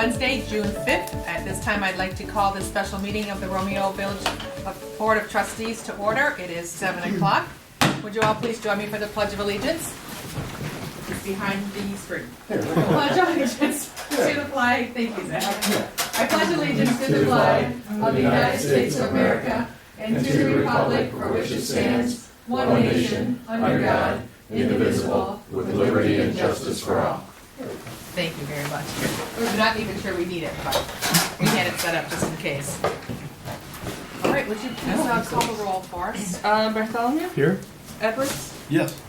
Wednesday, June 5th. At this time, I'd like to call this special meeting of the Romeo Village Board of Trustees to order. It is 7 o'clock. Would you all please join me for the Pledge of Allegiance? It's behind the screen. Pledge allegiance to the flag. Thank you, Zach. I pledge allegiance to the flag of the United States of America and to the republic for which it stands, one nation, under God, indivisible, with liberty and justice for all. Thank you very much. We're not even sure we need it, but we had it set up just in case. All right, would you please call the roll for us? Bartholomew? Here? Edwards? Yes.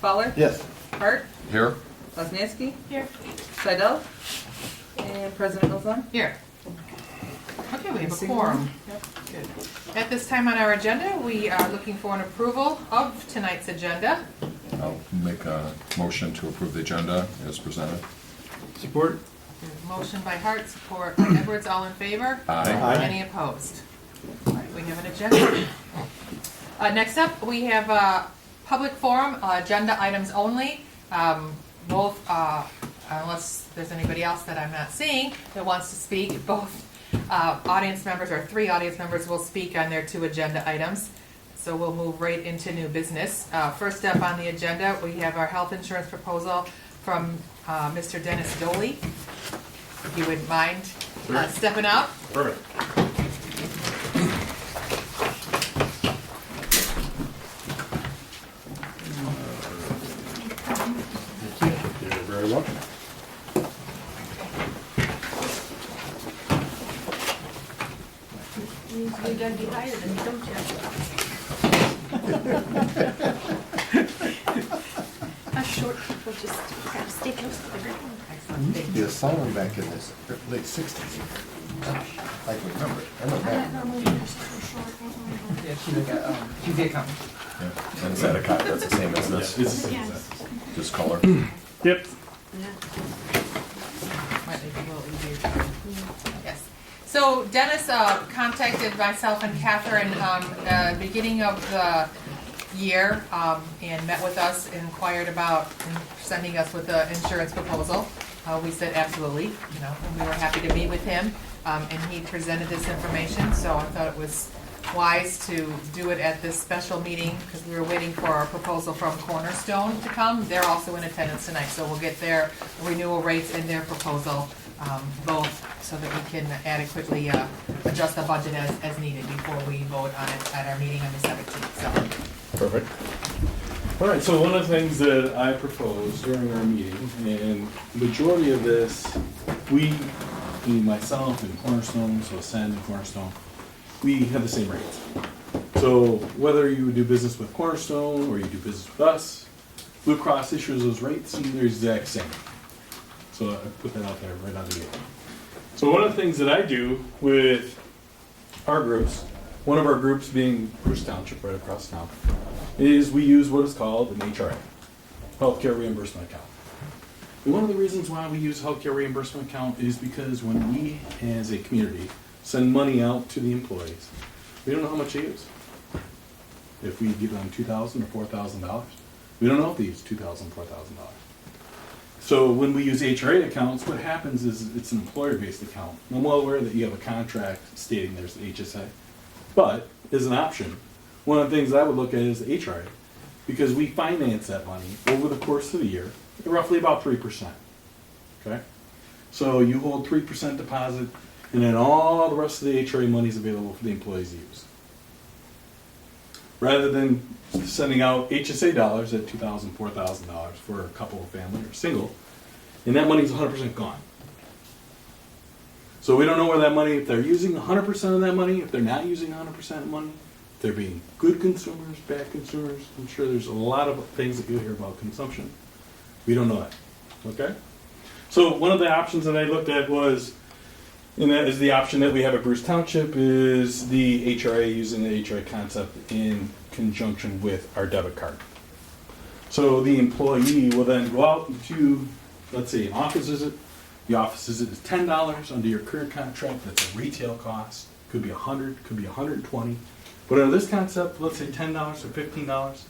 Fowler? Yes. Hart? Here? Lesniewski? Here. Seidel? And President Milton? Here. Okay, we have a quorum. Good. At this time on our agenda, we are looking for an approval of tonight's agenda. I'll make a motion to approve the agenda as presented. Support? Motion by Hart, support by Edwards. All in favor? Aye. Any opposed? All right, we have an agenda. Next up, we have a public forum, agenda items only. Both, unless there's anybody else that I'm not seeing that wants to speak, both audience members, or 3 audience members, will speak on their 2 agenda items. So we'll move right into new business. First up on the agenda, we have our health insurance proposal from Mr. Dennis Doley. If you wouldn't mind stepping up. Perfect. You're very welcome. You gotta be higher than me, don't you? Us short people just have to stay close to the ground. Excellent, thank Be you. a song back in the late 60s. I can remember it. I know that. Yeah, she's the accountant. Yeah. And is that a copy that's the same as this? It's the same Yes. size. Just color? Yep. Might make it a little easier. Yes. So Dennis contacted myself and Catherine beginning of the year and met with us, inquired about sending us with the insurance proposal. We said absolutely, and we were happy to meet with him, and he presented this information, so I thought it was wise to do it at this special meeting because we were waiting for our proposal from Cornerstone to come. They're also in attendance tonight, so we'll get their renewal rates and their proposal both so that we can adequately adjust the budget as needed before we vote on it at our meeting on the 17th. So. Perfect. All right, so one of the things that I proposed during our meeting, and majority of this, myself and Cornerstone, so Ascend and Cornerstone, we have the same rates. So whether you do business with Cornerstone or you do business with us, Blue Cross issues those rates and they're the exact same. So I put that out there right out of the gate. So one of the things that I do with our groups, one of our groups being Bruce Township right across town, is we use what is called an HRA, Healthcare Reimbursement Account. And one of the reasons why we use Healthcare Reimbursement Account is because when we as a community send money out to the employees, we don't know how much they use. If we give them $2,000 or $4,000, we don't know if they use $2,000, $4,000. So when we use HRA accounts, what happens is it's an employer-based account. I'm well aware that you have a contract stating there's the HSA, but as an option, one of the things I would look at is the HRA, because we finance that money over the course of the year at roughly about 3%. Okay? So you hold 3% deposit, and then all the rest of the HRA money is available for the employees to use. Rather than sending out HSA dollars at $2,000, $4,000 for a couple of family or single, and that money is 100% gone. So we don't know where that money, if they're using 100% of that money, if they're not using 100% of money, if they're being good consumers, bad consumers. I'm sure there's a lot of things that you'll hear about consumption. We don't know that. Okay? So one of the options that I looked at was, and that is the option that we have at Bruce Township, is the HRA, using the HRA concept in conjunction with our debit card. So the employee will then go out to, let's say, an office visit. The office visit is $10 under your current contract. That's a retail cost. Could be $100, could be $120. But under this concept, let's say $10 or $15.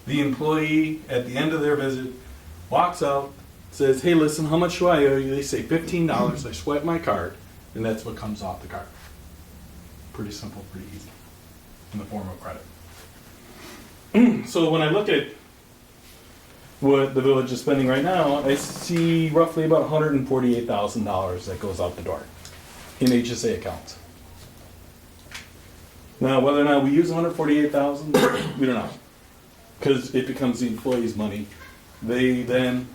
The employee, at the end of their visit, walks out, says, hey, listen, how much do I owe you? They say $15. I swipe my card, and that's what comes off the card. Pretty simple, pretty easy in the form of credit. So when I look at what the village is spending right now, I see roughly about $148,000 that goes out the door in HSA accounts. Now, whether or not we use $148,000, we don't know, because it becomes the employee's money. They then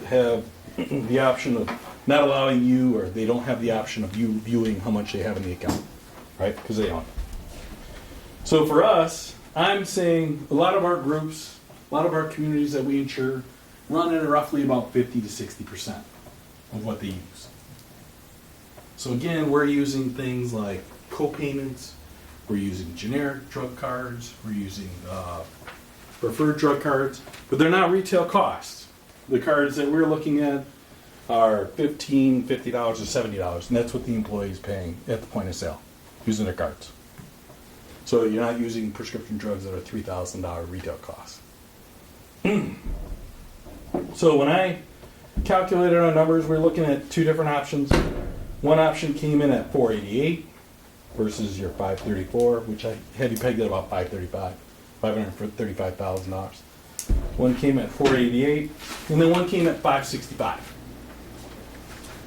have the option of not allowing you, or they don't have the option of you viewing how much they have in the account, right? Because they own it. So for us, I'm saying a lot of our groups, a lot of our communities that we insure run at roughly about 50 to 60% of what they use. So again, we're using things like co-payments, we're using generic drug cards, we're using preferred drug cards, but they're not retail costs. The cards that we're looking at are $15, $50, or $70, and that's what the employee is paying at the point of sale, using their cards. So you're not using prescription drugs that are $3,000 retail costs. So when I calculated our numbers, we're looking at two different options. One option came in at $488 versus your $534, which I had you pegged at about $535,000. One came at $488, and then one came at $565.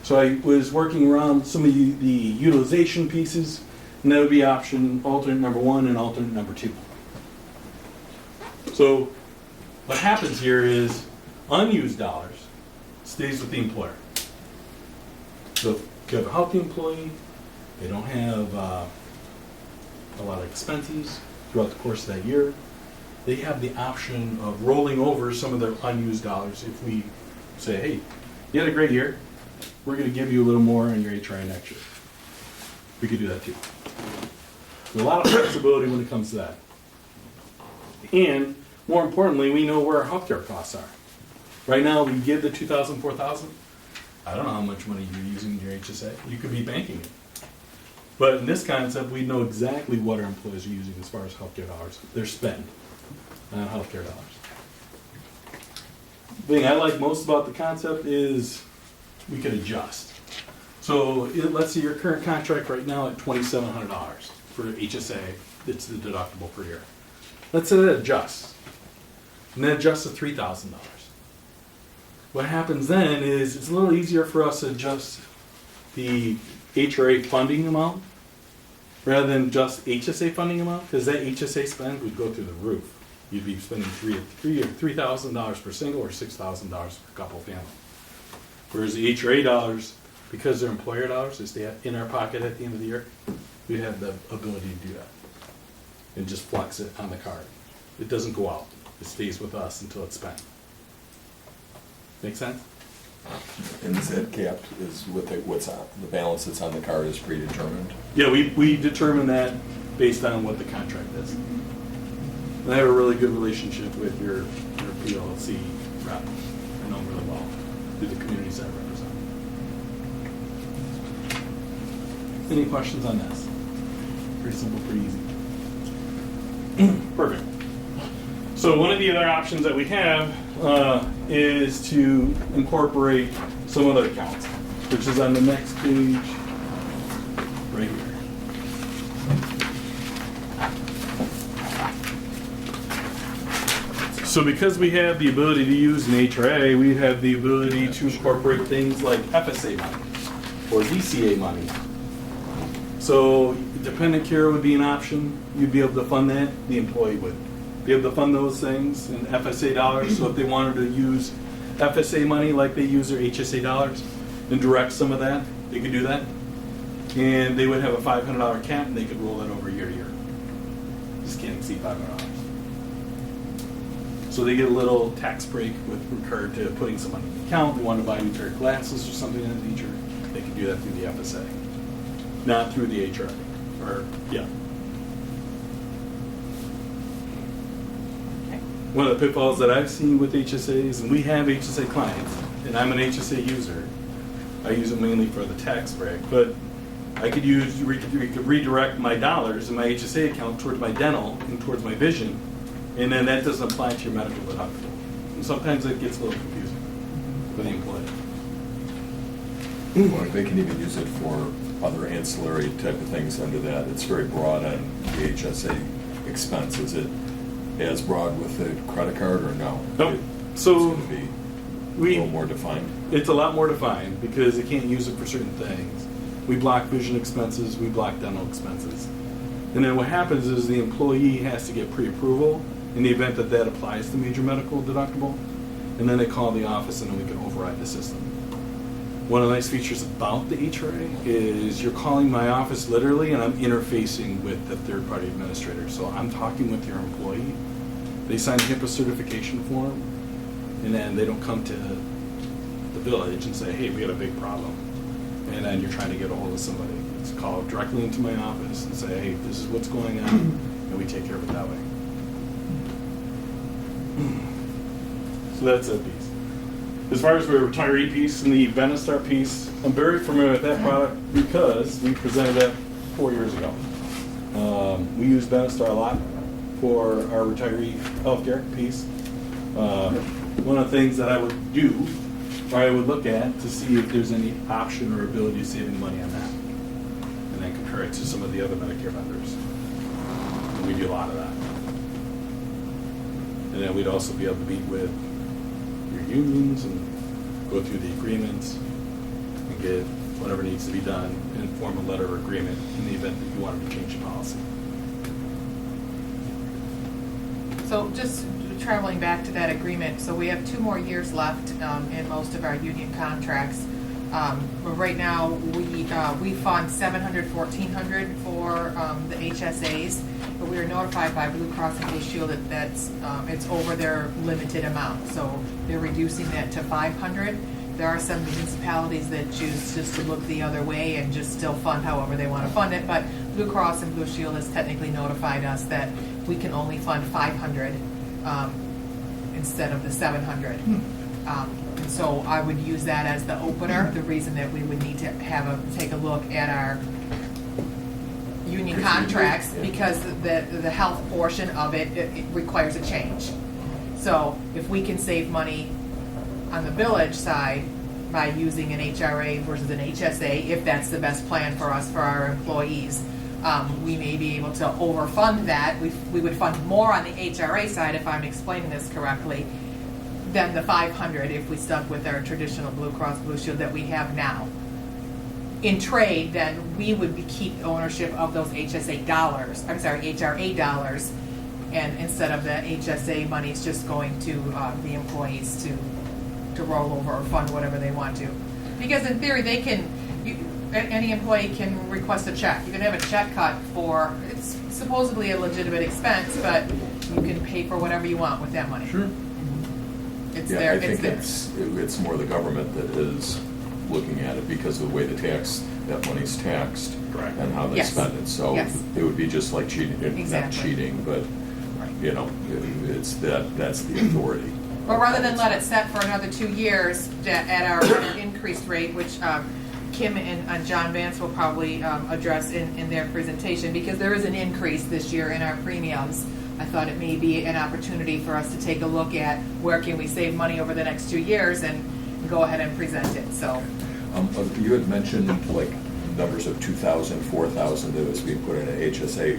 So I was working around some of the utilization pieces, and that would be option alternate number 1 and alternate number 2. So what happens here is unused dollars stays with the employer. So if you have a healthy employee, they don't have a lot of expenses throughout the course of that year, they have the option of rolling over some of their unused dollars. If we say, hey, you had a great year, we're going to give you a little more in your HRA next year. We could do that too. There's a lot of flexibility when it comes to that. And more importantly, we know where our healthcare costs are. Right now, we give the $2,000, $4,000. I don't know how much money you're using in your HSA. You could be banking it. But in this concept, we know exactly what our employees are using as far as healthcare dollars. Their spend on healthcare dollars. The thing I like most about the concept is we could adjust. So let's say your current contract right now at $2,700 for HSA. It's the deductible per year. Let's say that adjusts. And then adjusts to $3,000. What happens then is it's a little easier for us to adjust the HRA funding amount rather than just HSA funding amount, because that HSA spend would go through the roof. You'd be spending $3,000 per single or $6,000 per couple family. Whereas the HRA dollars, because they're employer dollars, they stay in our pocket at the end of the year, we have the ability to do that and just flex it on the card. It doesn't go out. It stays with us until it's spent. Make sense? And is that capped, is what's on, the balance that's on the card is predetermined? Yeah, we determine that based on what the contract is. And I have a really good relationship with your PLC rep. I know him really well through the communities I represent. Any questions on this? Pretty simple, pretty easy. Perfect. So one of the other options that we have is to incorporate some other accounts, which is on the next page, right here. So because we have the ability to use an HRA, we have the ability to incorporate things like FSA money or DCA money. So dependent care would be an option. You'd be able to fund that. The employee would be able to fund those things in FSA dollars. So if they wanted to use FSA money like they use their HSA dollars and direct some of that, they could do that. And they would have a $500 cap and they could roll that over year to year. Just can't exceed $500. So they get a little tax break with regard to putting some money in the account. They want to buy new pair of glasses or something of that nature. They can do that through the FSA, not through the HRA. Or yeah. One of the pitfalls that I've seen with HSAs, and we have HSA clients, and I'm an HSA user. I use it mainly for the tax break, but I could redirect my dollars in my HSA account towards my dental and towards my vision, and then that doesn't apply to your medical deductible. And sometimes it gets a little confusing. for the employee. Well, they can even use it for other ancillary type of things under that. It's very broad on the HSA expense. Is it as broad with the credit card or no? Nope. So It's going to be a we, little more defined. it's a lot more defined because they can't use it for certain things. We block vision expenses, we block dental expenses. And then what happens is the employee has to get pre-approval in the event that that applies to major medical deductible. And then they call the office and then we can override the system. One of the nice features about the HRA is you're calling my office literally and I'm interfacing with the third-party administrator. So I'm talking with your employee. They sign a HIPAA certification form and then they don't come to the village and say, hey, we got a big problem. And then you're trying to get a hold of somebody. It's called directly into my office and say, hey, this is what's going on, and we take care of it that way. So that's that piece. As far as the retiree piece and the Benestar piece, I'm very familiar with that product because we presented that 4 years ago. We use Benestar a lot for our retiree healthcare piece. One of the things that I would do, or I would look at to see if there's any option or ability to save any money on that. And then compare it to some of the other Medicare vendors. And we do a lot of that. And then we'd also be able to meet with your unions and go through the agreements and get whatever needs to be done and form a letter of agreement in the event that you wanted to change the policy. So just traveling back to that agreement, so we have 2 more years left in most of our union contracts. But right now, we fund $700, $1,400 for the HSAs, but we are notified by Blue Cross and Blue Shield that it's over their limited amount, so they're reducing that to $500. There are some municipalities that choose just to look the other way and just still fund however they want to fund it, but Blue Cross and Blue Shield has technically notified us that we can only fund $500 instead of the $700. And so I would use that as the opener, the reason that we would need to take a look at our union contracts, because the health portion of it requires a change. So if we can save money on the village side by using an HRA versus an HSA, if that's the best plan for us, for our employees, we may be able to overfund that. We would fund more on the HRA side, if I'm explaining this correctly, than the $500 if we stuck with our traditional Blue Cross Blue Shield that we have now. In trade, then we would keep ownership of those HRA dollars, and instead of the HSA monies just going to the employees to roll over or fund whatever they want to. Because in theory, any employee can request a check. You can have a check cut for, it's supposedly a legitimate expense, but you can pay for whatever you want with that money. Sure. It's Yeah, there, I think it's it's more the government that is looking at it because of the way that money's taxed. Correct. And how they Yes. spend it. So Yes. it would be just like cheating, not Exactly. cheating, but, Right. you know, that's the authority. But rather than let it set for another 2 years at our increased rate, which Kim and John Vance will probably address in their presentation, because there is an increase this year in our premiums, I thought it may be an opportunity for us to take a look at where can we save money over the next 2 years and go ahead and present it, so. You had mentioned like numbers of 2,000, 4,000 that was being put in an HSA.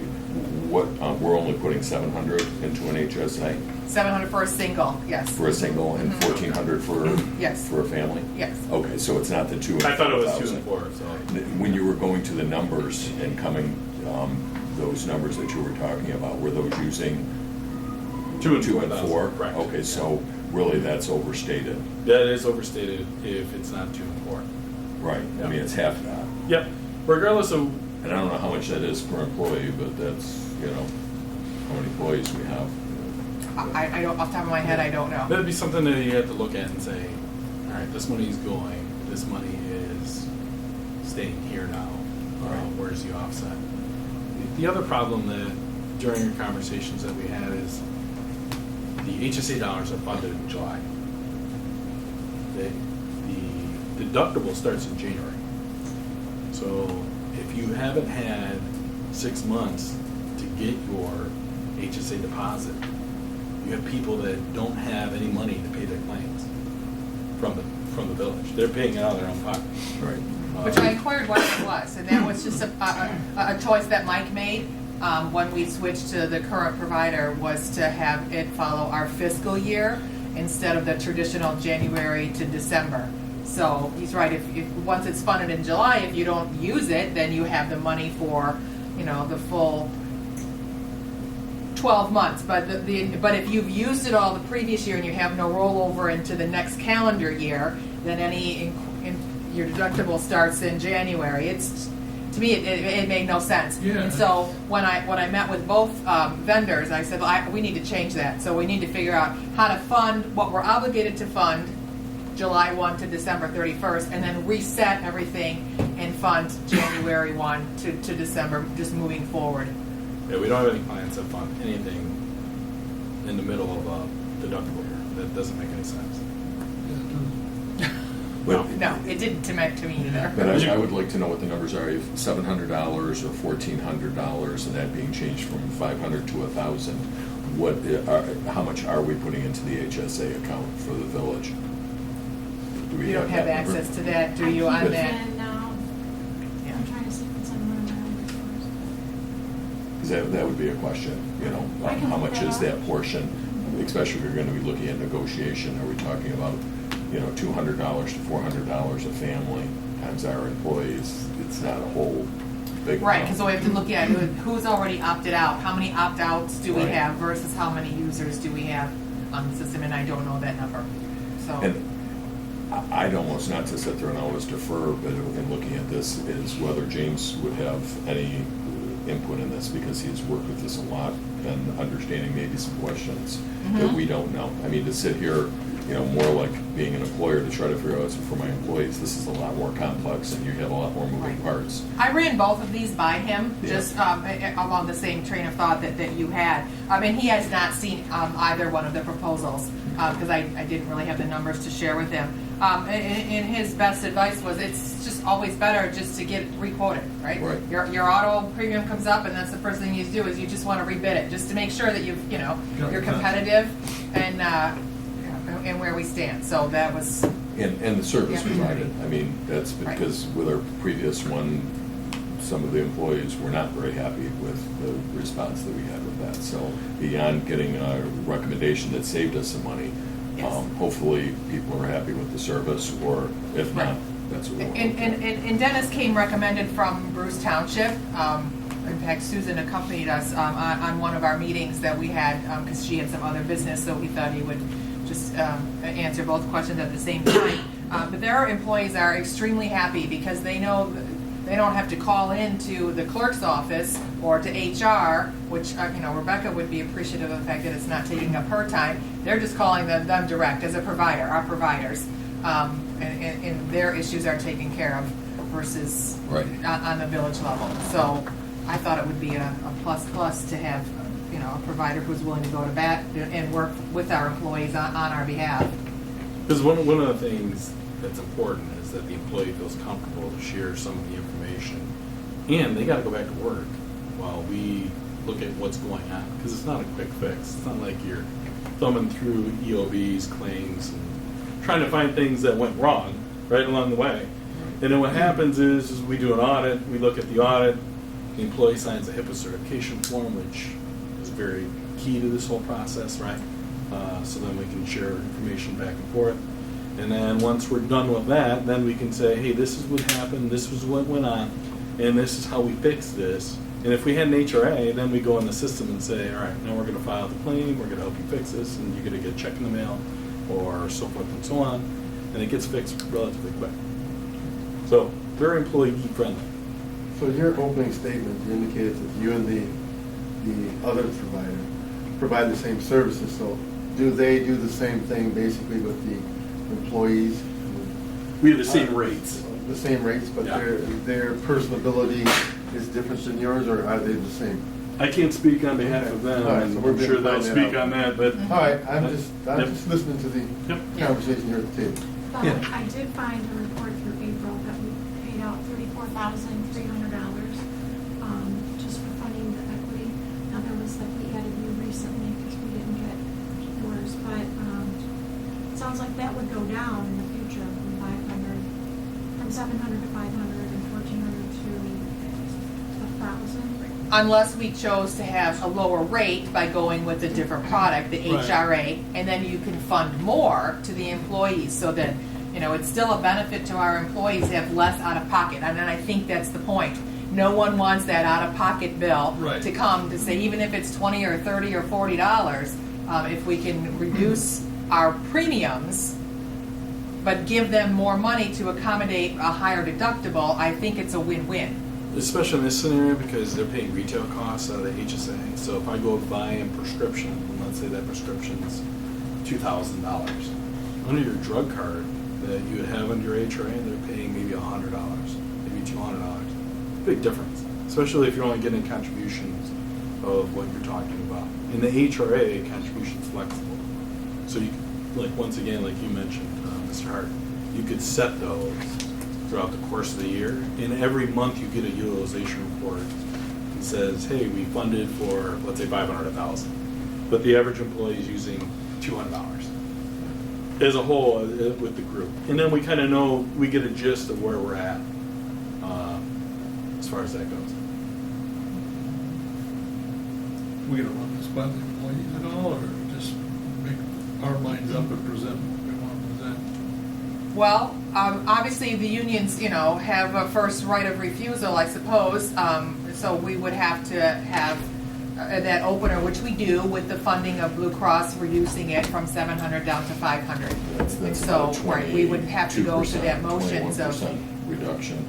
What, we're only putting 700 into an HSA 700 for a single, yes. for a single and 1,400 Yes. for a family? Yes. Okay, so it's not the 2 and 4,000. I thought it was 2 and 4, so. When you were going to the numbers and coming, those numbers that you were talking about, were those using 2 and 2 and 4? Correct. Okay, so really that's overstated. That is overstated if it's not 2 and 4. Right, I mean, it's half that. Yep. Regardless of, And I don't know how much that is per employee, but that's, you know, how many employees we have. I don't, off the top of my head, I don't know. that'd be something that you have to look at and say, all right, this money's going, this money is staying here now. Where's the offset? The other problem that during your conversations that we had is the HSA dollars are funded in July. The deductible starts in January. So if you haven't had 6 months to get your HSA deposit, you have people that don't have any money to pay their claims from from the village. They're paying it out of their own pocket. Right. Which I inquired what it was, and that was just a choice that Mike made when we switched to the current provider, was to have it follow our fiscal year instead of the traditional January to December. So he's right, if once it's funded in July, if you don't use it, then you have the money for, the full 12 months. But but if you've used it all the previous year and you have no rollover into the next calendar year, then your deductible starts in January. To me, it made no sense. Yeah. And so when I met with both vendors, I said, we need to change that. So we need to figure out how to fund what we're obligated to fund July 1 to December 31st, and then reset everything and fund January 1 to December, just moving forward. Yeah, we don't have any clients that fund anything in the middle of a deductible year. That doesn't make any sense. No, it didn't to me either. But I would like to know what the numbers are. If $700 or $1,400, and that being changed from $500 to $1,000, how much are we putting into the HSA account for the village? Do we You don't have that number? access to that, do you, on that? And now, Yeah. I'm trying to see if it's on one of my numbers. 'Cause that would be a question, I can how look much that is up. that portion, especially if you're gonna be looking at negotiation, are we talking about, $200 to $400 a family times our employees? It's not a whole big. Right, amount. because we have to look at who's already opted out, how many opt-outs do we Right. have versus how many users do we have on the system, and I don't know that number, so. And I'd almost, not to sit there and always defer, but in looking at this, is whether James would have any input in this, because he's worked with this a lot and understanding maybe some questions that we don't know. I mean, to sit here, more like being an employer to try to figure out, so for my employees, this is a lot more complex and you have a lot more moving Right. parts. I ran both of these by him, Yeah. just along the same train of thought that you had. And he has not seen either one of the proposals, because I didn't really have the numbers to share with him. And his best advice was, it's just always better just to get requoted, right? Right. Your auto premium comes up, and that's the first thing you do, is you just want to rebid it, just to make sure that you're competitive and where we stand. So that was, And the service Yeah. provided, I mean, that's Right. because with our previous one, some of the employees were not very happy with the response that we had with that. So beyond getting a recommendation that saved us some money, Yes. hopefully people are happy with the service, or if not, Right. that's what we want. and Dennis came recommended from Bruce Township. In fact, Susan accompanied us on one of our meetings that we had, because she had some other business, so he thought he would just answer both questions at the same time. But their employees are extremely happy, because they know they don't have to call into the clerk's office or to HR, which, Rebecca would be appreciative of the fact that it's not taking up her time. They're just calling them direct as a provider, our providers. And their issues are taken care of versus Right. on the village level. So I thought it would be a plus to have, a provider who's willing to go to bat and work with our employees on our behalf. Because one of the things that's important is that the employee feels comfortable to share some of the information, and they got to go back to work while we look at what's going on, because it's not a quick fix. It's not like you're thumbing through EOBs, claims, and trying to find things that went wrong right along the way. And then what happens is we do an audit, we look at the audit, the employee signs a HIPAA certification form, which is very key to this whole process, right? So then we can share information back and forth. And then once we're done with that, then we can say, hey, this is what happened, this was what went on, and this is how we fixed this. And if we had an HRA, then we go in the system and say, all right, now we're going to file the claim, we're going to help you fix this, and you're going to get a check in the mail, or so forth and so on, and it gets fixed relatively quick. So, very employee friendly. So your opening statement, you indicated that you and the other provider provide the same services, so do they do the same thing basically with the employees? We have the same rates. The same rates, but Yeah. their personability is different than yours, or are they the same? I can't speak on behalf of them, All right, and so we're I'm sure gonna they'll find that speak out. on that, but All right, I'm Yep. just listening to the Yep. conversation here at the table. Yeah. I did find a report through April that we paid out $34,300 just for funding the equity. Now, there was that we added you recently because we didn't get yours, but it sounds like that would go down in the future. from 700 to 500 and 1,400 to 1,000. Unless we chose to have a lower rate by going with a different product, the Right. HRA, and then you can fund more to the employees so that, it's still a benefit to our employees to have less out of pocket. And I think that's the point. No one wants that out of pocket bill Right. to come to say, even if it's 20 or 30 or $40, if we can reduce our premiums, but give them more money to accommodate a higher deductible, I think it's a win-win. Especially in this scenario because they're paying retail costs out of the HSA. So if I go buy a prescription, and let's say that prescription's $2,000, under your drug card that you would have under your HRA, they're paying maybe $100, maybe $200. Big difference, especially if you're only getting contributions of what you're talking about. In the HRA, contribution's flexible. So you, like once again, like you mentioned, Mr. Hart, you could set those throughout the course of the year, and every month you get a utilization report that says, hey, we funded for, let's say, $500,000, but the average employee is using $200 as a whole with the group. And then we kind of know, we get a gist of where we're at as far as that goes. We gonna run this by the employees at all, or just make our minds up and present what we want to present? Well, obviously the unions, have a first right of refusal, I suppose. So we would have to have that opener, which we do with the funding of Blue Cross, reducing it from 700 down to 500. That's So, about right, we would have to go through that 22%, motions of 21% reduction.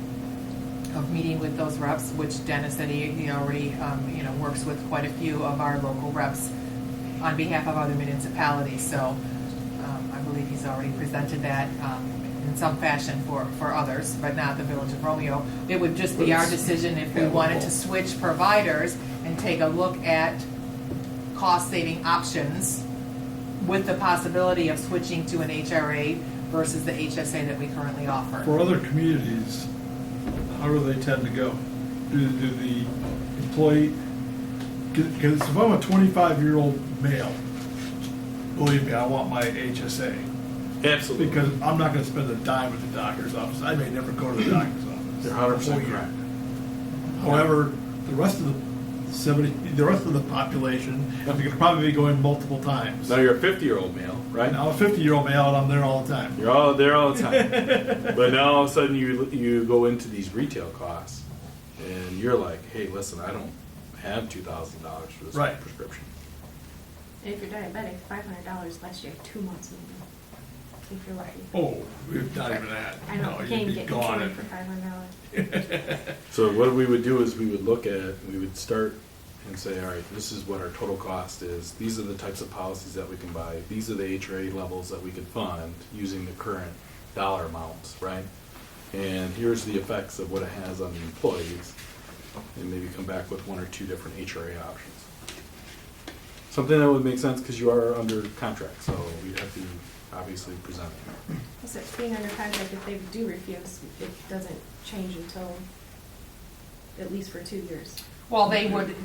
meeting with those reps, which Dennis said he already, works with quite a few of our local reps on behalf of other municipalities. So I believe he's already presented that in some fashion for others, but not the Village of Romeo. It would just be our decision if we wanted to switch providers and take a look at cost-saving options with the possibility of switching to an HRA versus the HSA that we currently offer. For other communities, how do they tend to go? Do the employee, because if I'm a 25-year-old male, believe me, I want my HSA. Absolutely. Because I'm not gonna spend a dime at the doctor's office. I may never go to the doctor's office. You're 100% the whole year. correct. However, the rest of the population, you're gonna probably be going multiple times. Now you're a 50-year-old male, right? Now, I'm a 50-year-old male and I'm there all the time. You're all there all the time. But now all of a sudden you go into these retail costs and you're like, hey, listen, I don't have $2,000 for this Right. prescription. And if you're diabetic, $500 lasts you 2 months maybe, if you're lucky. Oh, we've not even that. I know, No, you you'd can't be get gone insurance for $500. So what we would do is we would look at, we would start and say, all right, this is what our total cost is. These are the types of policies that we can buy. These are the HRA levels that we could fund using the current dollar amounts, right? And here's the effects of what it has on the employees. And maybe come back with one or two different HRA options. Something that would make sense because you are under contract, so we'd have to obviously present it. So being under contract, if they do refuse, it doesn't change until at least for 2 years. Well, they would,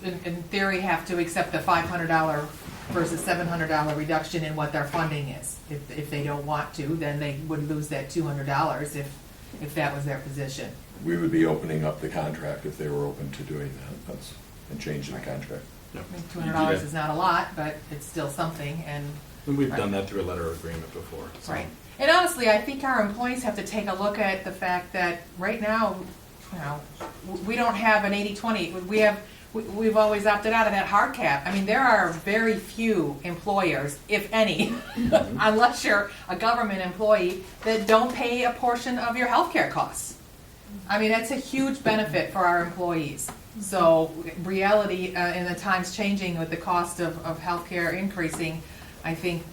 in theory, have to accept the $500 versus $700 reduction in what their funding is. If they don't want to, then they would lose that $200 if that was their position. We would be opening up the contract if they were open to doing that, and changing the contract. Yep. I mean, You do $200 that. is not a lot, but it's still something, and. And we've Right. done that through a letter of agreement before. So. Right. And honestly, I think our employees have to take a look at the fact that right now, we don't have an 80-20. We've always opted out of that hard cap. I mean, there are very few employers, if any, unless you're a government employee, that don't pay a portion of your healthcare costs. I mean, that's a huge benefit for our employees. So reality, in the times changing with the cost of healthcare increasing, I think,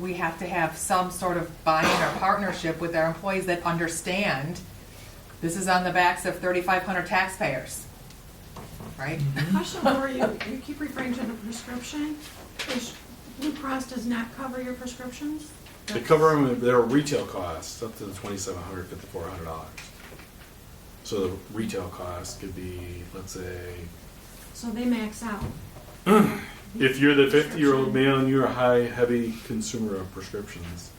we have to have some sort of buy-in or partnership with our employees that understand this is on the backs of 3,500 taxpayers, right? Question for you, you keep referring to the prescription. Blue Cross does not cover your prescriptions? They cover them with their retail costs up to the $2,700, $5,400. So the retail cost could be, let's say, So they max out. if you're the 50-year-old male and you're a heavy consumer of prescriptions,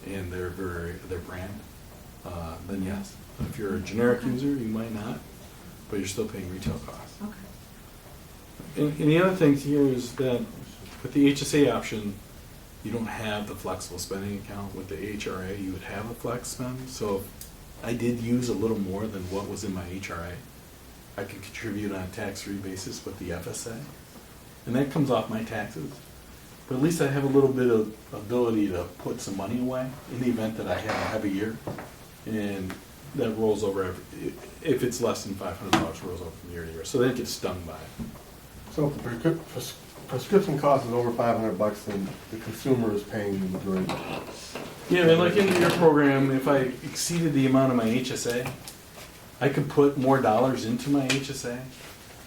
and they're brand, then yes. If you're a generic user, you might not, but you're still paying retail costs. Okay. And the other thing here is that with the HSA option, you don't have the flexible spending account. With the HRA, you would have a flex spend. So if I did use a little more than what was in my HRA, I could contribute on a tax-free basis with the FSA. And that comes off my taxes. But at least I have a little bit of ability to put some money away in the event that I have a heavy year. And that rolls over, if it's less than $500, rolls over from year to year. So then it gets stung by it. So if the prescription cost is over $500, then the consumer is paying the majority. Yeah, and like in your program, if I exceeded the amount of my HSA, I could put more dollars into my HSA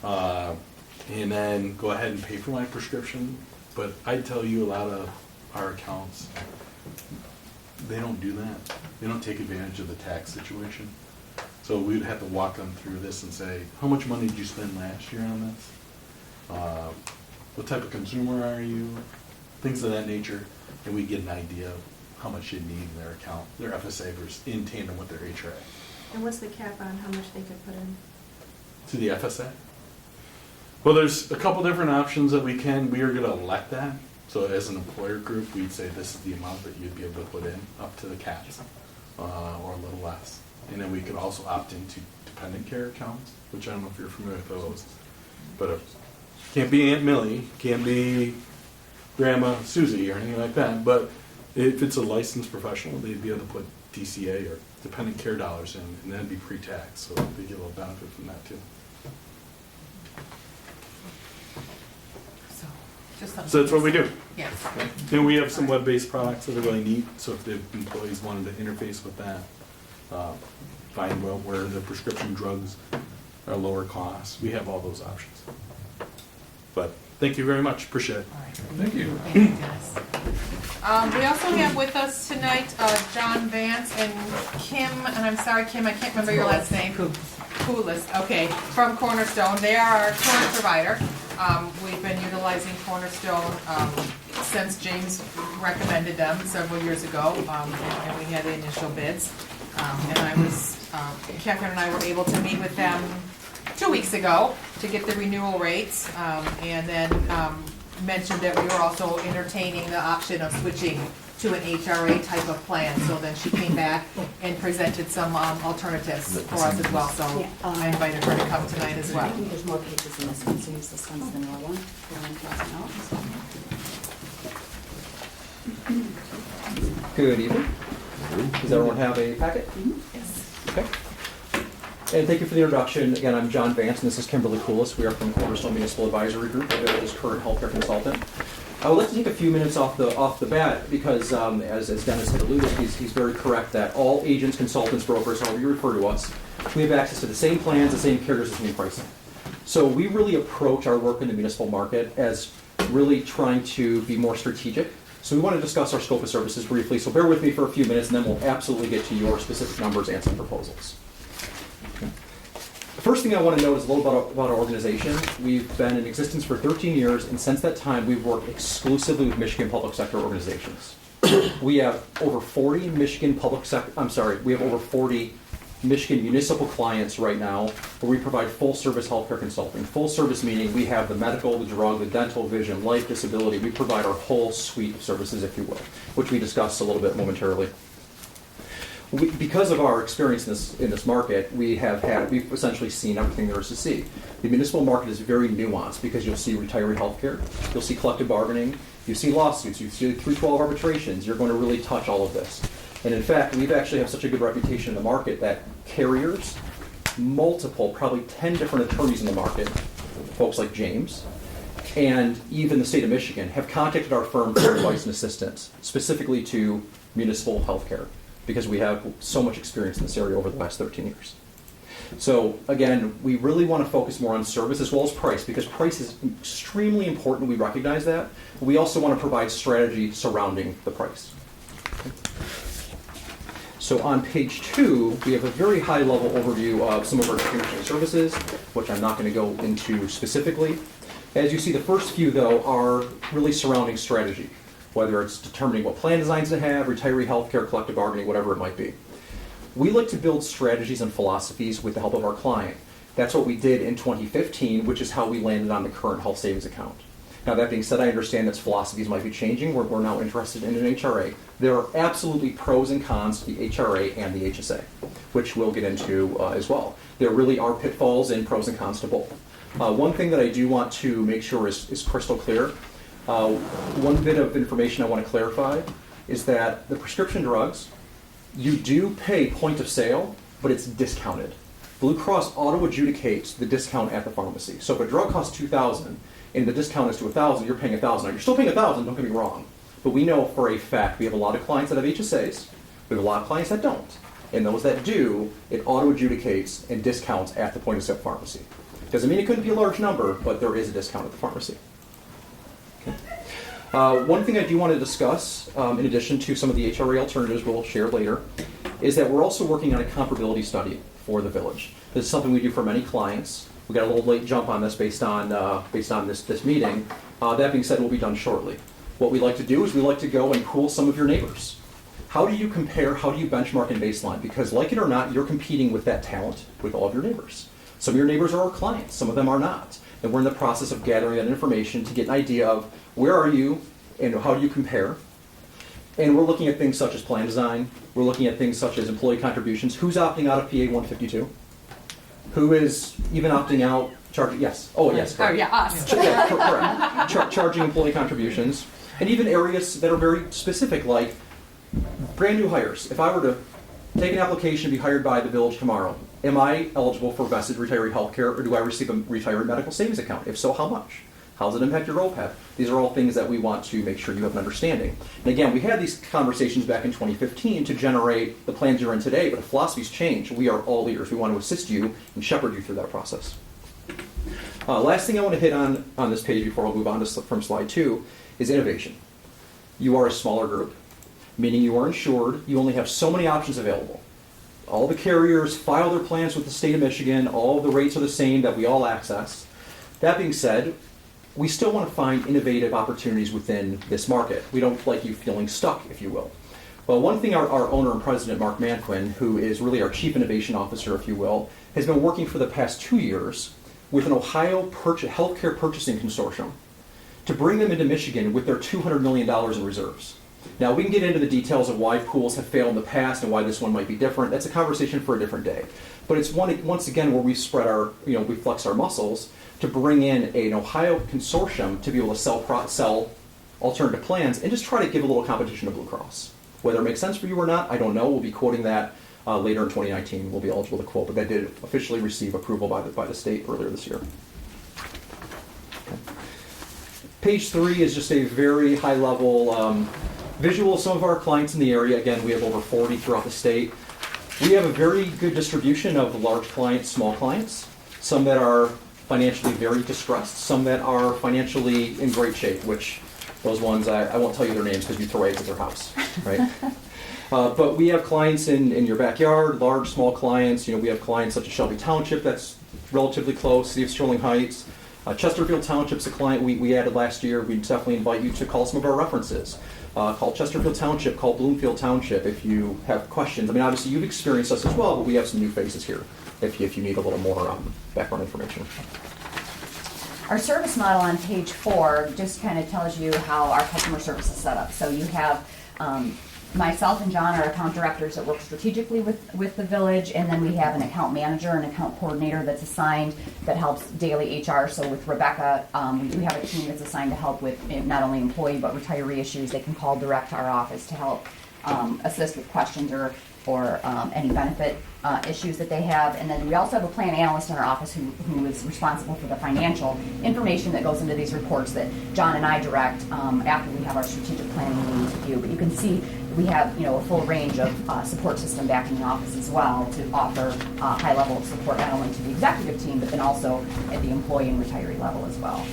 and then go ahead and pay for my prescription. But I'd tell you a lot of our accounts, they don't do that. They don't take advantage of the tax situation. So we'd have to walk them through this and say, how much money did you spend last year on this? What type of consumer are you? Things of that nature. And we get an idea of how much you need in their account, their FSA versus in tandem with their HRA. And what's the cap on how much they could put in? To the FSA? Well, there's a couple different options that we are going to elect that. So as an employer group, we'd say this is the amount that you'd be able to put in up to the caps, or a little less. And then we could also opt into dependent care accounts, which I don't know if you're familiar with those. But it can't be Aunt Millie, can't be Grandma Susie or anything like that. But if it's a licensed professional, they'd be able to put DCA or dependent care dollars in, and that'd be pre-tax, so they get a little benefit from that too. So that's what we do. Yes. And we have some web-based products that are really neat, so if the employees wanted to interface with that, find where the prescription drugs are lower cost, we have all those options. But thank you very much, appreciate it. All right. Thank you. Thank you, Dennis. We also have with us tonight John Vance and Kim, and I'm sorry, Kim, I can't remember your last name. Coolis, okay, from Cornerstone. They are our current provider. We've been utilizing Cornerstone since James recommended them several years ago, and we had the initial bids. And Catherine and I were able to meet with them 2 weeks ago to get the renewal rates, and then mentioned that we were also entertaining the option of switching to an HRA type of plan. So then she came back and presented some alternatives for us as well. So Yeah, I invited her to come tonight as well. I think there's more pages in this one, so use this one's the newer one. Good evening. Does everyone have a packet? Yes. Okay. And thank you for the introduction. Again, I'm John Vance, and this is Kimberly Coolis. We are from Cornerstone Municipal Advisory Group. I'm Village's current healthcare consultant. I would like to take a few minutes off the bat because, as Dennis had alluded, he's very correct that all agents, consultants, brokers, however you refer to us, we have access to the same plans, the same carriers, the same pricing. So we really approach our work in the municipal market as really trying to be more strategic. So we want to discuss our scope of services briefly. So bear with me for a few minutes, and then we'll absolutely get to your specific numbers and some proposals. The first thing I want to note is a little about our organization. We've been in existence for 13 years, and since that time, we've worked exclusively with Michigan public sector organizations. We have over 40 over 40 Michigan municipal clients right now, where we provide full service healthcare consulting. Full service meaning we have the medical, the drug, the dental, vision, life, disability. We provide our whole suite of services, if you will, which we discussed a little bit momentarily. Because of our experience in this market, we've essentially seen everything there is to see. The municipal market is very nuanced because you'll see retiree healthcare, you'll see collective bargaining, you see lawsuits, you see 312 arbitrations. You're going to really touch all of this. And in fact, we've actually have such a good reputation in the market that carriers, probably 10 different attorneys in the market, folks like James, and even the state of Michigan have contacted our firm for advice and assistance, specifically to municipal healthcare, because we have so much experience in this area over the last 13 years. So again, we really want to focus more on service as well as price, because price is extremely important. We recognize that. We also want to provide strategy surrounding the price. Okay. So on page 2, we have a very high-level overview of some of our distinguishing services, which I'm not going to go into specifically. As you see, the first few, though, are really surrounding strategy, whether it's determining what plan designs to have, retiree healthcare, collective bargaining, whatever it might be. We like to build strategies and philosophies with the help of our client. That's what we did in 2015, which is how we landed on the current health savings account. Now, that being said, I understand that philosophies might be changing. We're now interested in an HRA. There are absolutely pros and cons to the HRA and the HSA, which we'll get into as well. There really are pitfalls and pros and cons to both. One thing that I do want to make sure is crystal clear. One bit of information I want to clarify is that the prescription drugs, you do pay point of sale, but it's discounted. Blue Cross auto-adjudicates the discount at the pharmacy. So if a drug costs $2,000 and the discount is to $1,000, you're paying $1,000. Now, you're still paying $1,000, don't get me wrong. But we know for a fact we have a lot of clients that have HSAs. We have a lot of clients that don't. And those that do, it auto-adjudicates and discounts at the point of sale pharmacy. Doesn't mean it couldn't be a large number, but there is a discount at the pharmacy. Okay. One thing I do want to discuss, in addition to some of the HRA alternatives we'll share later, is that we're also working on a comparability study for the village. This is something we do for many clients. We got a little late jump on this based on this meeting. That being said, it will be done shortly. What we like to do is we like to go and pool some of your neighbors. How do you compare, how do you benchmark and baseline? Because like it or not, you're competing with that talent with all of your neighbors. Some of your neighbors are our clients, some of them are not. And we're in the process of gathering that information to get an idea of where are you and how do you compare. And we're looking at things such as plan design. We're looking at things such as employee contributions. Who's opting out of PA 152? Who is even opting out, charging, yes. Oh, yes. Oh, yeah, us. Yeah, correct. Charging employee contributions. And even areas that are very specific, like brand new hires. If I were to take an application to be hired by the village tomorrow, am I eligible for vested retiree health care, or do I receive a retiree medical savings account? If so, how much? How does it impact your OPEB? These are all things that we want to make sure you have an understanding. And again, we had these conversations back in 2015 to generate the plans you're in today, but if philosophies change, we are all ears. We want to assist you and shepherd you through that process. Last thing I want to hit on this page before I'll move on to from slide 2 is innovation. You are a smaller group, meaning you are insured. You only have so many options available. All the carriers file their plans with the state of Michigan. All the rates are the same that we all access. That being said, we still want to find innovative opportunities within this market. We don't like you feeling stuck, if you will. Well, one thing our owner and president, Mark Manquin, who is really our chief innovation officer, if you will, has been working for the past 2 years with an Ohio healthcare purchasing consortium to bring them into Michigan with their $200 million in reserves. Now, we can get into the details of why pools have failed in the past and why this one might be different. That's a conversation for a different day. But it's once again where we spread our, we flex our muscles to bring in an Ohio consortium to be able to sell alternative plans and just try to give a little competition to Blue Cross. Whether it makes sense for you or not, I don't know. We'll be quoting that later in 2019. We'll be eligible to quote, but that did officially receive approval by the state earlier this year. Okay. Page 3 is just a very high-level visual of some of our clients in the area. Again, we have over 40 throughout the state. We have a very good distribution of large clients, small clients, some that are financially very distressed, some that are financially in great shape, which those ones, I won't tell you their names because you throw eggs at their house, right? But we have clients in your backyard, large, small clients. We have clients such as Shelby Township, that's relatively close, City of Sterling Heights. Chesterfield Township's a client we added last year. We definitely invite you to call some of our references. Call Chesterfield Township, call Bloomfield Township if you have questions. I mean, obviously you've experienced us as well, but we have some new faces here if you need a little more background information. Our service model on page 4 just kind of tells you how our customer service is set up. So you have myself and John are account directors that work strategically with the village, and then we have an account manager and account coordinator that's assigned that helps daily HR. So with Rebecca, we have a team that's assigned to help with not only employee but retiree issues. They can call direct to our office to help assist with questions or any benefit issues that they have. And then we also have a plan analyst in our office who is responsible for the financial information that goes into these reports that John and I direct after we have our strategic planning meetings with you. But you can see we have a full range of support system back in the office as well to offer high level of support not only to the executive team but then also at the employee and retiree level as well.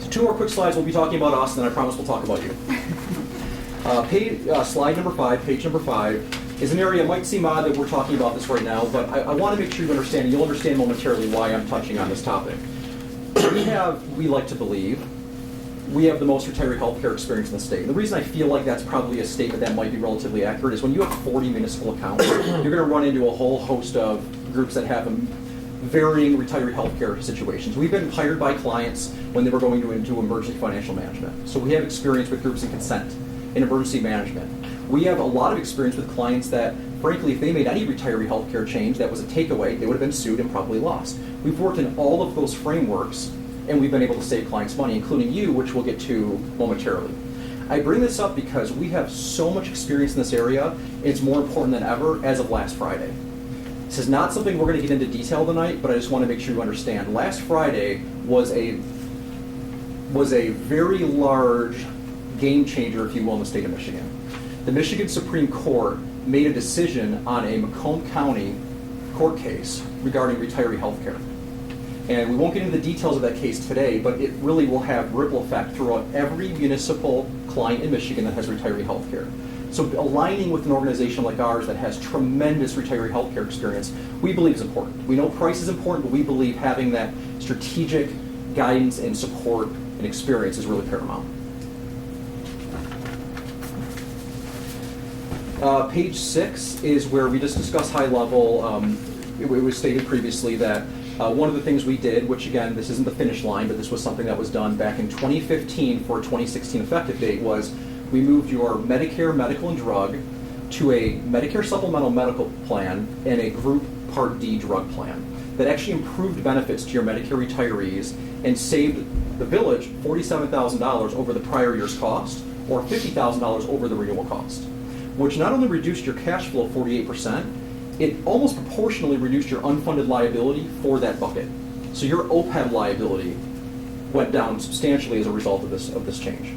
So 2 more quick slides. We'll be talking about us, and then I promise we'll talk about you. Slide number 5, page number 5, is an area, it might seem odd that we're talking about this right now, but I want to make sure you understand, and you'll understand momentarily why I'm touching on this topic. We like to believe, we have the most retiree healthcare experience in the state. And the reason I feel like that's probably a statement that might be relatively accurate is when you have 40 municipal accounts, you're going to run into a whole host of groups that have varying retiree healthcare situations. We've been hired by clients when they were going into emergency financial management. So we have experience with groups in consent, in emergency management. We have a lot of experience with clients that, frankly, if they made any retiree healthcare change that was a takeaway, they would have been sued and probably lost. We've worked in all of those frameworks, and we've been able to save clients money, including you, which we'll get to momentarily. I bring this up because we have so much experience in this area, and it's more important than ever as of last Friday. This is not something we're going to get into detail tonight, but I just want to make sure you understand. Last Friday was a very large game changer, if you will, in the state of Michigan. The Michigan Supreme Court made a decision on a Macomb County court case regarding retiree health care. And we won't get into the details of that case today, but it really will have ripple effect throughout every municipal client in Michigan that has retiree health care. So aligning with an organization like ours that has tremendous retiree health care experience, we believe is important. We know price is important, but we believe having that strategic guidance and support and experience is really paramount. Page 6 is where we just discuss high level. It was stated previously that one of the things we did, which again, this isn't the finish line, but this was something that was done back in 2015 for a 2016 effective date, was we moved your Medicare medical and drug to a Medicare supplemental medical plan and a group Part D drug plan that actually improved benefits to your Medicare retirees and saved the village $47,000 over the prior year's cost or $50,000 over the renewal cost, which not only reduced your cash flow 48%, it almost proportionally reduced your unfunded liability for that bucket. So your OPEB liability went down substantially as a result of this change.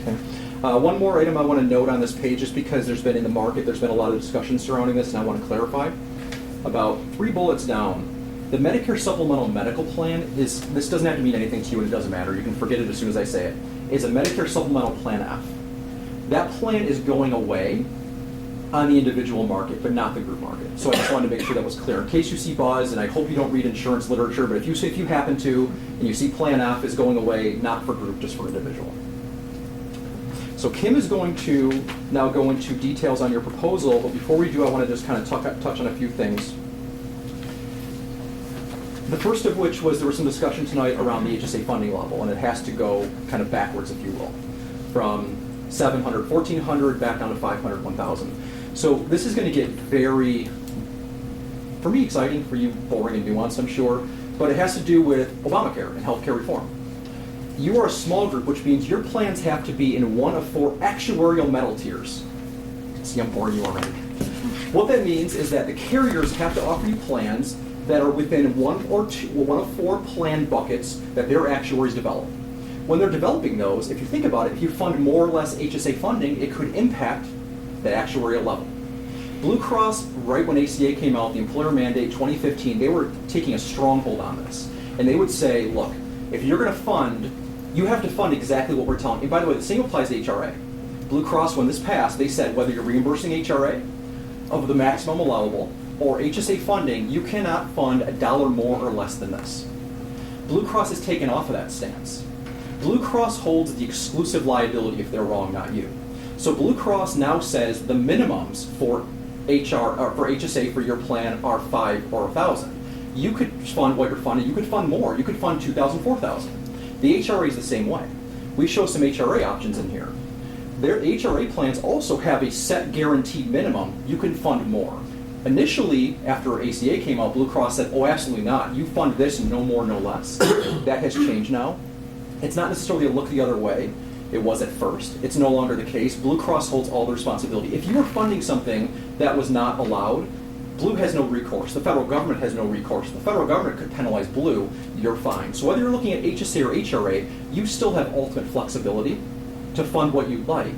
Okay. One more item I want to note on this page, just because there's been in the market, there's been a lot of discussion surrounding this, and I want to clarify. About 3 bullets down, the Medicare Supplemental Medical Plan is, this doesn't have to mean anything to you and it doesn't matter, you can forget it as soon as I say it, is a Medicare Supplemental Plan F. That plan is going away on the individual market, but not the group market. So I just wanted to make sure that was clear. In case you see buzz, and I hope you don't read insurance literature, but if you happen to, and you see Plan F is going away, not for group, just for individual. So Kim is going to now go into details on your proposal, but before we do, I want to just kind of touch on a few things. The first of which was there was some discussion tonight around the HSA funding level, and it has to go kind of backwards, if you will, from 700, 1,400 back down to 500, 1,000. So this is going to get very, for me, exciting, for you, boring and nuanced, I'm sure, but it has to do with Obamacare and healthcare reform. You are a small group, which means your plans have to be in one of 4 actuarial metal tiers. See, I'm boring you already. What that means is that the carriers have to offer you plans that are within one of 4 plan buckets that their actuaries develop. When they're developing those, if you think about it, if you fund more or less HSA funding, it could impact that actuarial level. Blue Cross, right when ACA came out, the employer mandate 2015, they were taking a stronghold on this. And they would say, look, if you're going to fund, you have to fund exactly what we're telling you. And by the way, the same applies to HRA. Blue Cross, when this passed, they said whether you're reimbursing HRA of the maximum allowable or HSA funding, you cannot fund $1 more or less than this. Blue Cross has taken off of that stance. Blue Cross holds the exclusive liability if they're wrong, not you. So Blue Cross now says the minimums for HSA for your plan are 5 or 1,000. You could fund what you're funding. You could fund more. You could fund 2,000, 4,000. The HRA is the same way. We show some HRA options in here. Their HRA plans also have a set guaranteed minimum. You can fund more. Initially, after ACA came out, Blue Cross said, oh, absolutely not. You fund this and no more, no less. That has changed now. It's not necessarily a look the other way. It was at first. It's no longer the case. Blue Cross holds all the responsibility. If you were funding something that was not allowed, Blue has no recourse. The federal government has no recourse. The federal government could penalize Blue. You're fine. So whether you're looking at HSA or HRA, you still have ultimate flexibility to fund what you'd like,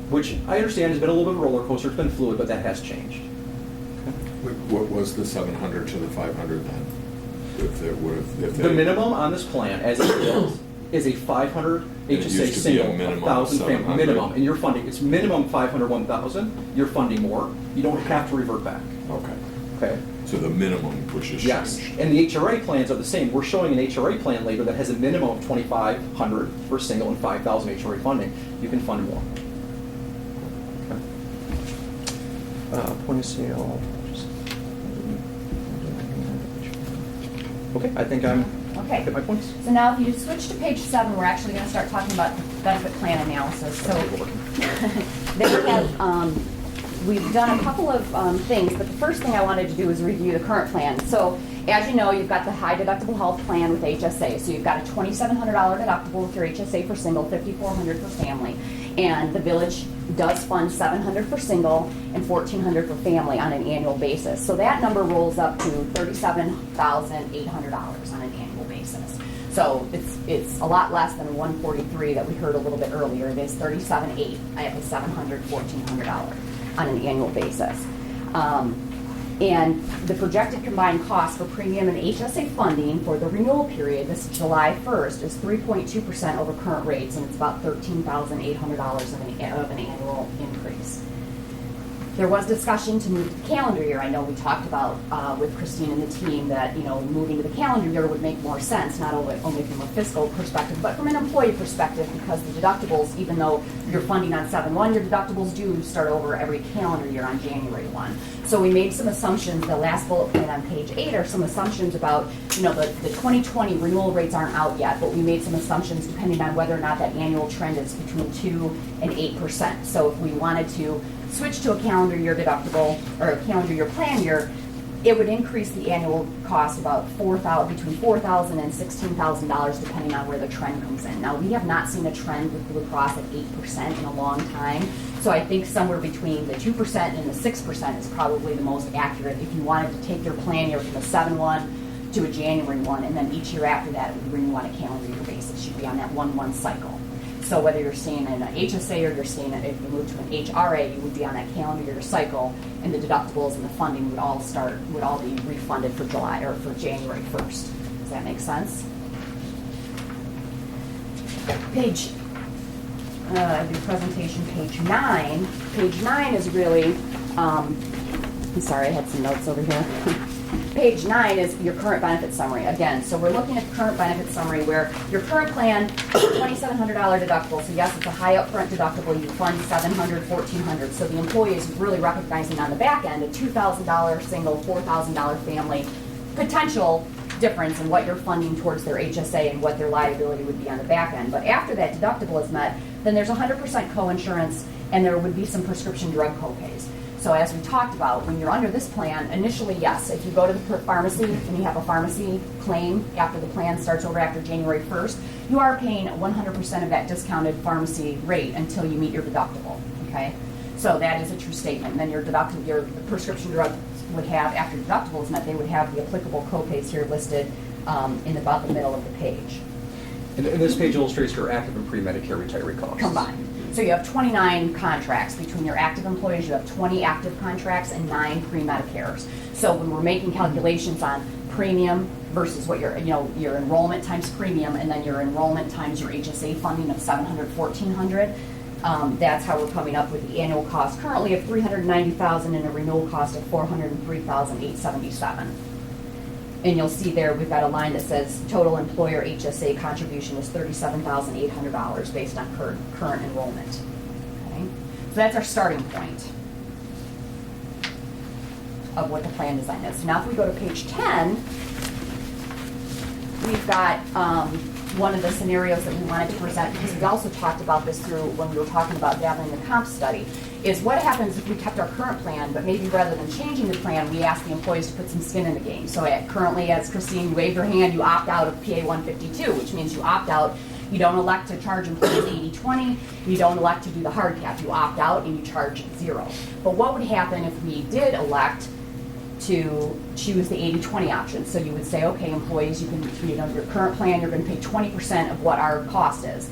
which I understand has been a little bit of a roller coaster. It's been fluid, but that has changed. What was the 700 to the 500 then? The minimum on this plan, as it is a 500 HSA single, 1,000 family minimum, and you're funding. It's minimum 500, 1,000. You're funding more. You don't have to revert back. Okay. Okay. So the minimum which is Yes, changed. and the HRA plans are the same. We're showing an HRA plan later that has a minimum of 2,500 for single and 5,000 HRA funding. You can fund more. Okay. Point of sale. Okay, I think I'm Okay. at my points. So now if you switch to page 7, we're actually going to start talking about the benefit plan analysis. So there we've done a couple of things, but the first thing I wanted to do is review the current plan. So as you know, you've got the high deductible health plan with HSA. So you've got a $2,700 deductible with your HSA for single, $5,400 for family. And the village does fund $700 for single and $1,400 for family on an annual basis. So that number rolls up to $37,800 on an annual basis. So it's a lot less than $143 that we heard a little bit earlier. It is $37,800. I have the $700, $1,400 on an annual basis. And the projected combined cost for premium and HSA funding for the renewal period, this is July 1st, is 3.2% over current rates, and it's about $13,800 of an annual increase. There was discussion to move to the calendar year. I know we talked about with Christine and the team that moving to the calendar year would make more sense, not only from a fiscal perspective, but from an employee perspective, because the deductibles, even though you're funding on 7/1, your deductibles do start over every calendar year on January 1. So we made some assumptions. The last bullet point on page 8 are some assumptions about, the 2020 renewal rates aren't out yet, but we made some assumptions depending on whether or not that annual trend is between 2 and 8%. So if we wanted to switch to a calendar year deductible or a calendar year plan year, it would increase the annual cost about between $4,000 and $16,000 depending on where the trend comes in. Now we have not seen a trend with Blue Cross at 8% in a long time, so I think somewhere between the 2% and the 6% is probably the most accurate if you wanted to take your plan year from a 7/1 to a January 1, and then each year after that it would renew on a calendar year basis. You'd be on that 1/1 cycle. So whether you're staying in an HSA or you're staying, if you move to an HRA, you would be on that calendar year cycle, and the deductibles and the funding would all be refunded for July or for January 1st. Does that make sense? The presentation, page 9. Page 9 is really, I'm sorry, I had some notes over here. Page 9 is your current benefit summary. Again, so we're looking at the current benefit summary where your current plan, $2,700 deductible. So yes, it's a high upfront deductible. You fund $700, $1,400. So the employee is really recognizing on the back end a $2,000 single, $4,000 family potential difference in what you're funding towards their HSA and what their liability would be on the back end. But after that deductible is met, then there's 100% coinsurance, and there would be some prescription drug copays. So as we talked about, when you're under this plan, initially, yes, if you go to the pharmacy and you have a pharmacy claim after the plan starts over after January 1st, you are paying 100% of that discounted pharmacy rate until you meet your deductible, okay? So that is a true statement. And then your prescription drug would have, after deductible is met, they would have the applicable copays here listed in about the middle of the page. And this page illustrates your active and pre-Medicare retiree costs. Combined. So you have 29 contracts. Between your active employees, you have 20 active contracts and 9 pre-Medicares. So when we're making calculations on premium versus what your enrollment times premium, and then your enrollment times your HSA funding of $700, $1,400, that's how we're coming up with the annual cost currently of $390,000 and a renewal cost of $403,877. And you'll see there we've got a line that says total employer HSA contribution is $37,800 based on current enrollment. Okay? So that's our starting point of what the plan design is. So now if we go to page 10, we've got one of the scenarios that we wanted to present, because we also talked about this through when we were talking about gathering the comp study, is what happens if we kept our current plan, but maybe rather than changing the plan, we ask the employees to put some skin in the game. So currently, as Christine, you wave your hand, you opt out of PA 152, which means you opt out. You don't elect to charge employees 80/20. You don't elect to do the hard cap. You opt out and you charge 0. But what would happen if we did elect to choose the 80/20 option? So you would say, okay, employees, you can, your current plan, you're going to pay 20% of what our cost is.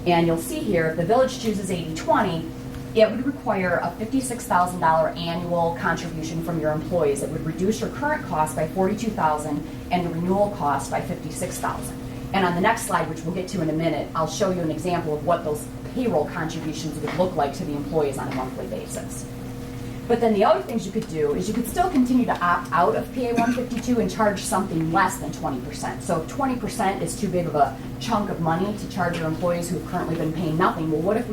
And you'll see here, if the village chooses 80/20, it would require a $56,000 annual contribution from your employees. It would reduce your current cost by $42,000 and the renewal cost by $56,000. And on the next slide, which we'll get to in a minute, I'll show you an example of what those payroll contributions would look like to the employees on a monthly basis. But then the other things you could do is you could still continue to opt out of PA 152 and charge something less than 20%. So if 20% is too big of a chunk of money to charge your employees who've currently been paying nothing, well, what if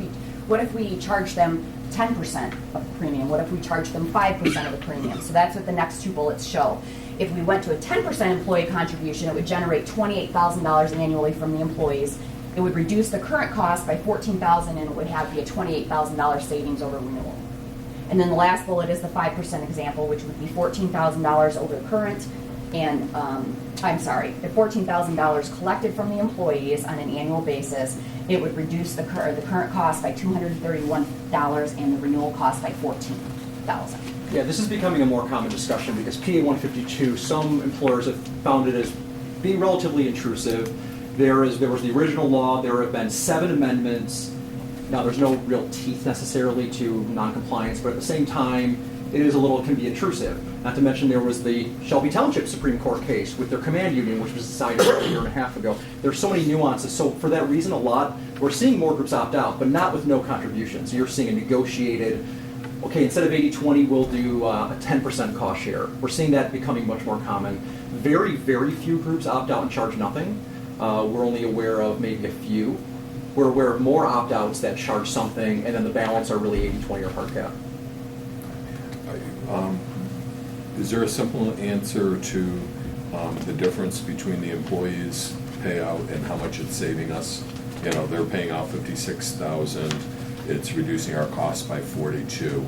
we charge them 10% of the premium? What if we charge them 5% of the premium? So that's what the next two bullets show. If we went to a 10% employee contribution, it would generate $28,000 annually from the employees. It would reduce the current cost by $14,000, and it would have be a $28,000 savings over renewal. And then the last bullet is the 5% example, which would be $14,000 over the current, and the $14,000 collected from the employees on an annual basis. It would reduce the current cost by $231 and the renewal cost by $14,000. Yeah, this is becoming a more common discussion because PA 152, some employers have found it as being relatively intrusive. There was the original law, there have been 7 amendments. Now, there's no real teeth necessarily to noncompliance, but at the same time, it can be intrusive. Not to mention there was the Shelby Township Supreme Court case with their command union, which was decided about a year and a half ago. There's so many nuances. So for that reason, we're seeing more groups opt out, but not with no contributions. You're seeing a negotiated, okay, instead of 80-20, we'll do a 10% cost share. We're seeing that becoming much more common. Very, very few groups opt out and charge nothing. We're only aware of maybe a few. We're aware of more opt-outs that charge something, and then the balance are really 80-20 or hard cap. Is there a simple answer to the difference between the employees' payout and how much it's saving us? You know, they're paying out $56,000. It's reducing our costs by $42,000.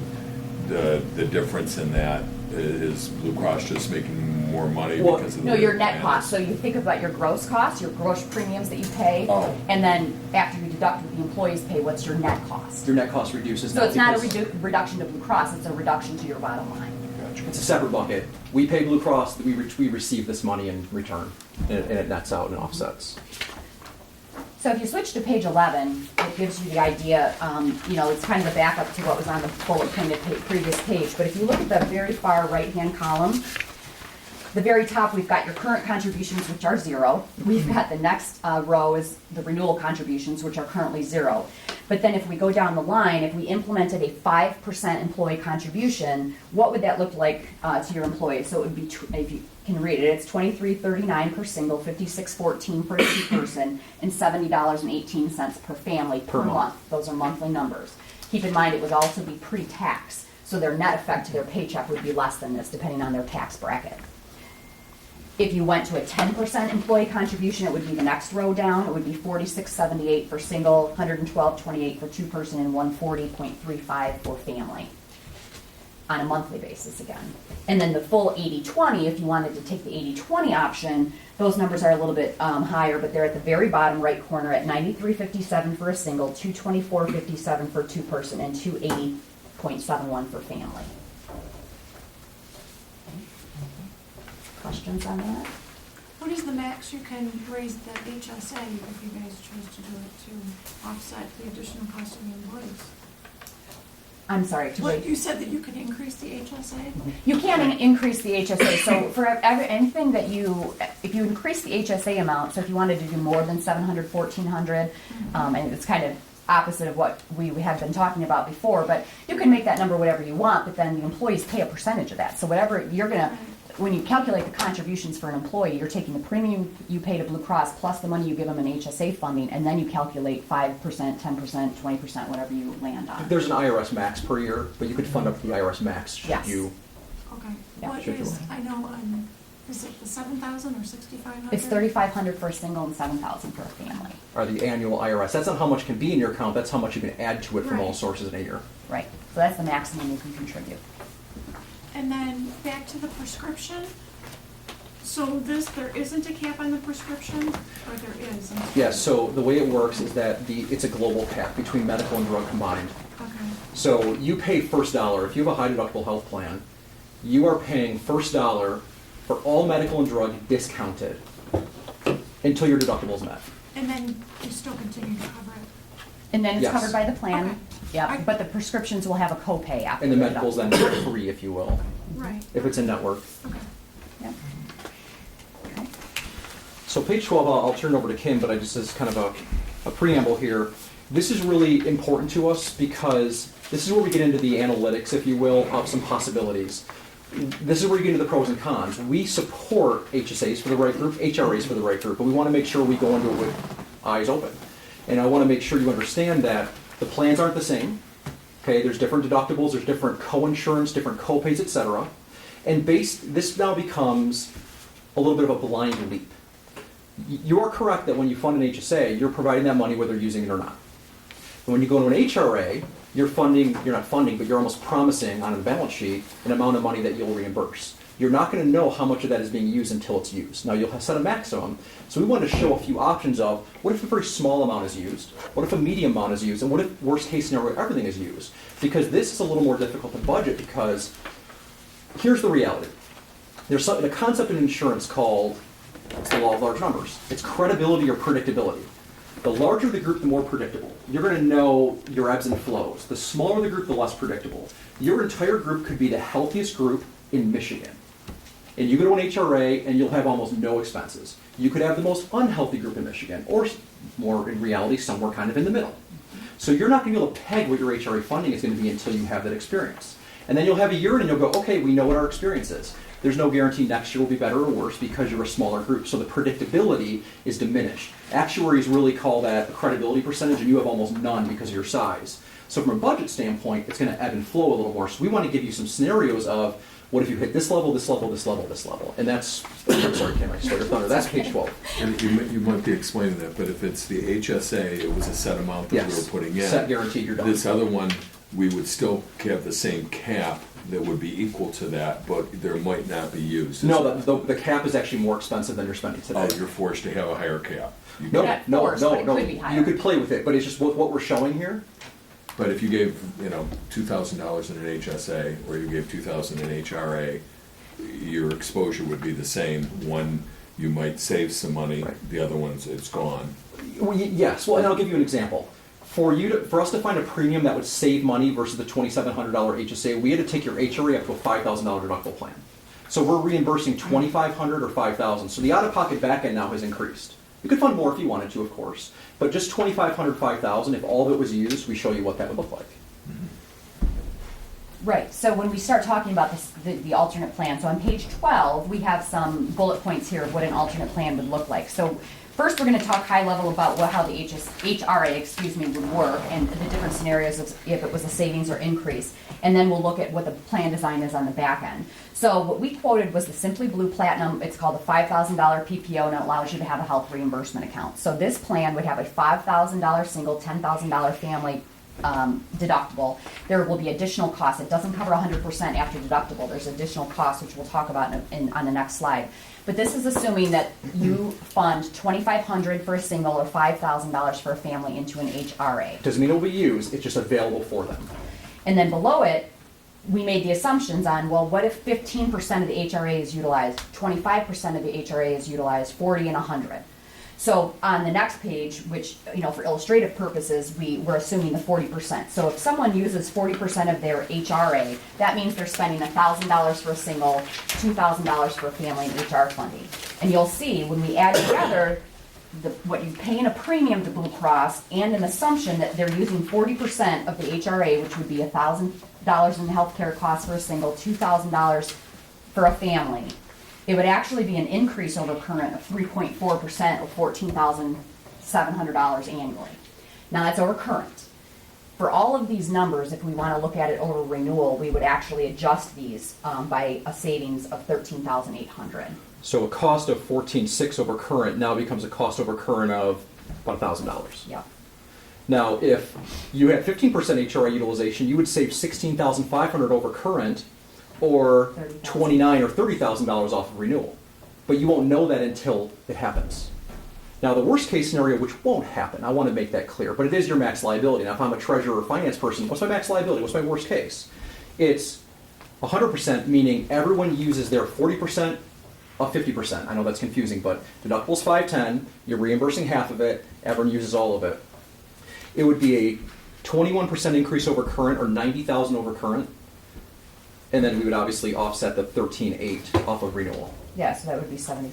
The difference in that is Blue Cross just making more money because of your net cost. So you think about your gross cost, your gross premiums that you pay, and then after you deduct what the employees pay, what's your net cost? Your net cost reduces. So it's not a reduction to Blue Cross, it's a reduction to your bottom line. Gotcha. It's a separate bucket. We pay Blue Cross, we receive this money in return, and it nets out and offsets. So if you switch to page 11, it gives you the idea, it's kind of a backup to what was on the bullet pointed previous page. But if you look at the very far right-hand column, the very top, we've got your current contributions, which are 0. We've got the next row is the renewal contributions, which are currently 0. But then if we go down the line, if we implemented a 5% employee contribution, what would that look like to your employees? So it would be, if you can read it, it's $23.39 per single, $56.14 per two-person, and $70.18 per family per month. Those are monthly numbers. Keep in mind, it would also be pre-tax, so their net effect to their paycheck would be less than this, depending on their tax bracket. If you went to a 10% employee contribution, it would be the next row down. It would be $46.78 for single, $112.28 for two-person, and $140.35 for family on a monthly basis again. And then the full 80-20, if you wanted to take the 80-20 option, those numbers are a little bit higher, but they're at the very bottom right corner at $93.57 for a single, $224.57 for two-person, and $280.71 for family. Questions on that? What is the max you can raise the HSA if you guys choose to do it to offset the additional cost of the employees? I'm sorry. You said that you could increase the HSA? You can increase the HSA. So for anything that if you increase the HSA amount, so if you wanted to do more than $700, $1,400, and it's kind of opposite of what we have been talking about before, but you can make that number whatever you want, but then the employees pay a percentage of that. So whatever you're going to, when you calculate the contributions for an employee, you're taking the premium you pay to Blue Cross plus the money you give them in HSA funding, and then you calculate 5%, 10%, 20%, whatever you land on. There's an IRS max per year, but you could fund up to the IRS max should you. Okay. Yeah. What is, I know, is it the 7,000 or 6,500? It's $3,500 for a single and $7,000 for a family. Or the annual IRS. That's not how much can be in your account, that's how much you can add to it from all sources in a year. Right. So that's the maximum you can contribute. And then back to the prescription. So there isn't a cap on the prescription, or there is? Yes, so the way it works is that it's a global cap between medical and drug combined. Okay. So you pay first dollar. If you have a high deductible health plan, you are paying first dollar for all medical and drug discounted until your deductible is met. And then you still continue to cover it? And then it's Yes. covered by the plan. Okay. Yeah, but the prescriptions will have a copay after. And the medical's then free, if you will, Right. if it's a network. Okay. Yep. So page 12, I'll turn it over to Kim, but I just as kind of a preamble here. This is really important to us because this is where we get into the analytics, if you will, of some possibilities. This is where you get into the pros and cons. We support HSAs for the right group, HRAs for the right group, but we want to make sure we go into it with eyes open. And I want to make sure you understand that the plans aren't the same. Okay, there's different deductibles, there's different co-insurance, different co-pays, etc. And this now becomes a little bit of a blind leap. You are correct that when you fund an HSA, you're providing that money whether you're using it or not. And when you go to an HRA, you're not funding, but you're almost promising on the balance sheet an amount of money that you'll reimburse. You're not going to know how much of that is being used until it's used. Now you'll have set a maximum, so we wanted to show a few options of what if a very small amount is used, what if a medium amount is used, and what if worst case scenario everything is used. Because this is a little more difficult to budget because here's the reality. There's a concept in insurance called, it's the law of large numbers. It's credibility or predictability. The larger the group, the more predictable. You're going to know your ebbs and flows. The smaller the group, the less predictable. Your entire group could be the healthiest group in Michigan. And you go to an HRA and you'll have almost no expenses. You could have the most unhealthy group in Michigan, or more in reality, somewhere kind of in the middle. So you're not going to be able to peg what your HRA funding is going to be until you have that experience. And then you'll have a year and you'll go, okay, we know what our experience is. There's no guarantee next year will be better or worse because you're a smaller group. So the predictability is diminished. Actuaries really call that a credibility percentage, and you have almost none because of your size. So from a budget standpoint, it's going to ebb and flow a little more. So we want to give you some scenarios of what if you hit this level, this level, this level, this level. And that's, I'm sorry, Kim, I stole your thunder. That's page 12. And you might be explaining that, but if it's the HSA, it was a set amount that we were putting in. Set guaranteed, you're done. This other one, we would still have the same cap that would be equal to that, but there might not be used. No, the cap is actually more expensive than you're spending today. Oh, you're forced to have a higher cap. You No, can't- Not forced, but it could be higher. You could play with it, but it's just what we're showing here. But if you gave, $2,000 in an HSA, or you gave $2,000 in HRA, your exposure would be the same. One, you might save some money, Right. the other one's, it's gone. Well, yes, well, and I'll give you an example. For us to find a premium that would save money versus the $2,700 HSA, we had to take your HRA up to a $5,000 deductible plan. So we're reimbursing $2,500 or $5,000. So the out-of-pocket back end now has increased. You could fund more if you wanted to, of course, but just $2,500, $5,000. If all of it was used, we show you what that would look like. Right, so when we start talking about the alternate plan, so on page 12, we have some bullet points here of what an alternate plan would look like. So first, we're going to talk high level about how the HRA, would work and the different scenarios of if it was a savings or increase. And then we'll look at what the plan design is on the back end. So what we quoted was the Simply Blue Platinum. It's called a $5,000 PPO, and it allows you to have a health reimbursement account. So this plan would have a $5,000 single, $10,000 family deductible. There will be additional costs. It doesn't cover 100% after deductible. There's additional costs, which we'll talk about on the next slide. But this is assuming that you fund $2,500 for a single or $5,000 for a family into an HRA. Doesn't mean it will be used, it's just available for them. And then below it, we made the assumptions on, well, what if 15% of the HRA is utilized, 25% of the HRA is utilized, 40 and 100? So on the next page, which, for illustrative purposes, we're assuming the 40%. So if someone uses 40% of their HRA, that means they're spending $1,000 for a single, $2,000 for a family and HR funding. And you'll see when we add together what you pay in a premium to Blue Cross and an assumption that they're using 40% of the HRA, which would be $1,000 in healthcare costs for a single, $2,000 for a family. It would actually be an increase over current of 3.4% or $14,700 annually. Now that's over current. For all of these numbers, if we want to look at it over renewal, we would actually adjust these by a savings of $13,800. So a cost of $14,600 over current now becomes a cost over current of about $1,000. Yeah. Now, if you had 15% HRA utilization, you would save $16,500 over current, or $29,000 or $30,000 off of renewal. But you won't know that until it happens. Now, the worst case scenario, which won't happen, I want to make that clear, but it is your max liability. Now, if I'm a treasurer or finance person, what's my max liability? What's my worst case? It's 100%, meaning everyone uses their 40% of 50%. I know that's confusing, but deductible's $510, you're reimbursing half of it, everyone uses all of it. It would be a 21% increase over current, or $90,000 over current. And then we would obviously offset the $13,800 off of renewal. Yeah, so that would be $75,000.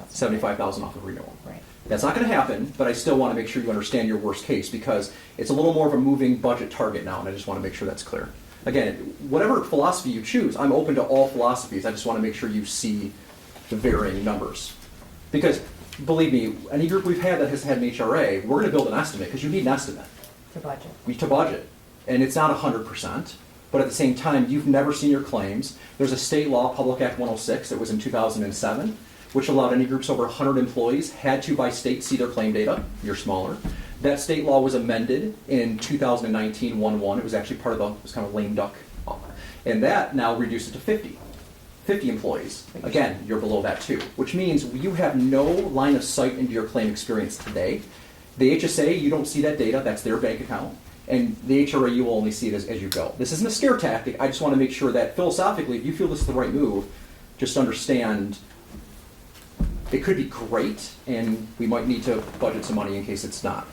$75,000 off of renewal. Right. That's not going to happen, but I still want to make sure you understand your worst case because it's a little more of a moving budget target now, and I just want to make sure that's clear. Again, whatever philosophy you choose, I'm open to all philosophies. I just want to make sure you see the varying numbers. Because, believe me, any group we've had that has had an HRA, we're going to build an estimate because you need an estimate. To budget. To budget. And it's not 100%, but at the same time, you've never seen your claims. There's a state law, Public Act 106, that was in 2007, which allowed any groups over 100 employees had to, by state, see their claim data. You're smaller. That state law was amended in 2019, 1/1. It was actually part of it was kind of lame duck. And that now reduced it to 50 employees. Again, you're below that too, which means you have no line of sight into your claim experience today. The HSA, you don't see that data. That's their bank account. And the HRA, you will only see it as you go. This isn't a scare tactic. I just want to make sure that philosophically, if you feel this is the right move, just understand it could be great, and we might need to budget some money in case it's not.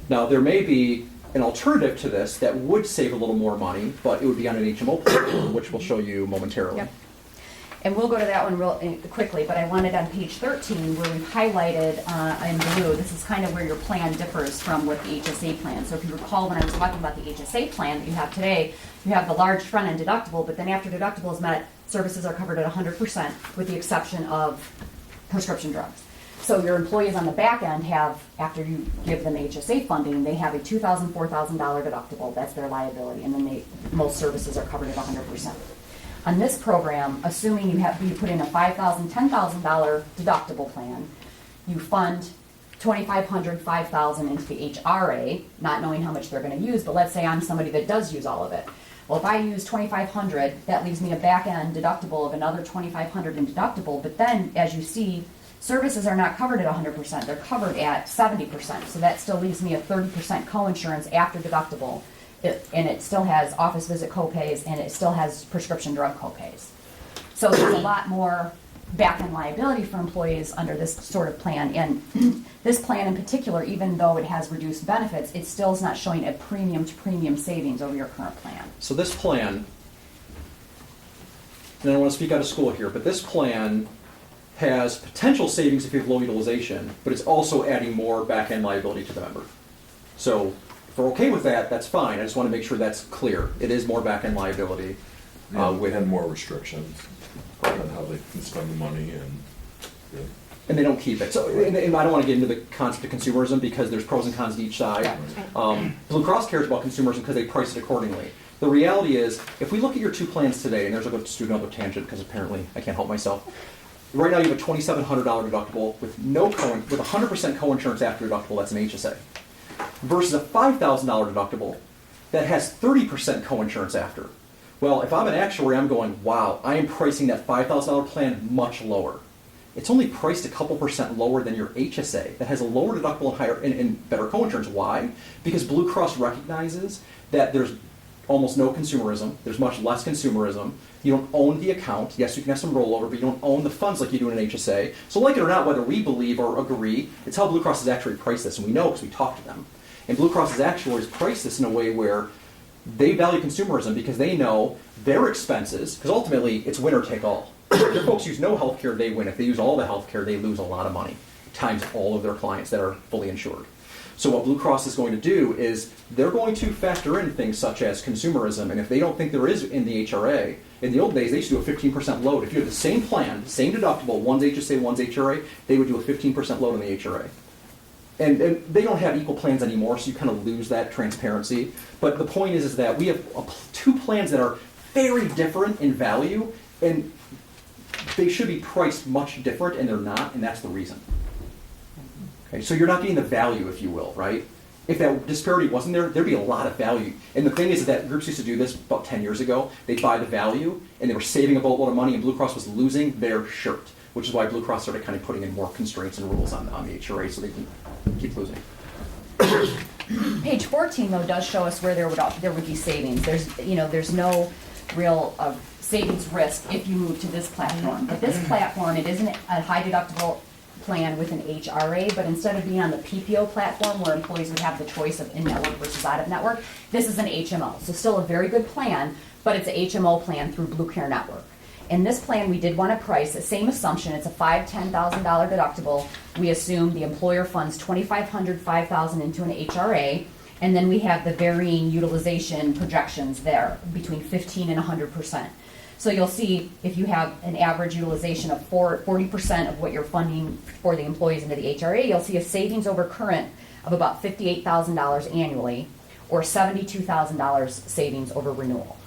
Now, there may be an alternative to this that would save a little more money, but it would be on an HMO plan, which we'll show you momentarily. Yep. And we'll go to that one real quickly, but I wanted on page 13 where we've highlighted in blue, this is kind of where your plan differs from what the HSA plan. So if you recall when I was talking about the HSA plan that you have today, you have the large front-end deductible, but then after deductible is met, services are covered at 100% with the exception of prescription drugs. So your employees on the back end have, after you give them HSA funding, they have a $2,000, $4,000 deductible. That's their liability, and then most services are covered at 100%. On this program, assuming you put in a $5,000, $10,000 deductible plan, you fund $2,500, $5,000 into the HRA, not knowing how much they're going to use. But let's say I'm somebody that does use all of it. Well, if I use $2,500, that leaves me a back-end deductible of another $2,500 in deductible. But then, as you see, services are not covered at 100%. They're covered at 70%. So that still leaves me a 30% coinsurance after deductible. And it still has office visit copays, and it still has prescription drug copays. So there's a lot more back-end liability for employees under this sort of plan. And this plan in particular, even though it has reduced benefits, it still is not showing a premium-to-premium savings over your current plan. So this plan, and I don't want to speak out of school here, but this plan has potential savings if you have low utilization, but it's also adding more back-end liability to the member. So if we're okay with that, that's fine. I just want to make sure that's clear. It is more back-end liability. And more restrictions on how they can spend the money and they don't keep it. So, and I don't want to get into the concept of consumerism because there's pros and cons to each side. Blue Cross cares about consumerism because they price it accordingly. The reality is, if we look at your two plans today, and there's a good student another tangent because apparently I can't help myself. Right now you have a $2,700 deductible with with 100% coinsurance after deductible. That's an HSA. Versus a $5,000 deductible that has 30% coinsurance after. Well, if I'm an actuary, I'm going, wow, I am pricing that $5,000 plan much lower. It's only priced a couple percent lower than your HSA that has a lower deductible and higher and better coinsurance. Why? Because Blue Cross recognizes that there's almost no consumerism. There's much less consumerism. You don't own the account. Yes, you can have some rollover, but you don't own the funds like you do in an HSA. So like it or not, whether we believe or agree, it's how Blue Cross has actually priced this, and we know because we talked to them. And Blue Cross's actuaries price this in a way where they value consumerism because they know their expenses, because ultimately it's winner take all. If their folks use no health care, they win. If they use all the health care, they lose a lot of money, times all of their clients that are fully insured. So what Blue Cross is going to do is they're going to factor in things such as consumerism, and if they don't think there is in the HRA, in the old days they used to do a 15% load. If you had the same plan, same deductible, one's HSA, one's HRA, they would do a 15% load on the HRA. And they don't have equal plans anymore, so you kind of lose that transparency. But the point is that we have two plans that are very different in value, and they should be priced much different, and they're not, and that's the reason. Okay, so you're not getting the value, if you will, right? If that disparity wasn't there, there'd be a lot of value. And the thing is that groups used to do this about 10 years ago. They'd buy the value, and they were saving a boatload of money, and Blue Cross was losing their shirt, which is why Blue Cross started kind of putting in more constraints and rules on the HRA so they can keep losing. Page 14 though does show us where there would be savings. There's no real savings risk if you move to this platform. But this platform, it isn't a high deductible plan with an HRA, but instead of being on the PPO platform where employees would have the choice of in-network versus out-of-network, this is an HMO. So still a very good plan, but it's an HMO plan through Blue Care Network. In this plan, we did want to price the same assumption. It's a $10,000 deductible. We assume the employer funds $2,500, $5,000 into an HRA, and then we have the varying utilization projections there between 15 and 100%. So you'll see if you have an average utilization of 40% of what you're funding for the employees into the HRA, you'll see a savings over current of about $58,000 annually, or $72,000 savings over renewal.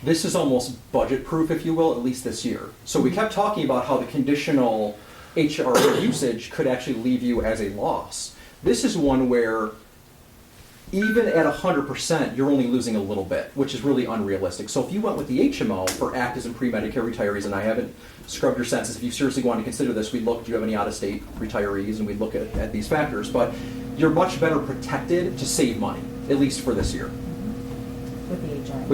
This is almost budget-proof, if you will, at least this year. So we kept talking about how the conditional HRA usage could actually leave you as a loss. This is one where even at 100%, you're only losing a little bit, which is really unrealistic. So if you went with the HMO for actives and pre-Medicare retirees, and I haven't scrubbed your census, if you seriously want to consider this, we'd look, do you have any out-of-state retirees, and we'd look at these factors. But you're much better protected to save money, at least for this year. With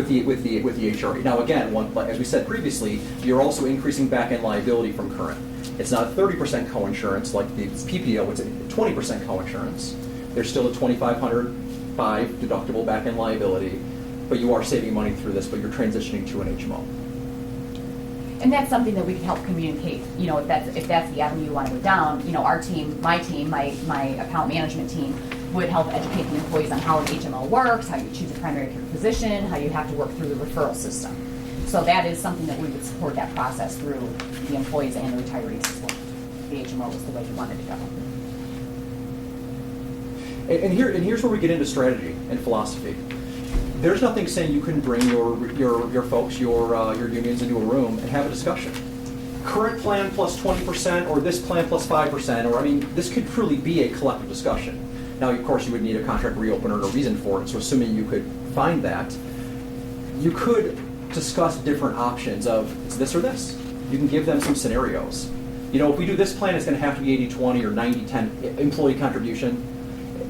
the HRA. With the HRA. Now again, as we said previously, you're also increasing back-end liability from current. It's not a 30% coinsurance like the PPO, it's a 20% coinsurance. There's still a $2,505 deductible back-end liability, but you are saving money through this, but you're transitioning to an HMO. And that's something that we can help communicate, you know, if that's the avenue you want to go down. You know, our team, my account management team would help educate the employees on how an HMO works, how you choose a primary care physician, how you have to work through the referral system. So that is something that we would support that process through the employees and the retirees as well. The HMO was the way you wanted to go. And here's where we get into strategy and philosophy. There's nothing saying you couldn't bring your folks, your unions into a room and have a discussion. Current plan plus 20%, or this plan plus 5%, or I mean, this could truly be a collective discussion. Now, of course, you would need a contract reopener and a reason for it, so assuming you could find that, you could discuss different options of, it's this or this. You can give them some scenarios. You know, if we do this plan, it's going to have to be 80-20 or 90-10 employee contribution.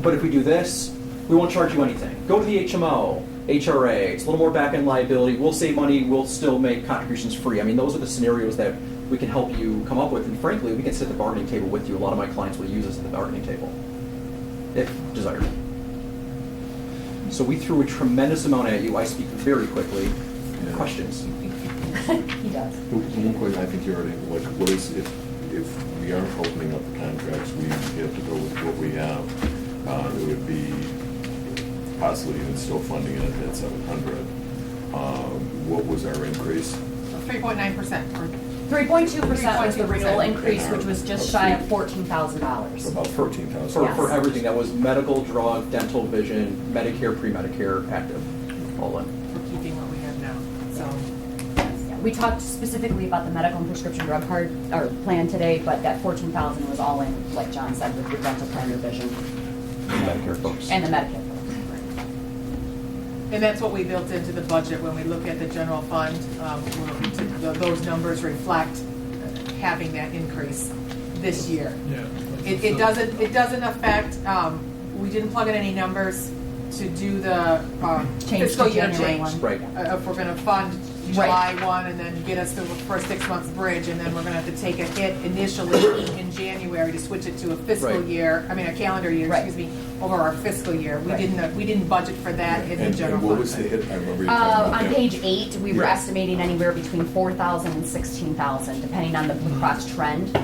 But if we do this, we won't charge you anything. Go to the HMO, HRA, it's a little more back-end liability, we'll save money, we'll still make contributions free. I mean, those are the scenarios that we can help you come up with, and frankly, we can sit at the bargaining table with you. A lot of my clients will use us at the bargaining table, if desired. So we threw a tremendous amount at you. I speak very quickly. Yeah. Questions? He does. One question, I think you already, like, what is, if we aren't opening up the contracts, we have to go with what we have. It would be possibly even still funding it at 700. What was our increase? 3.9%. 3.2% was the renewal 3.2%. increase, which was just shy of $14,000. About 14,000. For everything that was medical, drug, dental, vision, Medicare, pre-Medicare, active, all in. We're keeping what we have now, so. Yeah, we talked specifically about the medical and prescription drug card or plan today, but that $14,000 was all in, like John said, with the dental plan, your vision, Medicare folks. and the Medicare. And that's what we built into the budget when we look at the general fund. Those numbers reflect having that increase this year. Yeah. It doesn't affect, we didn't plug in any numbers to do the Change fiscal to year January change. 1. Right. If we're gonna fund July 1 and then get us through the first 6 months bridge, and then we're gonna have to take a hit initially in January to switch it to a fiscal Right. year, I mean, a calendar year, Right. excuse me, over our fiscal year. We Right. didn't budget for that in the general And fund. what was the hit? I remember you talking about On that. page 8, we were Yeah. estimating anywhere between 4,000 and 16,000, depending on the Blue Cross trend.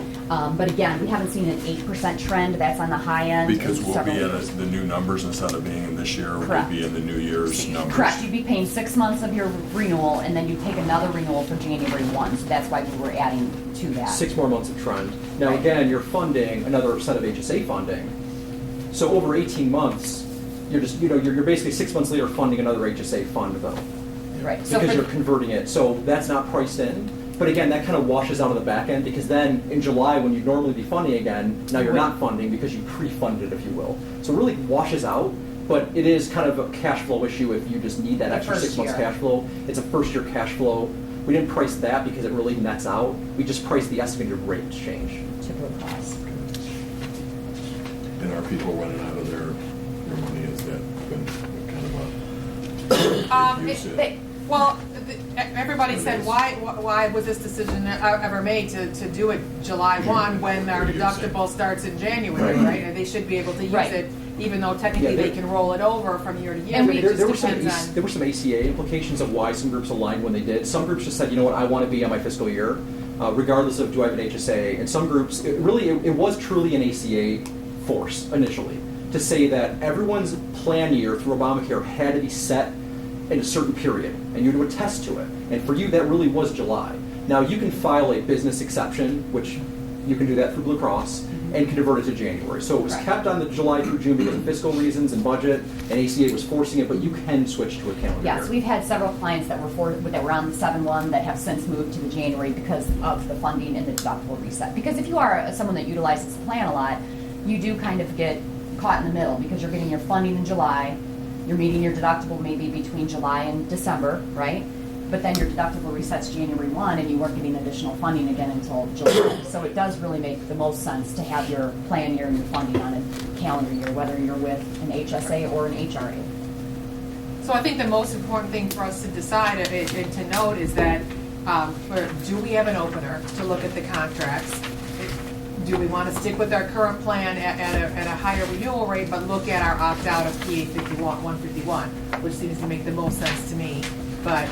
But again, we haven't seen an 8% trend. That's on the high end. Because in we'll several be at years. the new numbers instead of being in this year, we'll Correct. be in the New Year's numbers. Correct. You'd be paying 6 months of your renewal, and then you take another renewal for January 1. So that's why we were adding to that. 6 more months of trend. Now Right. again, you're funding another set of HSA funding. So over 18 months, you're basically 6 months later funding another HSA fund though. Right. So Because for- you're converting it. So that's not priced in. But again, that kind of washes out on the back end, because then in July, when you'd normally be funding again, now you're not funding because you pre-funded, if you will. So it really washes out, but it is kind of a cash flow issue if you just need that The extra first 6 months year. cash flow. It's a first year cash flow. We didn't price that because it really nets out. We just priced the estimated rate change. to Blue Cross. And are people running out of their money? Is that been kind of a reduce it? Well, everybody said, why was this decision ever made to do it July 1 when our deductible starts in January, right? And they should be able to use Right. it even though technically Yeah, they can roll it over from year to year, And but we- it just there were some depends on. there were some ACA implications of why some groups aligned when they did. Some groups just said, you know what, I want to be on my fiscal year, regardless of do I have an HSA. And some groups, it was truly an ACA force initially to say that everyone's plan year through Obamacare had to be set in a certain period, and you had to attest to it. And for you, that really was July. Now you can file a business exception, which you can do that through Blue Cross, and convert it to January. So it was Right. kept on the July through June because of fiscal reasons and budget, and ACA was forcing it, but you can switch to a calendar Yes, year. we've had several clients that were on the 7/1 that have since moved to the January because of the funding and the deductible reset. Because if you are someone that utilizes the plan a lot, you do kind of get caught in the middle because you're getting your funding in July, you're meeting your deductible maybe between July and December, right? But then your deductible resets January 1 and you weren't getting additional funding again until July. So it does really make the most sense to have your plan year and your funding on a calendar year, whether you're with an HSA or an HRA. So I think the most important thing for us to decide and to note is that, do we have an opener to look at the contracts? Do we want to stick with our current plan at a higher renewal rate, but look at our opt-out of PA 151, which seems to make the most sense to me. But,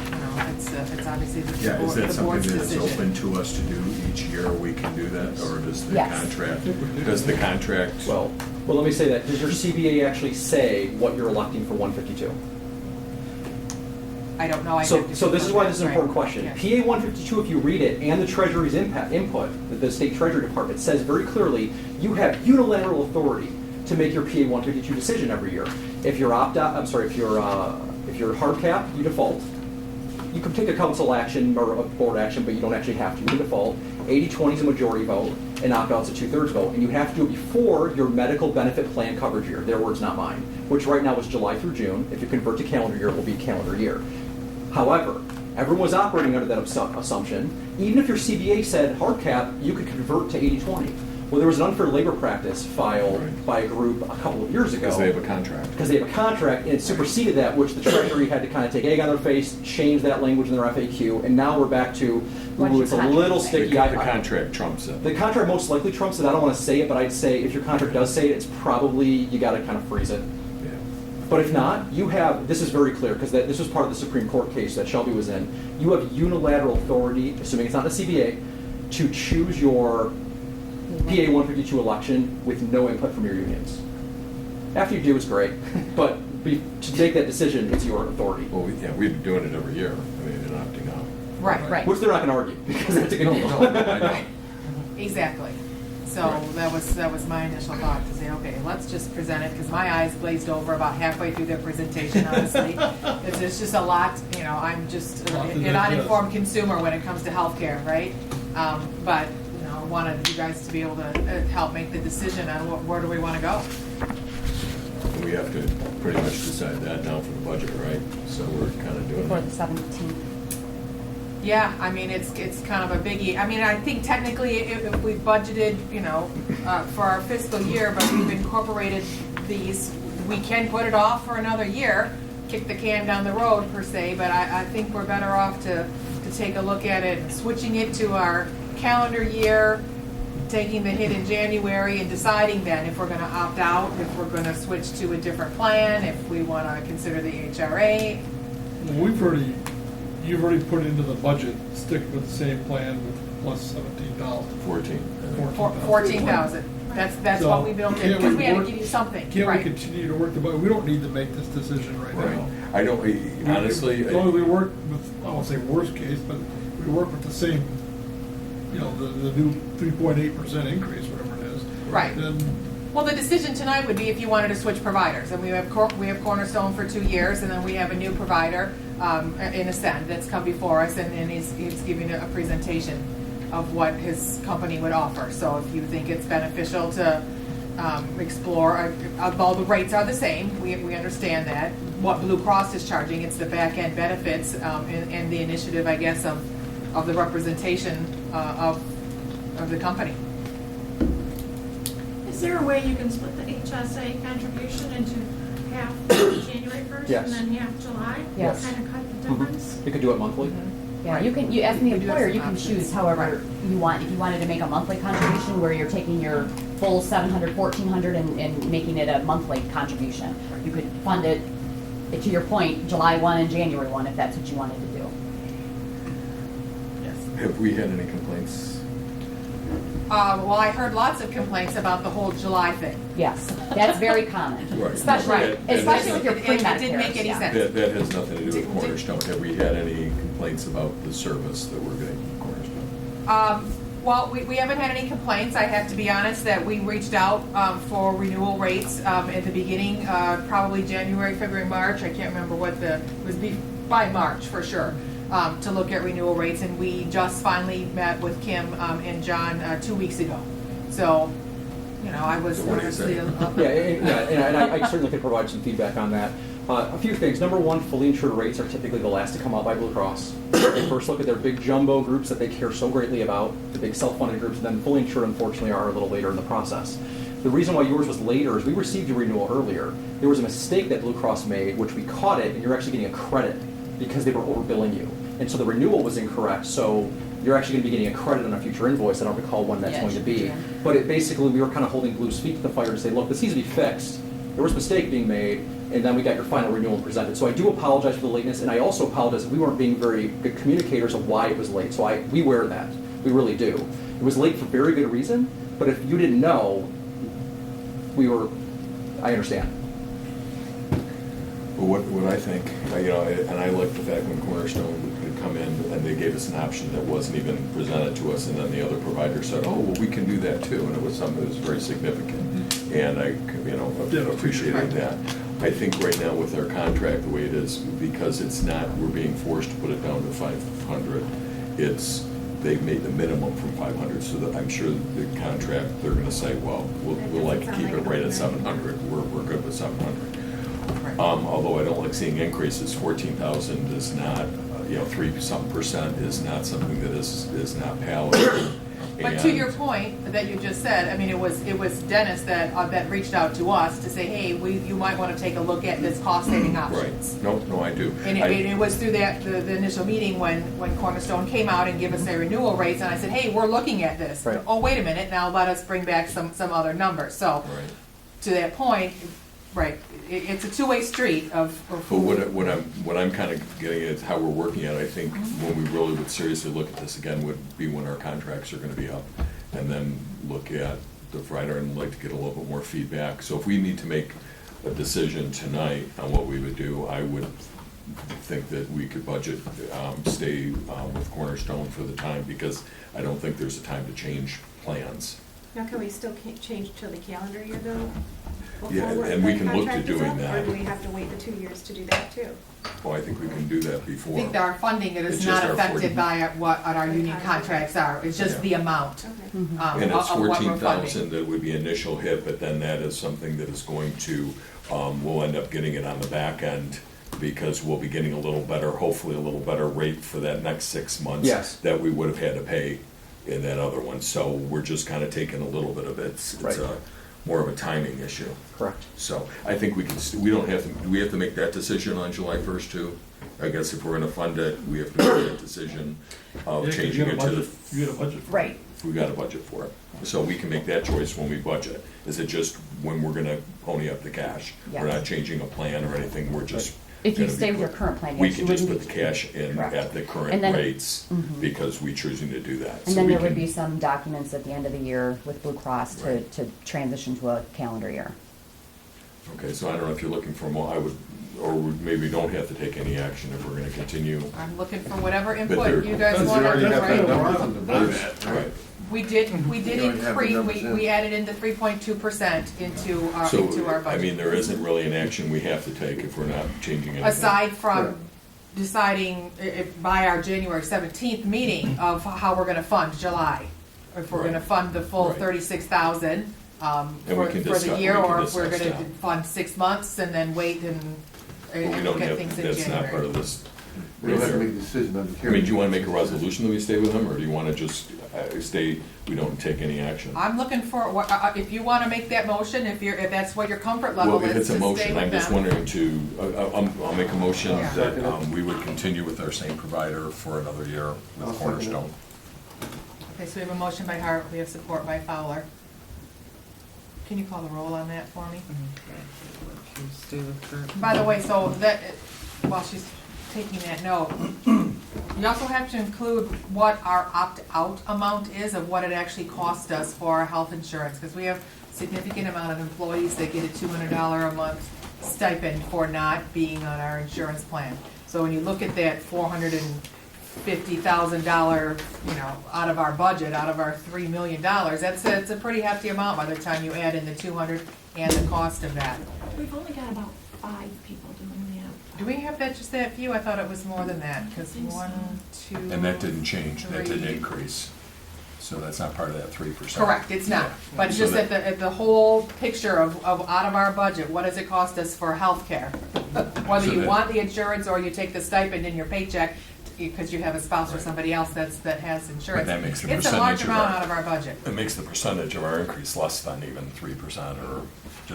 it's obviously the Yeah, is that the something board's that is decision. open to us to do each year? We can do that, or does the Yes. contract, does the contract? Well, let me say that. Does your CBA actually say what you're electing for 152? I don't know. I So have to this is why this is an confirm important that. question. Yeah. PA 152, if you read it, and the Treasury's input, the State Treasury Department says very clearly, you have unilateral authority to make your PA 152 decision every year. If you're if you're hard cap, you default. You can take a council action or a board action, but you don't actually have to. You can default. 80-20 is a majority vote, and opt-out's a 2/3 vote. And you have to do it before your medical benefit plan coverage year. Their words, not mine. Which right now is July through June. If you convert to calendar year, it will be calendar year. However, everyone was operating under that assumption. Even if your CBA said hard cap, you could convert to 80-20. Well, there was an unfair labor practice filed Right. by a group a couple of years ago. Because they have a contract. Because they have a contract, and it superseded that, which the Treasury had to kind of take egg on their face, change that language in their FAQ, and now we're back to, What's ooh, your it's a contract little say? sticky. The contract trumps it. The contract most likely trumps it. I don't want to say it, but I'd say if your contract does say it, it's probably, you got to kind of freeze it. Yeah. But if not, you have, this is very clear, because this was part of the Supreme Court case that Shelby was in, you have unilateral authority, assuming it's not the CBA, to choose your PA 152 election with no input from your unions. After you do, it's great, but to make that decision, it's your authority. Well, we've been doing it every year. I mean, and opting out. Right. Which they're not going to argue, because that's a good deal. I know. Exactly. So that was my initial thought, to say, okay, let's just present it, because my eyes glazed over about halfway through their presentation, honestly. It's just a lot, I'm just an uninformed consumer when it comes to healthcare, right? But, I wanted you guys to be able to help make the decision on where do we want to go. And we have to pretty much decide that now for the budget, right? So we're kind of doing Before the it. 17th. Yeah, I mean, it's kind of a biggie. I mean, I think technically if we budgeted, for our fiscal year, but we've incorporated these, we can put it off for another year, kick the can down the road per se, but I think we're better off to take a look at it, switching it to our calendar year, taking the hit in January and deciding then if we're going to opt out, if we're going to switch to a different plan, if we want to consider the HRA. Well, you've already put into the budget, stick with the same plan with plus 17,000. 14. 14,000. That's So, what we built in, can't because we had to work- give you something. Can't we Right. continue to work the budget? We don't need to make this decision right Right. now. I don't, honestly, As long as we work with, I won't say worst case, but we work with the same, the new 3.8% increase, whatever it is. Right. Then, Well, the decision tonight would be if you wanted to switch providers, and we have Cornerstone for 2 years, and then we have a new provider in Ascend that's come before us, and he's giving a presentation of what his company would offer. So if you think it's beneficial to explore, although the rates are the same, we understand that. What Blue Cross is charging, it's the back end benefits and the initiative, I guess, of the representation of the company. Is there a way you can split the HSA contribution into half January 1st Yes. and then half July? Yes. Kind of cut the difference? You could do it monthly. Yeah, you can, as the We do have employer, some you can options. choose however you want. If you wanted to make a monthly contribution where you're taking your full 700, 1,400 and making it a monthly contribution. You could fund it, to your point, July 1 and January 1, if that's what you wanted to do. Yes. Have we had any complaints? Well, I heard lots of complaints about the whole July thing. Yes, that's very common, Right. especially, Right. especially with your It pre-Medicare. didn't make any sense. That has nothing to do with Cornerstone. Have we had any complaints about the service that we're getting from Cornerstone? Well, we haven't had any complaints. I have to be honest that we reached out for renewal rates at the beginning, probably January, February, March. I can't remember what it was by March for sure, to look at renewal rates. And we just finally met with Kim and John 2 weeks ago. So, you know, I was So what do you say? And I certainly could provide some feedback on that. A few things. Number one, fully insured rates are typically the last to come out by Blue Cross. They first look at their big jumbo groups that they care so greatly about, the big self-funded groups, and then fully insured, unfortunately, are a little later in the process. The reason why yours was later is we received your renewal earlier. There was a mistake that Blue Cross made, which we caught it, and you're actually getting a credit because they were overbilling you. And so the renewal was incorrect, so you're actually going to be getting a credit on a future invoice. I don't recall when that's going to be. But it basically, we were kind of holding Blue's feet to the fire to say, look, this needs to be fixed. There was a mistake being made, and then we got your final renewal presented. So I do apologize for the lateness, and I also apologize that we weren't being very good communicators of why it was late. So we wear that. We really do. It was late for very good reason, but if you didn't know, I understand. Well, what I think, you know, and I like the fact when Cornerstone had come in and they gave us an option that wasn't even presented to us, and then the other provider said, oh, well, we can do that too, and it was something that was very significant, and I, you know, appreciated that. I think right now with our contract, the way it is, because it's not, we're being forced to put it down to 500, they've made the minimum from 500, so that I'm sure the contract, they're gonna say, well, we'll like to keep it right at 700, we're good with 700. Although I don't like seeing increases, 14,000 is not, you know, 3% is not something that is not palatable. But to your point that you just said, I mean, it was Dennis that reached out to us to say, hey, you might want to take a look at this cost-saving options. Right. No, I do. And it was through the initial meeting when Cornerstone came out and gave us their renewal rates, and I said, hey, we're looking at this. Right. Oh, wait a minute, now let us bring back some other numbers. So, Right. to that point, right, it's a two-way street of. But what I'm kind of getting at is how we're working at. I think when we really would seriously look at this again would be when our contracts are going to be up, and then look at the provider and like to get a little bit more feedback. So if we need to make a decision tonight on what we would do, I would think that we could budget, stay with Cornerstone for the time, because I don't think there's a time to change plans. Now, can we still change to the calendar year though? Yeah, before and we the can look to contract is doing up, that. Or do we have to wait the 2 years to do that too? Well, I think we can do that I before. think that our funding It's is just not our affected 40 by what our union contracts are, it's just Yeah. the amount. Okay. And it's of what we're 14,000 funding. that would be initial hit, but then that is something that is going to, we'll end up getting it on the back end, because we'll be getting a little better, hopefully a little better rate for that next 6 months. Yes. That we would have had to pay in that other one, so we're just kind of taking a little bit of it. It's Right. more of a timing issue. Correct. So I think we can, we don't have to, do we have to make that decision on July 1st too? I guess if we're gonna fund it, we have to make that decision of Yeah, 'cause changing it to the. You get a budget. for it. Right. We got a budget for it. So we can make that choice when we budget. Is it just when we're gonna pony up the cash? We're Yes. not changing a plan or anything, we're just. If you gonna stay be with your put- current plan, We yes, can you just wouldn't put the be- cash in Correct. at the And current then- rates, Mhm. because we choosing to do that. And So then we there would can- be some documents at the end of the year with Blue Cross to, Right. to transition to a calendar year. Okay, so I don't know if you're looking for more, I would, or maybe don't have to take any action if we're gonna continue. I'm looking for whatever there- input you guys Because want you already to, have right? the numbers in the budget. Right. We did You already have the increase, numbers in. we added in the 3.2% into our So, I budget. mean, there isn't really an action we have to take if we're not changing anything. Aside from Correct. deciding by our January 17th meeting of how we're gonna fund July. If we're Right. gonna fund the full Right. 36,000 And we for can the discuss- year, we can or if we're discuss gonna that. fund 6 months and then wait and But we don't look at have, things in that's not part of January. this. We don't have to right make a decision on the there. I carry. mean, do you wanna make a resolution that we stay with them, or do you wanna just stay, we don't take any action? I'm looking for, if you wanna make that motion, if that's what your comfort level Well, if is, it's a to stay motion, I'm with just them. wondering to, I'll make a motion Yeah. that we would continue with our same provider for another year I'll with second Cornerstone. Okay, so we have a motion by Hart, we have support by Fowler. Can you call the roll on that for me? Stay with current. By the way, so that, while she's taking that note, you also have to include what our opt-out amount is of what it actually cost us for our health insurance, because we have significant amount of employees that get a $200 a month stipend for not being on our insurance plan. So when you look at that $450,000, out of our budget, out of our $3 million, it's a pretty hefty amount by the time you add in the 200 and the cost of that. We've only got about 5 people doing the app. Do we have just that few? I thought it was more than that, because I think so. 1, 2. And that didn't change, that didn't 3. increase. So that's not part of that 3%. Correct, it's not. But it's So just at the whole picture of out of our budget, what does it cost us for healthcare? Whether So you that- want the insurance or you take the stipend in your paycheck because you have a spouse or somebody else that has insurance. But that makes the It's a large percentage of amount our- out of our budget. It makes the percentage of our increase less than even 3%, or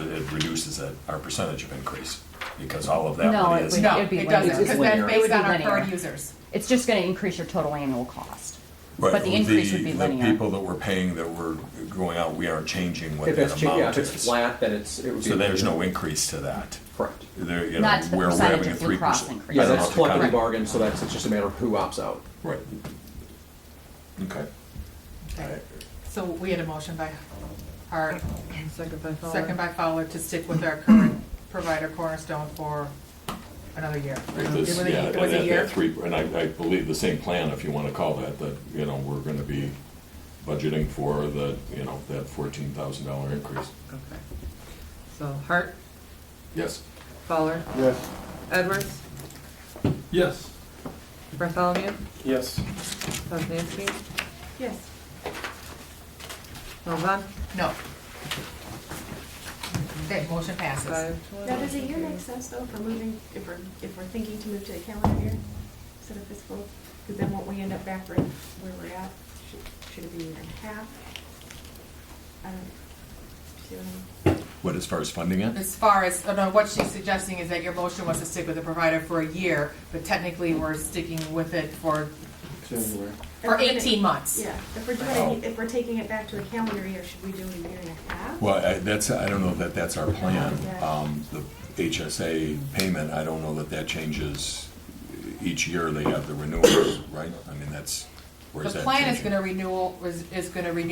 it reduces our percentage of increase, because all of that No, money it is. would- No, It'd be it doesn't, linear. because that's It's linear. It based would on be our linear. current users. It's just gonna increase your total annual cost. Right, But the increase would be linear. The people that we're paying that we're going out, we aren't changing what If that it's, yeah, amount if it's is. flat, then it would be. So there's no increase to that. Correct. There, Not to the where we're percentage having a of Blue Cross 3%. increase. Yeah, I don't know that's if the collectively county- bargained, so it's just a matter of who opts out. Right. Okay. Okay. So we had a motion by Hart, Second by Fowler. second by Fowler, to stick with our current provider Cornerstone for another year. Right, this- It was a- yeah, it was a and year? that 3, and I believe the same plan, if you want to call that, we're going to be budgeting for that $14,000 increase. Okay. So Hart, Yes. Fowler, Yes. Edwards, Yes. Bartholomew, Yes. Poznanski, Yes. Milburn. No. Okay, motion passes. 5-20. Now, does a year make sense though for moving, if we're thinking to move to a calendar year instead of fiscal? Because then won't we end up back right where we're at? Should it be a year and a half? I don't, see what I mean? What, as far as funding it? As far as, no, what she's suggesting is that your motion was to stick with the provider for a year, but technically we're sticking with it for January. For If we're gonna- 18 months. Yeah, if we're doing, if we're taking it back to a calendar year, should we do a year and a half? Well, I don't know that that's our plan. Yeah. The HSA payment, I don't know that changes each year. They have the renewal, right? I mean, that's, where's The that plan is changing? gonna renew, but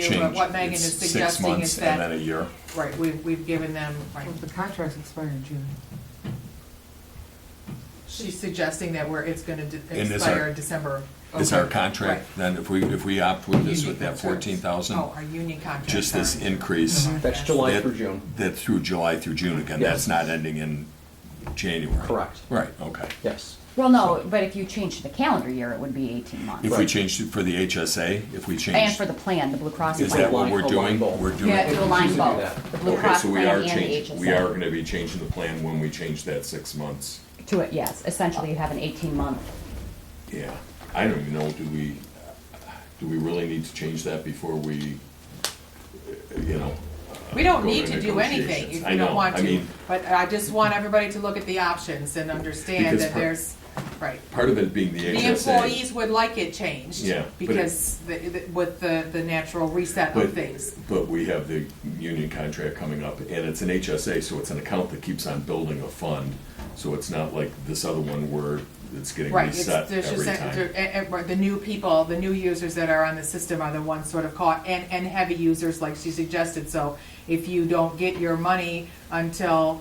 Change. what Megan It's is suggesting 6 months is and then that, a year? right, we've given them, right. Well, the contracts expire in June. She's suggesting that it's gonna And is expire our- in December. Is Okay, our contract, right. then if we opt with this, Union with that contract. 14,000? Oh, our union contract. Just this sorry. increase? Mhm. That's Yes. July that- through June. That through July through June again, Yes. that's not ending in January? Correct. Right, okay. Yes. Well, no, but if you change to the calendar year, it would be 18 months. If we Right. change it for the HSA, if we change. And for the plan, the Blue Cross. Is plan. that what we're Align doing? both. We're doing. Yeah, to align choose to do both, that. the Blue Okay, Cross so we plan are and the changing, HSA. we are gonna be changing the plan when we change that 6 months. To it, yes, essentially you have an 18-month. Yeah, I don't even know, do we really need to change that before we, We don't go need to to do anything negotiations? if I you don't know, want I to, mean, but I just want everybody to look at the options and understand Because that part- there's, right. part of it being the The HSA. employees would like it changed. Yeah, but it- Because with the natural reset But- of things. But we have the union contract coming up, and it's an HSA, so it's an account that keeps on building a fund. So it's not like this other one where it's getting Right, it's, reset there's just, every time. the new people, the new users that are on the system are the ones sort of caught, and heavy users like she suggested, so if you don't get your money until,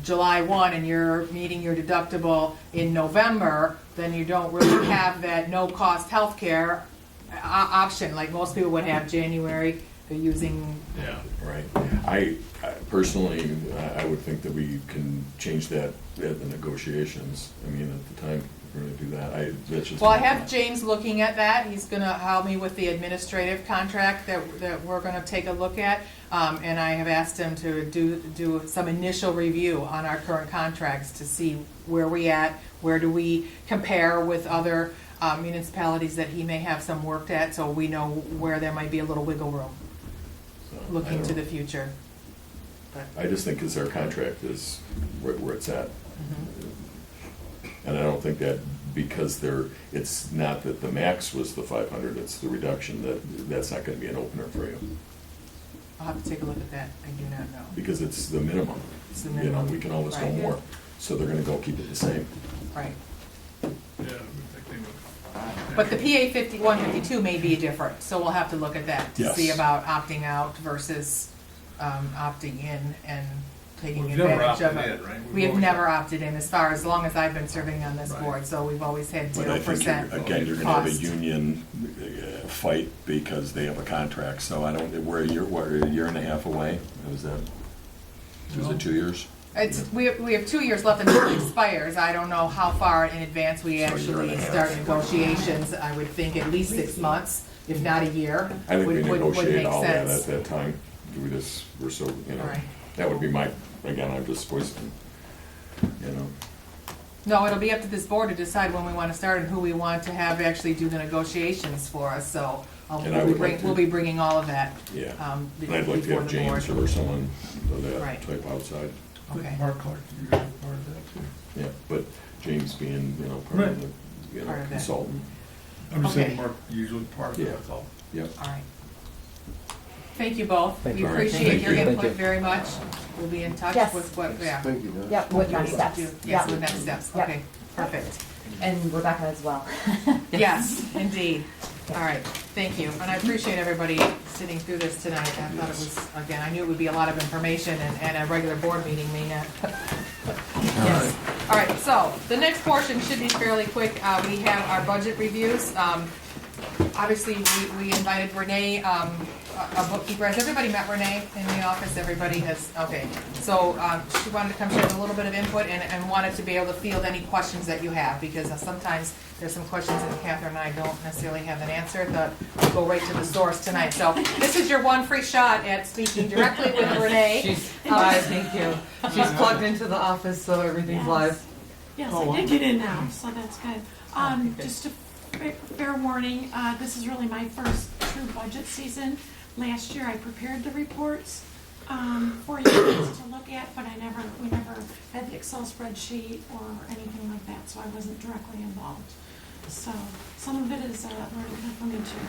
July 1 and you're meeting your deductible in November, then you don't really have that no-cost healthcare option, like most people would have January, they're using, Yeah, right. I personally, I would think that we can change that at the negotiations. I mean, at the time, we're gonna do that. That's just. well, I my have thought. James looking at that, he's gonna help me with the administrative contract that we're gonna take a look at. And I have asked him to do some initial review on our current contracts to see where we at, where do we compare with other municipalities that he may have some worked at, so we know where there might be a little wiggle room, So, I looking don't to know. the future. But, I just think because our contract is where it's at. And I don't think that because it's not that the max was the 500, it's the reduction, that's not gonna be an opener for you. I'll have to take a look at that, I do not know. Because it's the minimum. It's the You know, minimum. we can always go Right. more. So they're gonna go keep it the same. Right. Yeah, I would think they would. But the PA 51, 52 may be different, so we'll have to look at that to Yes. see about opting out versus opting in and taking We've never advantage of opted it. in, right? We've We have always- never opted in as long as I've been serving on this Right. board, so we've always had But I think, 0% again, you're gonna have a cost. union fight because they have a contract, so I don't, we're a year and a half away? Was that, was it 2 years? We have 2 years left until it expires. I don't know how far in advance we So a year and actually a half. start negotiations. I would think at least 6 months, if not a year, I think we would negotiate make all that sense. at that time. We're so, you know, All right. that would be my, again, I'm just voicing, you know. No, it'll be up to this board to decide when we want to start and who we want to have actually do the negotiations for us, so And I would like to- we'll be bringing all of that. Yeah. Be- And I'd like to before have the board. James or someone of that Right. type outside. I think Okay. Mark Clark, you're part of that too. Yeah, but James being, you know, part of Right. the, Part of that. consultant. I'm just Okay. saying Mark usually part of Yeah. it, that's all. Yep. All right. Thank you both. Thank We you. appreciate Thank your you. Thank input you. very much. We'll be in touch Yes. with what, yeah. Thank you, Dennis. Yep, with next steps. Yes, Yep. with next steps. Yep. Okay, perfect. And Rebecca as well. Yes, indeed. All right, thank you. And I appreciate everybody sitting through this tonight. I thought it was, again, I knew it would be a lot of information and a regular board meeting may not. Yes. All right, so the next portion should be fairly quick. We have our budget reviews. Obviously, we invited Renee, a bookkeeper. Has everybody met Renee in the office? Everybody has, okay. So she wanted to come share a little bit of input and wanted to be able to field any questions that you have, because sometimes there's some questions that Catherine and I don't necessarily have an answer, but we'll go right to the source tonight. So this is your one free shot at speaking directly with Renee. She's live, thank you. She's plugged into the office, so everything's Yes. live. Yes, Oh, I did get in now, so that's good. Okay, good. Just a fair warning, this is really my first true budget season. Last year I prepared the reports for you guys to look at, but we never had the Excel spreadsheet or anything like that, so I wasn't directly involved. So some of it is learning for me too.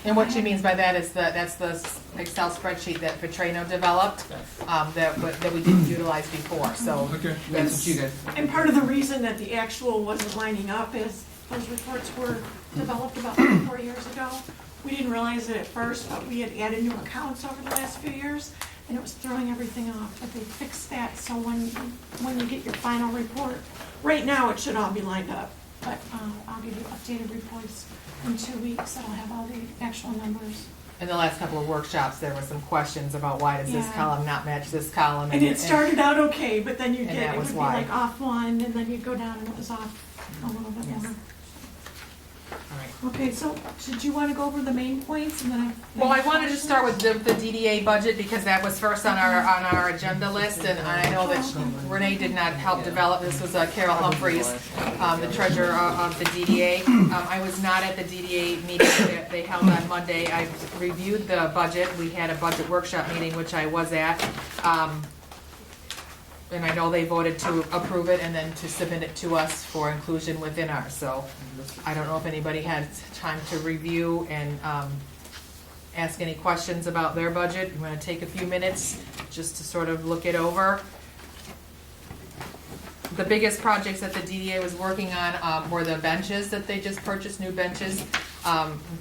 And what she means by that is that's the Excel spreadsheet that Petrino developed, that we didn't utilize before, so. Okay. That's what you guys. And part of the reason that the actual wasn't lining up is those reports were developed about 4 years ago. We didn't realize it at first, but we had added new accounts over the last few years, and it was throwing everything off. But they fixed that, so when you get your final report, right now it should all be lined up. But I'll give you updated reports in 2 weeks that'll have all the actual numbers. In the last couple of workshops, there were some questions about why does this Yeah. column not match this column? And it started out okay, but then you And get, that it was would be why. like off one, and then you'd go down and it was off a little bit Yes. more. All right. Okay, so did you want to go over the main points and then Well, I wanted to start with the DDA budget because that was first on our agenda list, and I know that Renee did not help develop. This was Carol Humphreys, the treasurer of the DDA. I was not at the DDA meeting that they held on Monday. I reviewed the budget. We had a budget workshop meeting, which I was at. And I know they voted to approve it and then to submit it to us for inclusion within ours. So I don't know if anybody had time to review and ask any questions about their budget. I'm gonna take a few minutes just to sort of look it over. The biggest projects that the DDA was working on were the benches that they just purchased, new benches,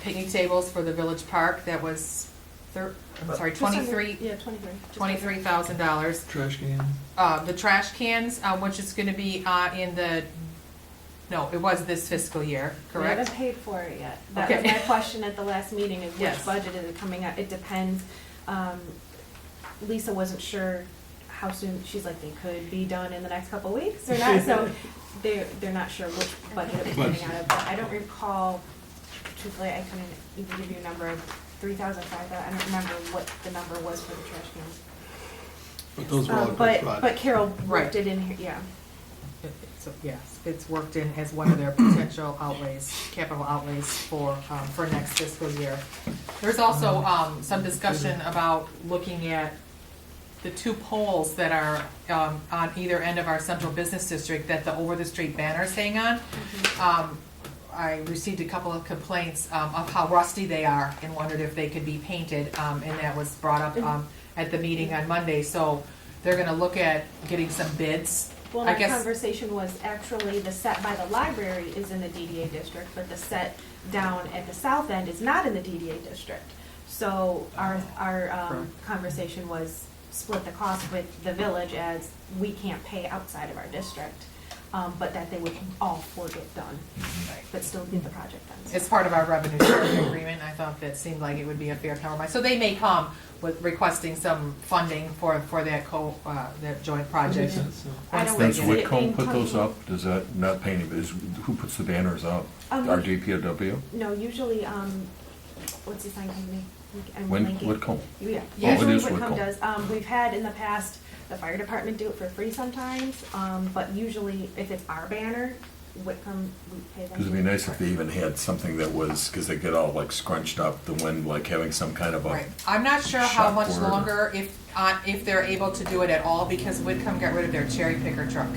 picnic tables for the village park. That was $23,000. Trash can. The trash cans, which is gonna be in the, no, it was this fiscal year, We correct? haven't paid for it yet. That Okay. was my question at the last meeting, is which Yes. budget is it coming out? It depends. Lisa wasn't sure how soon, she's like, they could be done in the next couple of weeks or not, so they're not sure which budget it was coming out of. But I don't recall, truthfully, I couldn't even give you a number of 3,000, 5,000, I don't remember what the number was for the trash cans. But those were all good But projects. Carol Right. worked it in here, yeah. So, yes, it's worked in as one of their potential outlays, capital outlays for next fiscal year. There's also, some discussion about looking at the two poles that are, on either end of our central business district that the over-the-street banners hang on. I received a couple of complaints of how rusty they are and wondered if they could be painted, and that was brought up at the meeting on Monday. So they're gonna look at getting some bids. Well, I my guess, conversation was actually the set by the library is in the DDA district, but the set down at the south end is not in the DDA district. So our conversation was split the cost with the village as we can't pay outside of our district, but that they would all four get done, but still get the project done. it's part of our revenue sharing agreement. I thought that seemed like it would be a fair compromise. So they may come with requesting some funding for that that joint project. I don't Does see it being Whitcomb put those come- up? Does that, not painting, but who puts the banners up? Um, Our DPW? No, usually, what's the sign company? I'm When, blanking. Whitcomb? Yeah, Oh, it usually is Whitcomb Whitcomb. does. We've had in the past, the fire department do it for free sometimes, but usually if it's our banner, Whitcomb, we pay them. Because it'd be nice if they even had something that was, because they get all like scrunched up, the wind, like having some kind of a. Right. I'm not sure how much Shop board. longer, if they're able to do it at all, because Whitcomb got rid of their cherry picker truck.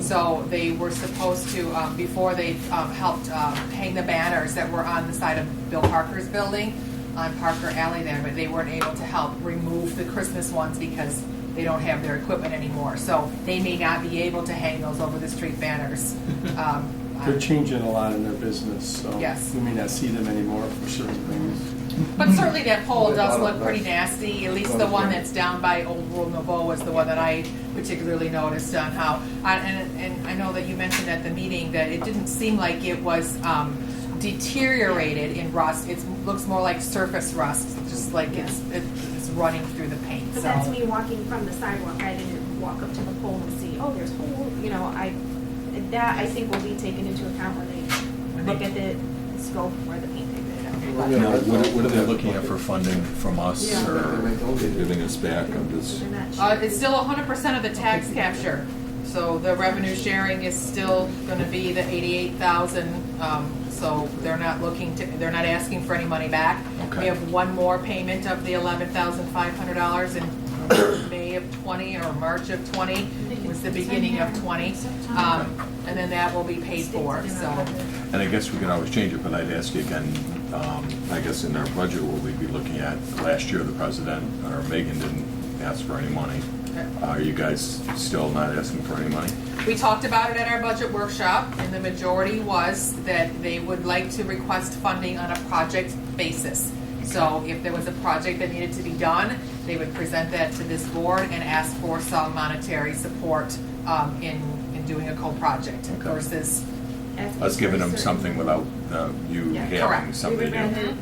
So they were supposed to, before they helped hang the banners that were on the side of Bill Parker's building, on Parker Alley there, but they weren't able to help remove the Christmas ones because they don't have their equipment anymore. So they may not be able to hang those over the street banners. They're changing a lot in their business, so Yes. we may not see them anymore for certain things. But certainly that pole does look pretty nasty, at least the one that's down by Old Rule Nouveau was the one that I particularly noticed on how, and I know that you mentioned at the meeting that it didn't seem like it was deteriorated in rust. It looks more like surface rust, just like it's running through the paint, But so. that's me walking from the sidewalk. I didn't walk up to the pole and see, oh, there's holes, you know, that I think will be taken into account when they look at the scope for the painting. Now, what are they looking at for funding from us Yeah. or giving us back on this? It's still 100% of the tax capture, so the revenue sharing is still gonna be the 88,000, so they're not they're not asking for any money back. Okay. We have one more payment of the $11,500 in May of 20 or March of 20, was the beginning of 20, and then that will be paid for, so. And I guess we could always change it, but I'd ask you again, I guess in our budget, will we be looking at, last year the president, or Megan didn't ask for any money. Are you guys still not asking for any money? We talked about it at our budget workshop, and the majority was that they would like to request funding on a project basis. So if there was a project that needed to be done, they would present that to this board and ask for some monetary support in doing a co-project versus. Us giving them something without you Yeah, having correct. something We to would do. rather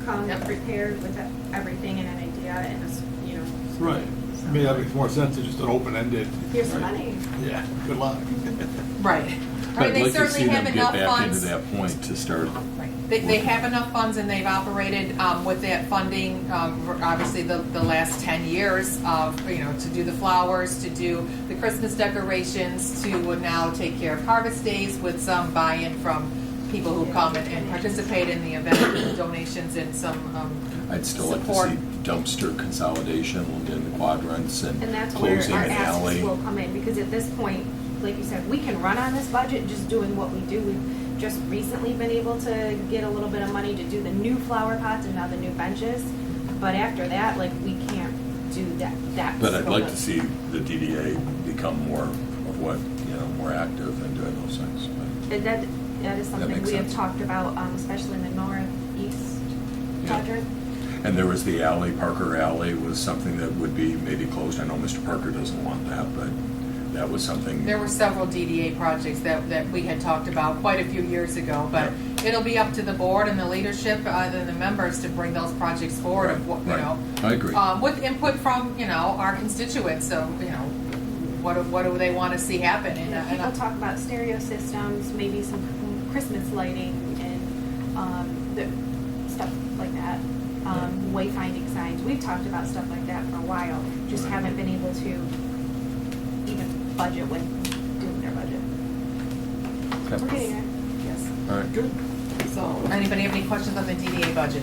come prepared with everything and an idea and, you know. Right. I mean, that makes more sense than just an open-ended. Here's the money. Yeah, good luck. Right. I mean, But they I'd like to see certainly have them get enough back into funds. that point to start. They have enough funds and they've operated with that funding, for obviously the last 10 years of, you know, to do the flowers, to do the Christmas decorations, to now take care of harvest days with some buy-in from people who come and participate in the event, donations and some I'd still like to support. see dumpster consolidation in the quadrants and And that's where closing our an asks alley. will come in, because at this point, like you said, we can run on this budget just doing what we do. We've just recently been able to get a little bit of money to do the new flower pots and now the new benches. But after that, like, we can't do that. But I'd scope like of- to see the DDA become more of what, more active in doing those things. But And that is something makes we have sense. talked about, especially in the northeast Yeah. quadrant. And there was the alley, Parker Alley was something that would be maybe closed. I know Mr. Parker doesn't want that, but that was something. There were several DDA projects that we had talked about quite a few years ago, but it'll be up to the board and the leadership and the members to bring those projects forward of what, you Right. know. I agree. With input from, our constituents, so, what do they want to see happen? And People talk about stereo systems, maybe some Christmas lighting and stuff like that. Wayfinding signs. We've talked about stuff like that for a while. Just haven't been able to even budget when doing their budget. Okay. We're getting there. Yes. All right, good. So, anybody have any questions on the DDA budget?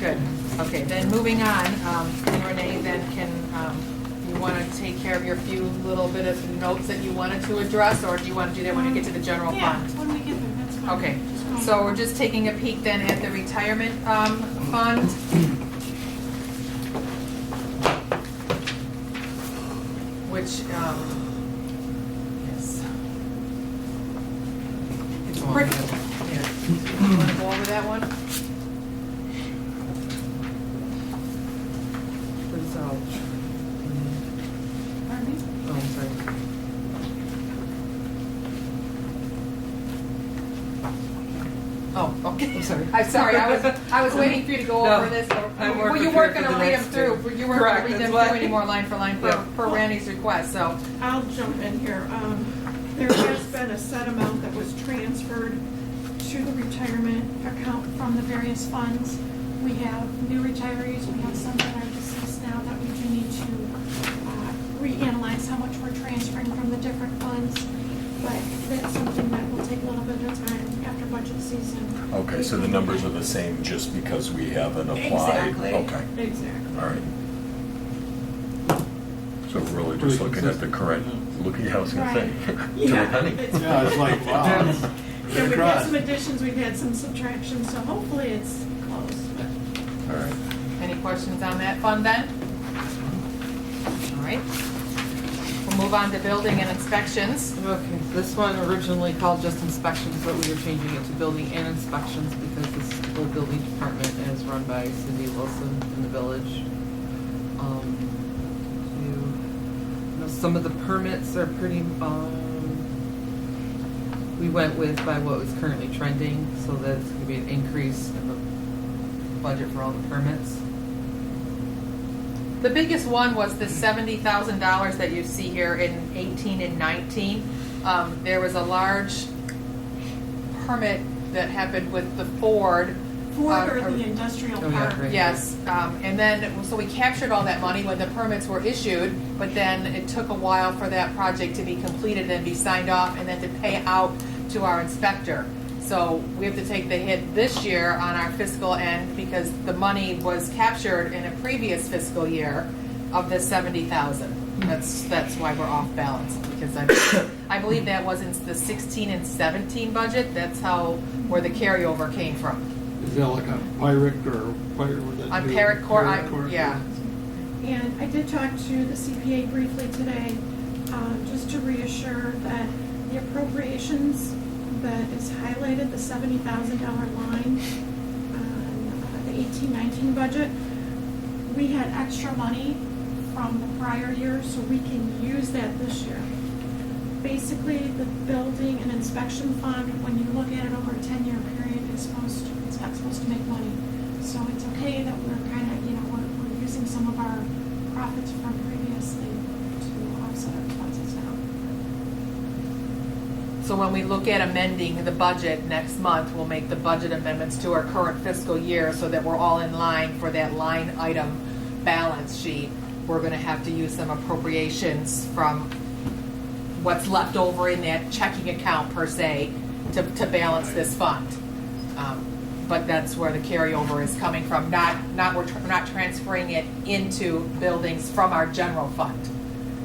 Good. Okay, then moving on, Renee, then can, you want to take care of your few little bit of notes that you wanted to address, or do you want to do that when you get to the general Yeah, fund? when we get Okay, so we're just taking a peek then at the retirement fund. Which, yes. It's pretty, yeah. You wanna go over that one? Pardon me? Oh, I'm sorry. Oh, okay. I'm sorry. I was waiting for you to go No, over this. I'm more Well, you prepared weren't gonna for the read them next through, two. you weren't gonna Correct, read them that's through why. anymore line for line per Randy's request, so. I'll jump in here. There has been a set amount that was transferred to the retirement account from the various funds. We have new retirees, we have some that are deceased now that we do need to reanalyze how much we're transferring from the different funds. But that's something that will take a little bit of time after budget season. Okay, so the numbers are the same just because we haven't applied? Exactly. Okay, Exactly. all right. So we're really just looking at the current, I was gonna say, Right. to the Yeah. penny. Yeah, it's like, wow. Yeah, we've had Across. some additions, we've had some subtractions, so hopefully it's close. All right. Any questions on that fund then? All right. We'll move on to building and inspections. Okay, this one originally called just inspections, but we are changing it to building and inspections because this whole building department is run by Cindy Wilson in the village. Some of the permits are pretty, we went with by what was currently trending, so that's gonna be an increase in the budget for all the permits. The biggest one was the $70,000 that you see here in 18 and 19. There was a large permit that happened with the Ford. Ford or the industrial Oh, yeah, park. right. Yes, and then, so we captured all that money when the permits were issued, but then it took a while for that project to be completed and be signed off and then to pay out to our inspector. So we have to take the hit this year on our fiscal end because the money was captured in a previous fiscal year of the 70,000. That's why we're off balance, because I believe that was in the 16 and 17 budget, that's where the carryover came from. Is that like a pirate or pirate? On Parrot Court, yeah. And I did talk to the CPA briefly today, just to reassure that the appropriations that is highlighted, the $70,000 line on the 18-19 budget, we had extra money from the prior year, so we can use that this year. Basically, the building and inspection fund, when you look at it over a 10-year period, it's not supposed to make money. So it's okay that we're kind of, we're using some of our profits from previously to offset our expenses now. So when we look at amending the budget next month, we'll make the budget amendments to our current fiscal year so that we're all in line for that line item balance sheet. We're gonna have to use some appropriations from what's left over in that checking account per se to balance this fund. But that's where the carryover is coming from, we're not transferring it into buildings from our general fund.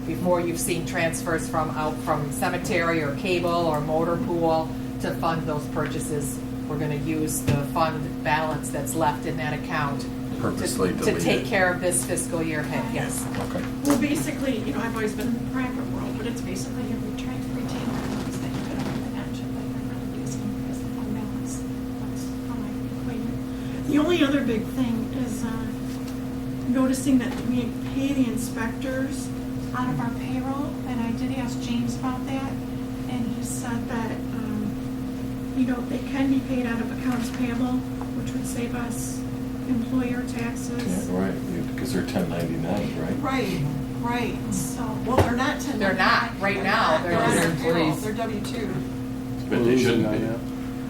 Before you've seen transfers from cemetery or cable or motor pool to fund those purchases. We're gonna use the fund balance that's left in that account Purposely to deleted. take care of this fiscal year hit, yes. Okay. Well, basically, I've always been in the private world, but it's basically you retain earnings that you get out of the pension, but you're really using as the fund balance. That's how I equate it. The only other big thing is noticing that we pay the inspectors out of our payroll, and I did ask James about that, and he said that, they can be paid out of accounts payable, which would save us employer taxes. Yeah, right, because they're 1099, right? Right, so, well, they're not 1099. They're not, right now, they're on just their payroll. employees. They're W-2. But they shouldn't be.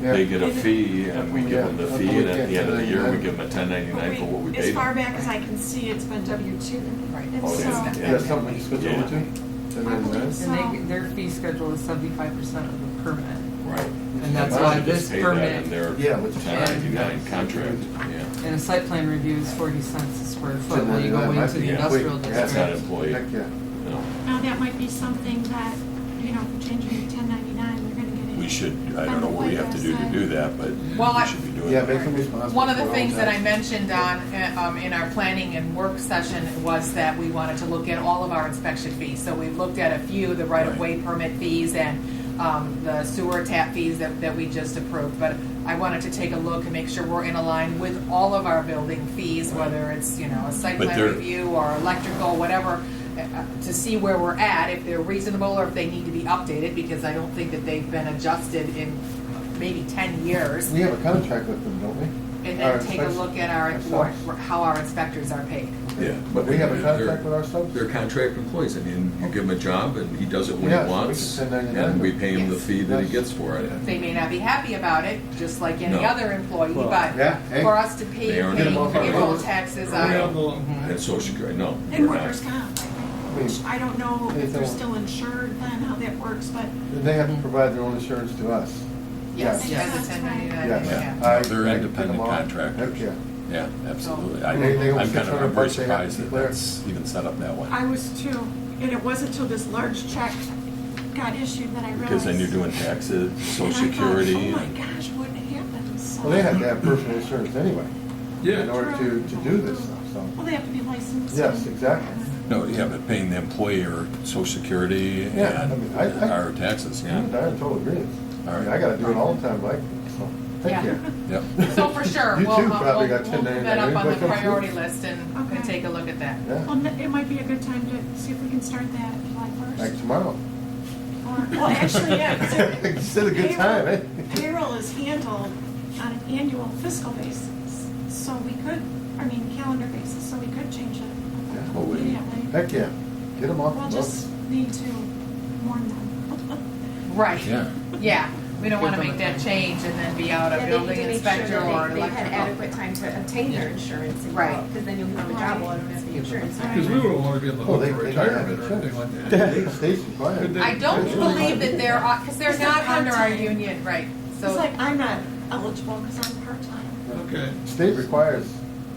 Yeah. They get a fee, and we give them the Yeah. fee, and at the end of the year, we give them a 1099 for what we As paid far them. back as I can see, it's been W-2. Right. And Oh, so, yeah. That's something you switch over to? I believe so. And their fee schedule is 75% of the permit. Right. And that's Why why don't you this just pay that permit in their Yeah, which is 1099 contract, yeah. and a site plan review is 40 cents a square foot when you go 1099 into the might be industrial quick. That's not district. employee, Heck, yeah. no. Now, that might be something that, if you're changing to 1099, you're gonna get into. we should, I don't know what we have to do that, but Well, we should be doing Yeah, that. make them responsible. One of the for their things own that I taxes. mentioned in our planning and work session was that we wanted to look at all of our inspection fees. So we looked at a few, the right-of-way permit fees and the sewer tap fees that we just approved. But I wanted to take a look and make sure we're in line with all of our building fees, whether it's, a site But plan they're- review or electrical, whatever, to see where we're at, if they're reasonable or if they need to be updated, because I don't think that they've been adjusted in maybe 10 years. We have a contract with them, don't we? And Our then take a inspection- look at how our inspectors are paid. Yeah. But we have a they're- contract with our subs? They're contract employees. I mean, you give him a job and he does it when Yeah, he so we wants, can 1099 and we pay him the Yes. fee that he Yes. gets for it. They may not be happy about it, just like any No. other employee, Well, but yeah, hey. for us to pay They aren't payroll getting taxes Are we on on, the- And social security, no. And we're not. workers' comp, which I don't know if they're still insured then, how that works, but They have to provide their own insurance to us. yes, Yeah. as a 1099, Yes. yeah. I- They're I independent pick 'em up. contractors. Heck, yeah. Yeah, absolutely. They owe I'm $600 very bucks they have to surprised that declare. that's even set up that way. I was too. And it wasn't until this large check got issued that I realized. Because then you're doing taxes, social And I thought, security. oh my and- gosh, what happened? So- Well, they have to have personal insurance anyway, in Yeah, order to do this stuff, so. Well, they have to be licensed. Yes, and- exactly. No, yeah, but paying the employer social security Yeah, I mean, and I- our taxes, I'm yeah. in total agreement. All I mean, right. I gotta do it all the time, like, so, thank Yeah. you. Yep. So for sure, You we'll, too probably we'll got move that 1099 up on the income too. priority list and Okay. take a look at that. Yeah, Well, it might be a good time to see if we can start that July like 1st. tomorrow. Well, actually, yeah. 'cause it- It's still a good time, eh? Payroll is handled on an annual fiscal basis, so we could, calendar basis, so we could change it Well, we- immediately. Heck, yeah. Get them off We'll the just books. need to warn them. Right, Yeah. yeah, we don't wanna make that change and then be out a Yeah, they need building to make sure inspector that or they've had electrical. adequate time to obtain their insurance and Right. because then you'll have a job while you have the insurance. Because we wouldn't want to be on the Oh, hook for they retirement gotta or have anything like insurance. that. State's required. I don't believe that they're, because they're Is that not under our part-time? union, right, It's so. like, I'm not eligible because I'm part-time. Okay. State requires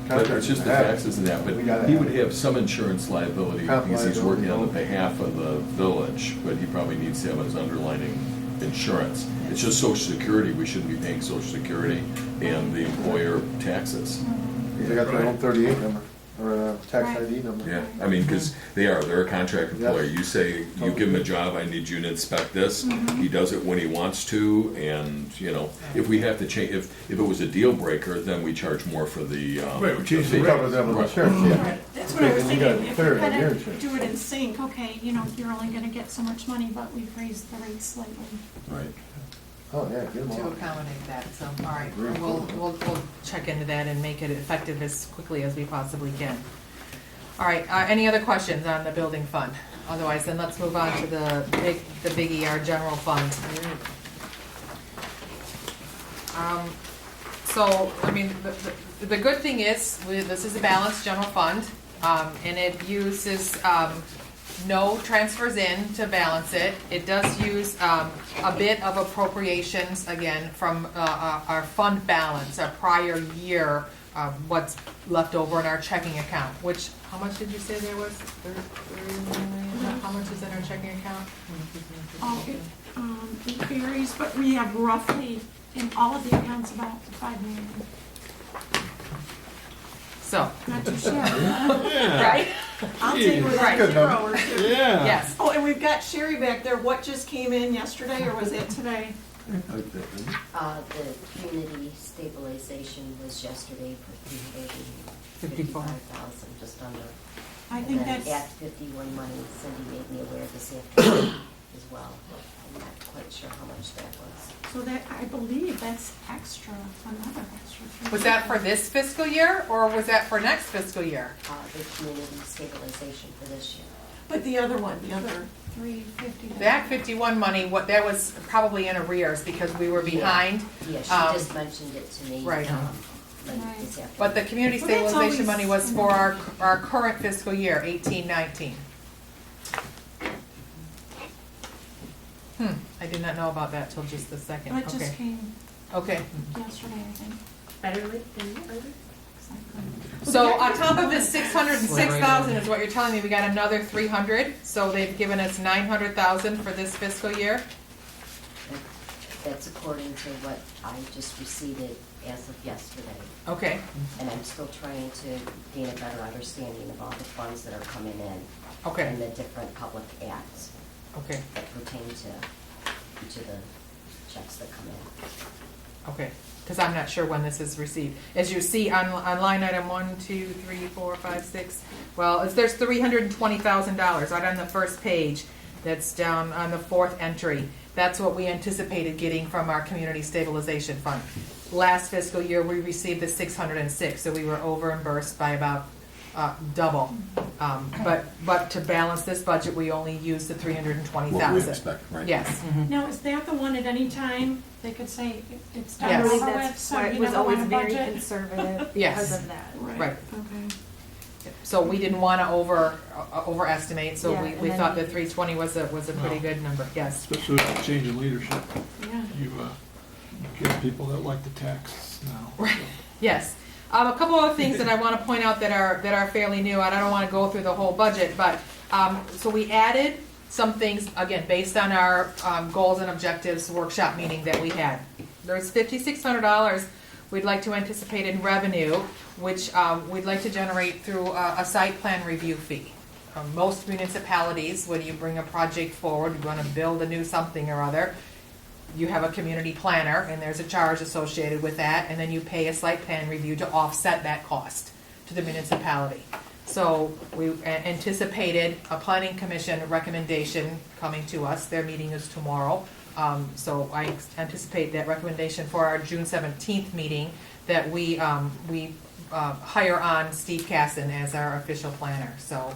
But it's contractors just to the have it. taxes and that, but We gotta he have would it. have some insurance liability Comp because he's working on the liability. behalf of the village, but he probably needs to have his underlining insurance. It's just social security, we shouldn't be paying social security and the employer taxes. They got their own 38 number, or tax Right. ID number. Yeah, I mean, because they're a contract employer. Yes. You say, you give him a job, I need you to inspect this. He does it when he wants to, and, if we have to change, if it was a deal breaker, then we charge more for the. Right, we change the fee. rate. Cover them with Right. insurance, yeah. That's what I was And you gotta thinking, if declare we it on kind your of insurance. do it in sync, okay, you're only gonna get so much money, but we've raised the rates slightly. Right. Oh, yeah, get them To all. accommodate that, so, all right, Very we'll cool. check into that and make it effective as quickly as we possibly can. All right, any other questions on the building fund? Otherwise, then let's move on to the biggie, our general fund. So, the good thing is, this is a balanced general fund, and it uses, no transfers in to balance it. It does use a bit of appropriations, again, from our fund balance, our prior year, what's left over in our checking account, which, how much did you say there was? 30 million? How much is in our checking account? It varies, but we have roughly, in all of the accounts, about 5 million. So, Not too shabby. right? I'll take with that Good 0 number. or 2. Yeah. Yes. Oh, and we've got Sherry back there. What just came in yesterday, or was it today? The community stabilization was yesterday for 355,000, just under. I think And then that's, Act 51 money, Cindy made me aware this afternoon as well. I'm not quite sure how much that was. so that, I believe that's extra, another extra. Was that for this fiscal year, or was that for next fiscal year? The community stabilization for this year. But the other one, the other 350. The Act 51 money, that was probably in arrears because we were behind. Yeah, she Um, just mentioned it to me. right. Like Right. this afternoon. But the community Well, that's stabilization always- money was for our current fiscal year, 18-19. I did not know about that till just a second. Well, it just Okay. came Okay. yesterday, I think. Better late than never. So on top of this 606,000 is what you're telling me, we got another 300, so they've given us 900,000 for this fiscal year? That's according to what I just received it as of yesterday. Okay, And I'm still trying to gain a better understanding of all the funds that are coming in. Okay. And the different public acts okay, that pertain to each of the checks that come in. okay. Because I'm not sure when this is received. As you see on line item 1, 2, 3, 4, 5, 6, well, there's $320,000 right on the first page. That's down on the 4th entry. That's what we anticipated getting from our community stabilization fund. Last fiscal year, we received the 606, so we were over-reimbursed by about double. But to balance this budget, we only used the 320,000. What we expect, right? Yes. Now, is that the one at any time, they could say it's done Yes. over I believe with, that's so why it you was never always want a very budget? conservative Yes. because of that. Right. Okay. So we didn't want to overestimate, so Yeah, we and then thought the we- 320 was a pretty good number, yes. Especially with the change in leadership. Yeah. You get people that like the tax now. Right. Yes. A couple of things that I want to point out that are fairly new, and I don't want to go through the whole budget, but, so we added some things, again, based on our goals and objectives workshop meeting that we had. There's $5,600 we'd like to anticipate in revenue, which we'd like to generate through a site plan review fee. Most municipalities, when you bring a project forward, you want to build a new something or other, you have a community planner, and there's a charge associated with that, and then you pay a site plan review to offset that cost to the municipality. So we anticipated a planning commission recommendation coming to us. Their meeting is tomorrow. So I anticipate that recommendation for our June 17th meeting, that we hire on Steve Casson as our official planner. So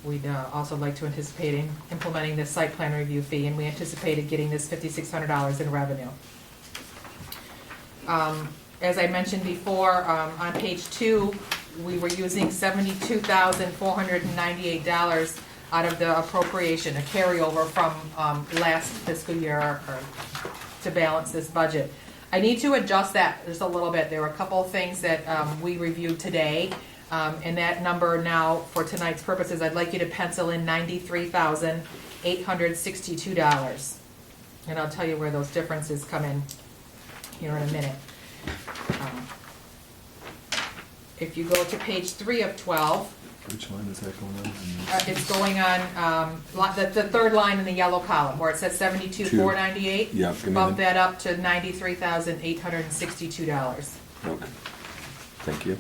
we'd also like to anticipate implementing this site plan review fee, and we anticipated getting this $5,600 in revenue. As I mentioned before, on page 2, we were using $72,498 out of the appropriation, a carryover from last fiscal year to balance this budget. I need to adjust that just a little bit. There were a couple of things that we reviewed today, and that number now, for tonight's purposes, I'd like you to pencil in $93,862. And I'll tell you where those differences come in here in a minute. If you go to page 3 of 12, Which line is that going on? it's going on the third line in the yellow column where it says 72,498. Yeah, give me Bump the- that up to $93,862. Okay, thank you.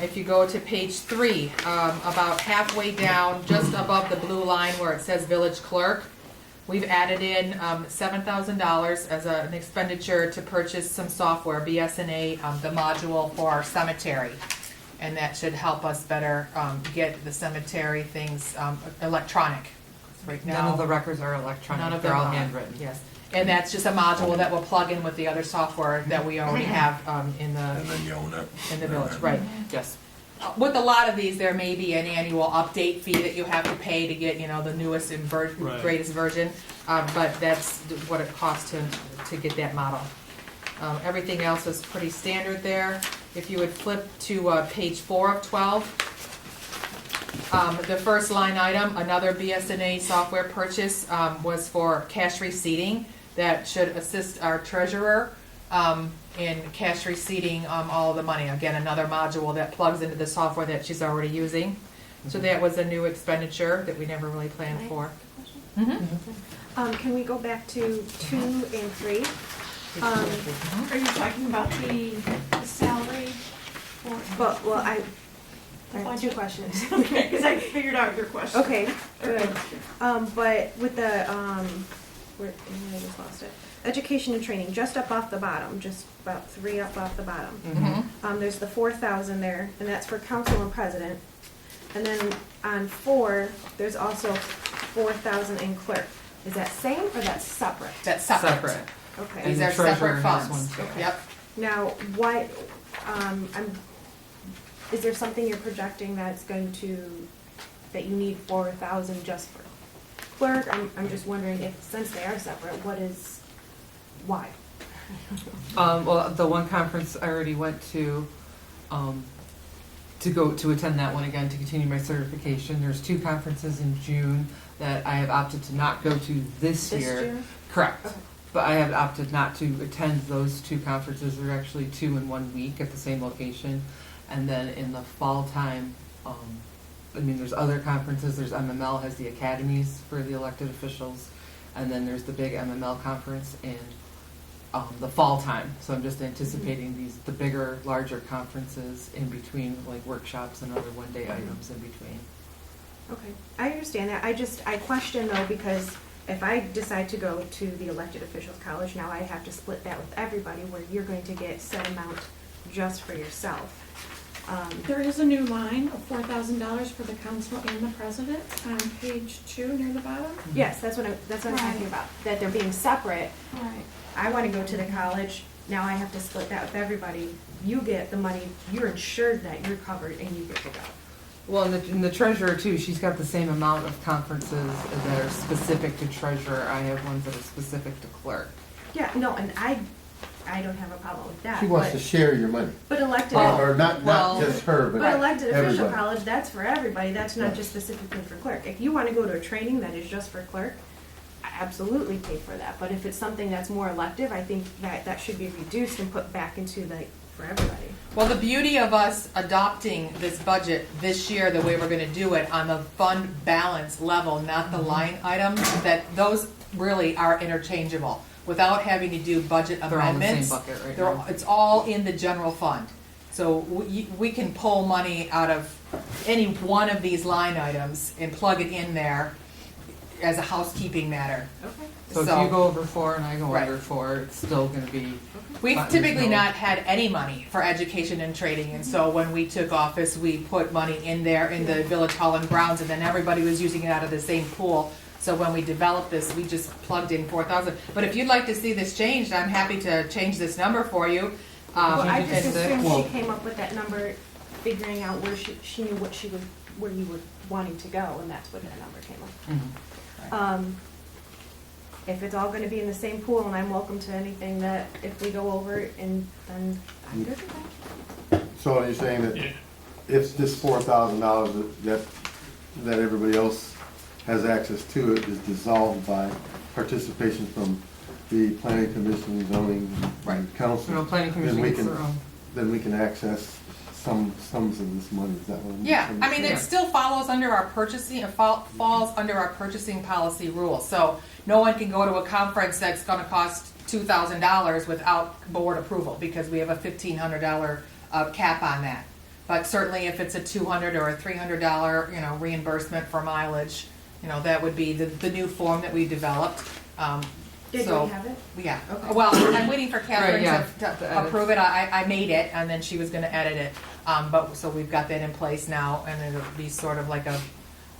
If you go to page 3, about halfway down, just above the blue line where it says village clerk, we've added in $7,000 as an expenditure to purchase some software, BSNA, the module for our cemetery. And that should help us better get the cemetery things electronic. Right now, None of the records are electronic. none of They're them all are. handwritten. Yes, and that's just a module that will plug in with the other software that we already have in And then you own it. the village, right? Yes. With a lot of these, there may be an annual update fee that you have to pay to get, the newest and Right. greatest version, but that's what it costs to get that model. Everything else is pretty standard there. If you would flip to page 4 of 12, the first line item, another BSNA software purchase, was for cash receipting. That should assist our treasurer in cash receipting all the money. Again, another module that plugs into the software that she's already using. So that was a new expenditure that we never really planned for. Can we go back to 2 and 3? Are you talking about the salary? But, well, I have Budget. 2 questions. Okay, because I figured out your question. Okay, good. But with the, where, I just lost it. Education and training, just up off the bottom, just about 3 up off the bottom. There's the 4,000 there, and that's for council and president. And then on 4, there's also 4,000 in clerk. Is that same or that's separate? That's separate. Separate. Okay. These And are the treasurer separate has funds. one, too. Yep. Now, what, is there something you're projecting that's going to, that you need 4,000 just for clerk? I'm just wondering if, since they are separate, why? Well, the one conference I already went to go to attend that one again to continue my certification. There's 2 conferences in June that I have opted to not go to this year. June? Correct. Okay. But I have opted not to attend those two conferences. They're actually 2 in 1 week at the same location. And then in the fall time, I mean, there's other conferences. There's MML has the academies for the elected officials. And then there's the big MML conference in the fall time. So I'm just anticipating the bigger, larger conferences in between, like workshops and other one-day items in between. Okay, I understand that. I question though, because if I decide to go to the elected officials college, now I have to split that with everybody, where you're going to get set amount just for yourself. There is a new line of $4,000 for the council and the president on page 2 near the bottom. Yes, that's what I'm talking Right. about, that they're being separate. Right. I wanna go to the college, now I have to split that with everybody. You get the money, you're insured that you're covered and you get to go. Well, and the treasurer too, she's got the same amount of conferences that are specific to treasurer. I have ones that are specific to clerk. Yeah, no, and I don't have a problem with that. She wants to but- share your money. But elected. Or not well, just her, but But elected official everybody. college, that's for everybody, that's not just specifically for clerk. If you wanna go to a training that is just for clerk, I absolutely pay for that. But if it's something that's more elective, I think that should be reduced and put back into for everybody. Well, the beauty of us adopting this budget this year, the way we're gonna do it, on the fund balance level, not the line items, that those really are interchangeable, without having to do budget They're all in the same amendments. bucket right They're- now. It's all in the general fund. So we can pull money out of any one of these line items and plug it in there as a housekeeping matter. Okay. So if you go over 4 and I go Right. under 4, it's still gonna be. We've But typically there's no- not had any money for education and training, and so when we took office, we put money in there in the village hall and grounds, and then everybody was using it out of the same pool. So when we developed this, we just plugged in 4,000. But if you'd like to see this changed, I'm happy to change this number for you. Well, I Change it just to assumed six. she came up with that number, figuring out where she knew where you were wanting to go, and that's where that number came up. Mhm. If it's all gonna be in the same pool, and I'm welcome to anything that, if we go over, and then I'm good with that. So you're saying that if this $4,000 that everybody else has access to it is dissolved by participation from the planning commission, zoning, and council, You know, planning then commission we gets can, their own. then we can access sums of this money, is that what I'm Yeah, I mean, understanding? it still follows under our purchasing, falls under our purchasing policy rules. So no one can go to a conference that's gonna cost $2,000 without board approval, because we have a $1,500 cap on that. But certainly if it's a $200 or a $300, reimbursement for mileage, that would be the new form that we developed. Did So- we have it? Yeah, Okay. well, I'm waiting for Catherine Right, yeah, to to edit. approve it. I made it, and then she was gonna edit it. So we've got that in place now, and it'll be sort of like a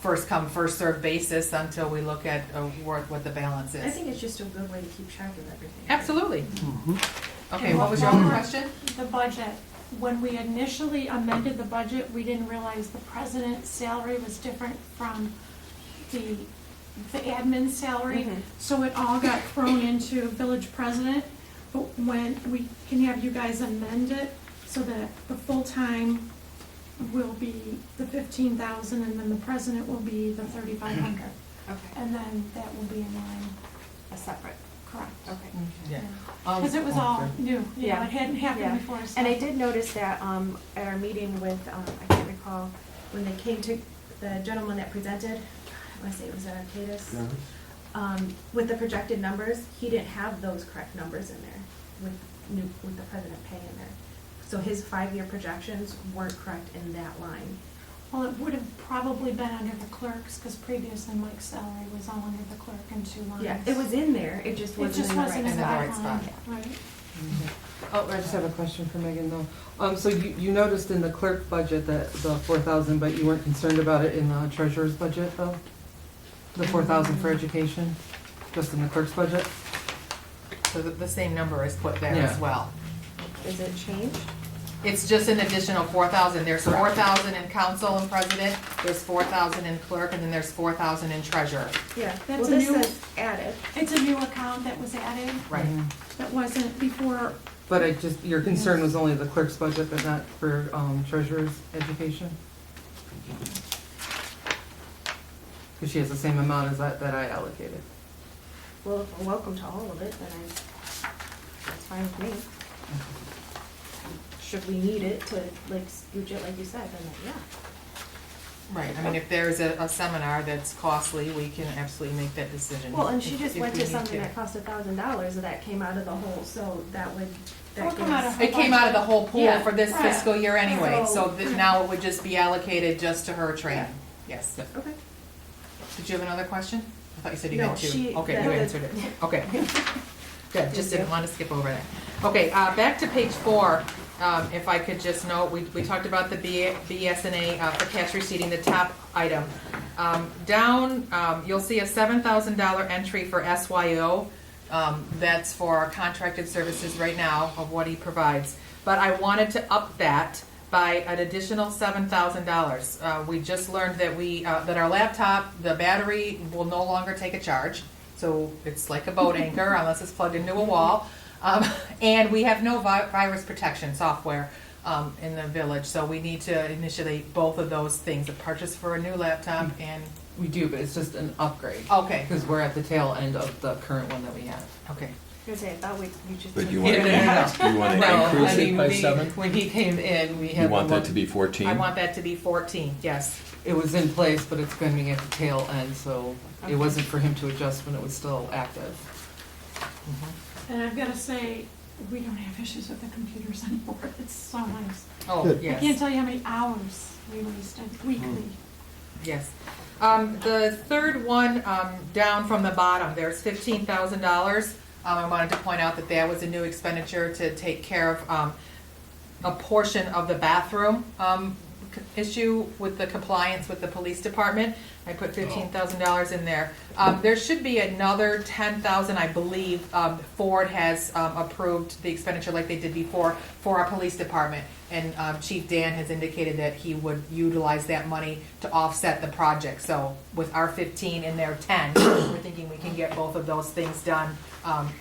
first come, first served basis until we look at what the balance I is. think it's just a good way to keep track of everything. Absolutely. Mm-hmm. Okay, what was your other question? The budget. When we initially amended the budget, we didn't realize the president's salary was different from the admin salary. Mhm. So it all got thrown into village president. But when we can have you guys amend it so that the full-time will be the 15,000 and then the president will be the 3,500. Okay, And then that will be in line, a separate, correct. okay. Yeah. Because it was all Okay. new, Yeah. it hadn't Yeah. happened before. so- And I did notice that, at our meeting with, I can't recall, when they came to, the gentleman that presented, I wanna say it was Arcadis, with the projected numbers, he didn't have those correct numbers in there with the president pay in there. So his 5-year projections weren't correct in that line. Well, it would have probably been under the clerks, because previously Mike's salary was all under the clerk in 2 lines. Yeah, it was in there, it just It wasn't just in the wasn't right in the that right line, spot. right? Oh, I just have a question for Megan though. So you noticed in the clerk budget that the 4,000, but you weren't concerned about it in the treasurer's budget though? The 4,000 for education, just in the clerk's budget? So the same number is put there Yeah. as well. Is it changed? It's just an additional 4,000. There's 4,000 in council and president, there's 4,000 in clerk, and then there's 4,000 in treasurer. Yeah, That's well, a this new- says added. It's a new account that was added, Right. that wasn't before. But your concern was only the clerk's budget, but not for treasurer's education? Because she has the same amount as that I allocated. well, if we're welcome to all of it, then that's fine with me. Should we need it to, like, scooch it, like you said, then, yeah. Right, I mean, if there's a seminar that's costly, we can absolutely make that decision. Well, and she just if went we to need something that cost $1,000, and that came out of the whole, so that would, that It'll come out gives. of- It came out of the whole pool Yeah. for this Right. fiscal year anyway, so So- that now it would just be allocated just to her training. Yes. Okay. Did you have another question? I thought you said you No, had two. she- Okay, that you was- answered it. Okay. Good, just Thank didn't you. want to skip over that. Okay, back to page 4. If I could just note, we talked about the BSNA for cash receipting, the top item. Down, you'll see a $7,000 entry for SYO. That's for our contracted services right now of what he provides. But I wanted to up that by an additional $7,000. We just learned that that our laptop, the battery will no longer take a charge. So it's like a boat anchor unless it's plugged into a wall. And we have no virus protection software in the village, so we need to initiate both of those things, a purchase for a new laptop and, We do, but it's just an upgrade. okay, Because we're at the tail end of the current one that we have. okay. I was gonna say, I thought you just. But you No, want, no, no, you want to Well, I increase mean, it by we- 7? When he came in, we had. You want the that to be 14? I want that to be 14, yes. It was in place, but it's going to be at the tail end, so Okay. it wasn't for him to adjust when it was still active. And I've gotta say, we don't have issues with the computers anymore. It's so nice. Oh, Good. I can't yes, tell you how many hours we wasted weekly. yes. The third one, down from the bottom, there's $15,000. I wanted to point out that that was a new expenditure to take care of, a portion of the bathroom, issue with the compliance with the police department. I put $15,000 in there. There should be another $10,000, I believe, Ford has, approved the expenditure like they did before for our police department. And, Chief Dan has indicated that he would utilize that money to offset the project. So with our 15 and their 10, we're thinking we can get both of those things done.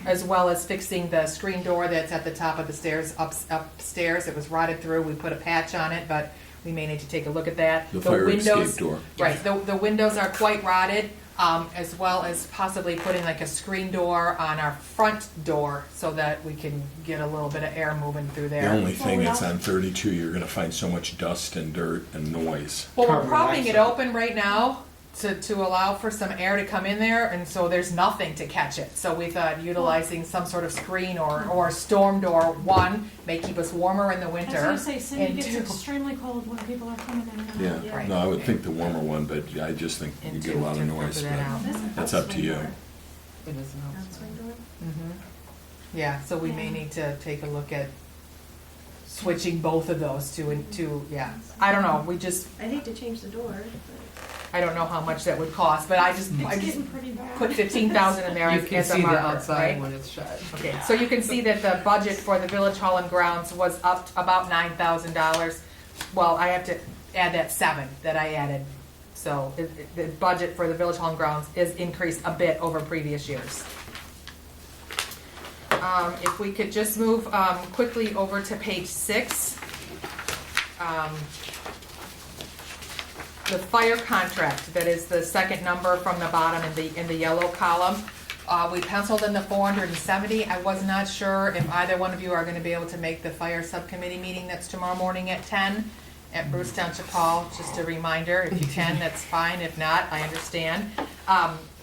As well as fixing the screen door that's at the top of the stairs, upstairs. It was rotted through. We put a patch on it, but we may need to take a look at that. The fire windows- escape door. Right, the windows are quite rotted, as well as possibly putting like a screen door on our front door so that we can get a little bit of air moving through The there. only thing is on 32, you're going to find so much dust and dirt and noise. Well, we're Carbon propping it dioxide. open right now to allow for some air to come in there, and so there's nothing to catch it. So we thought utilizing some sort of screen or storm door, one, may keep us warmer in the I was winter. gonna say, Cindy and gets two- extremely cold when people are coming in and out. Yeah, Right. no, I would think the warmer one, but I just think you And get a two, lot of to noise. filter that out. But that's up to you. It is an outside. Mhm. Yeah, so we may need to take a look at switching both of those to, yeah. I don't know, we just, I hate to change the door, but. I don't know how much that would cost, but I just It's getting pretty bad. put 15,000 in there You as can as a see the marker, outside right? when it's shut. Okay, so you can see that the budget for the Village Hall and Grounds was up to about $9,000. Well, I have to add that 7 that I added. So the budget for the Village Hall and Grounds is increased a bit over previous years. If we could just move quickly over to page 6. The fire contract, that is the second number from the bottom in the yellow column. We penciled in the 470. I was not sure if either one of you are gonna be able to make the fire subcommittee meeting that's tomorrow morning at 10 at Bruce Township Hall. Just a reminder, if you can, that's fine. If not, I understand.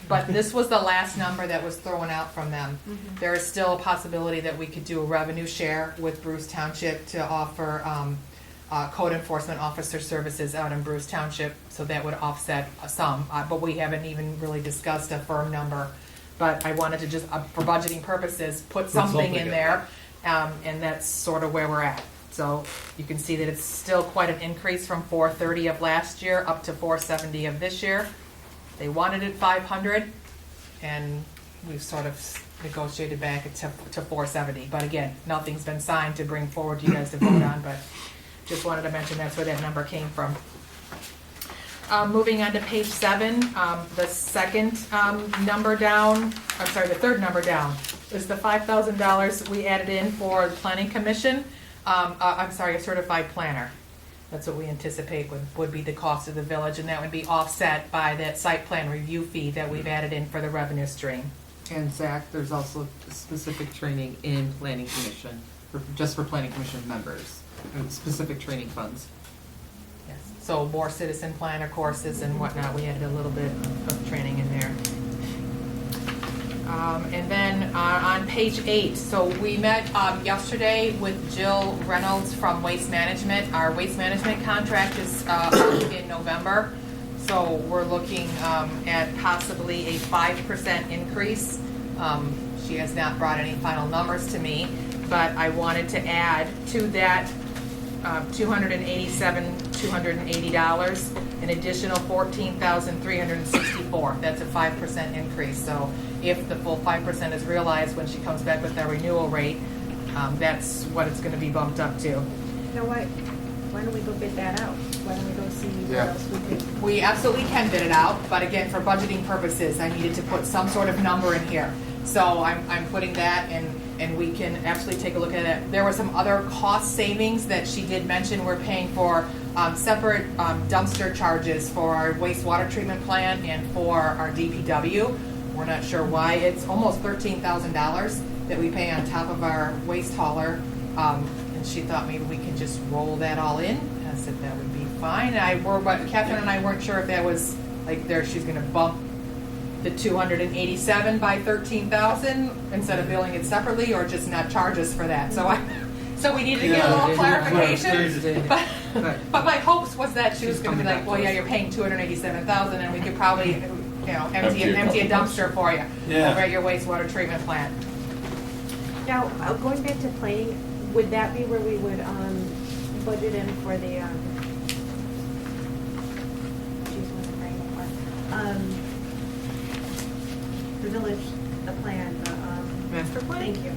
But this was the last number that was thrown out from them. There is still a possibility that we could do a revenue share with Bruce Township to offer code enforcement officer services out in Bruce Township, so that would offset some, but we haven't even really discussed a firm number. But I wanted to just, for budgeting purposes, put something in there, and that's sort of where we're at. So you can see that it's still quite an increase from 430 of last year up to 470 of this year. They wanted it 500, and we've sort of negotiated back to 470. But again, nothing's been signed to bring forward to you guys to vote on, but just wanted to mention that's where that number came from. Moving on to page 7, the second number down, I'm sorry, the third number down is the $5,000 we added in for the planning commission. I'm sorry, a certified planner. That's what we anticipate would be the cost of the village, and that would be offset by that site plan review fee that we've added in for the revenue stream. And Zach, there's also specific training in planning commission, just for planning commission members, specific training funds. Yes. So more citizen planner courses and whatnot, we added a little bit of training in there. And then on page 8, so we met yesterday with Jill Reynolds from Waste Management. Our waste management contract is up in November, so we're looking at possibly a 5% increase. She has not brought any final numbers to me, but I wanted to add to that $280 an additional $14,364. That's a 5% increase. So if the full 5% is realized when she comes back with our renewal rate, that's what it's going to be bumped up to. Now, why don't we go bid that out? Why don't we go see what Yeah. else we could? We absolutely can bid it out, but again, for budgeting purposes, I needed to put some sort of number in here. So I'm putting that in, and we can actually take a look at it. There were some other cost savings that she did mention. We're paying for separate dumpster charges for our wastewater treatment plant and for our DPW. We're not sure why. It's almost $13,000 that we pay on top of our waste hauler. And she thought maybe we could just roll that all in. And I said that would be fine. But Catherine and I weren't sure if that was like she's going to bump the 287 by 13,000 instead of billing it separately, or just not charge us for that. So we needed to get a little clarification. But my hopes was that she was going to be like, well, yeah, you're paying 287,000, and we could probably, empty a dumpster for you over at your wastewater treatment plant. Now, going back to planning, would that be where we would budget in for the the village, the plan, the Master plan? Thank you.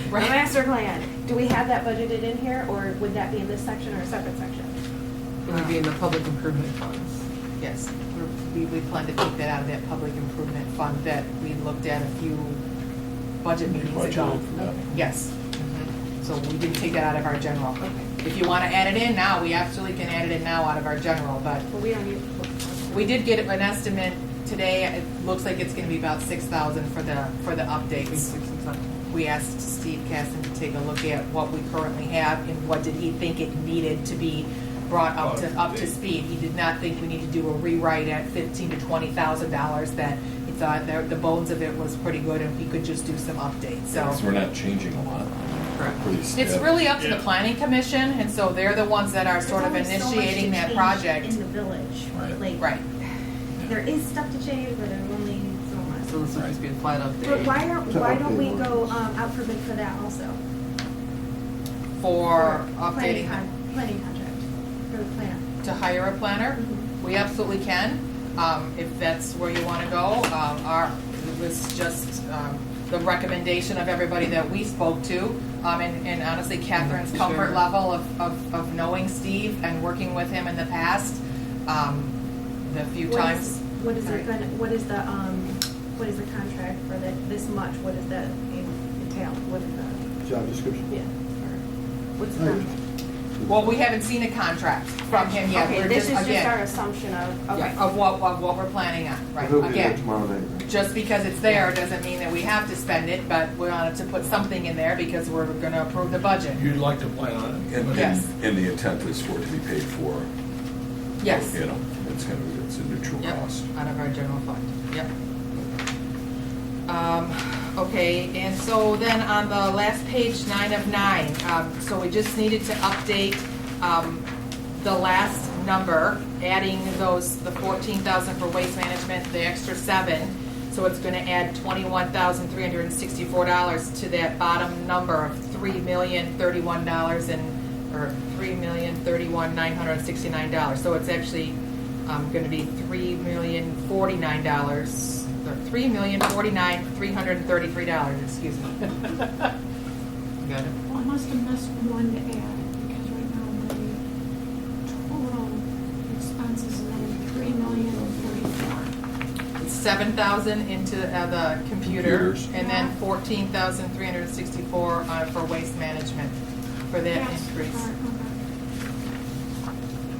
The master plan. Do we have that budgeted in here, or would that be in this section or a separate section? It would be in the public improvement funds. Yes, we plan to take that out of that public improvement fund that we looked at a few budget meetings ago. Budgeted for that. Yes. So we didn't take that out of our general. If you want to add it in now, we absolutely can add it in now out of our general, but Well, we don't need. we did get an estimate today. It looks like it's going to be about 6,000 for the updates. We asked Steve Casson to take a look at what we currently have and what did he think it needed to be brought up to speed. He did not think we need to do a rewrite at $15,000 to $20,000. That he thought the bones of it was pretty good, and he could just do some updates. So So we're not changing a lot. correct. Pretty It's steady. really up to the planning commission, and so they're the ones that are sort of There's only so much to initiating that change project. in the village, Right. like, Right. there is stuff to change, but there's only so much. So this would just be a flat But update. why don't we go out for bid for that also? For Planning updating, planning contract, for the plan. to hire a planner, we absolutely can, if that's where you want to go. It was just the recommendation of everybody that we spoke to, and honestly Catherine's comfort Sure. level of knowing Steve and working with him in the past, the few times. What is Sorry. it gonna, what is the contract for this much, what does that entail, what is the, Job description. yeah, or, what's the Oh, contract? Well, we haven't seen a contract from him yet. Okay, We're this is just again, our assumption of, okay. yeah, of what we're planning on, right? He'll be there Again, tomorrow night, right? just because it's there doesn't mean that we have to spend it, but we wanted to put something in there because we're gonna approve the budget. You'd like to plan on it. And, Yes. and the intent is for it to be paid for, Yes. you know, it's a neutral Yep, cost. out of our general fund, yep. Okay, and so then on the last page, 9 of 9, so we just needed to update the last number, adding the 14,000 for waste management, the extra 7. So it's gonna add $21,364 to that bottom number of $3,031,000 or $3,031,969. So it's actually gonna be $3,049,000, or $3,049,333, excuse me. Got it? Well, I must have missed one to add, because right now the total expenses are $3,044,000. It's 7,000 into the computer, Computers. and then 14,364 for waste management for that Yes, increase. all right,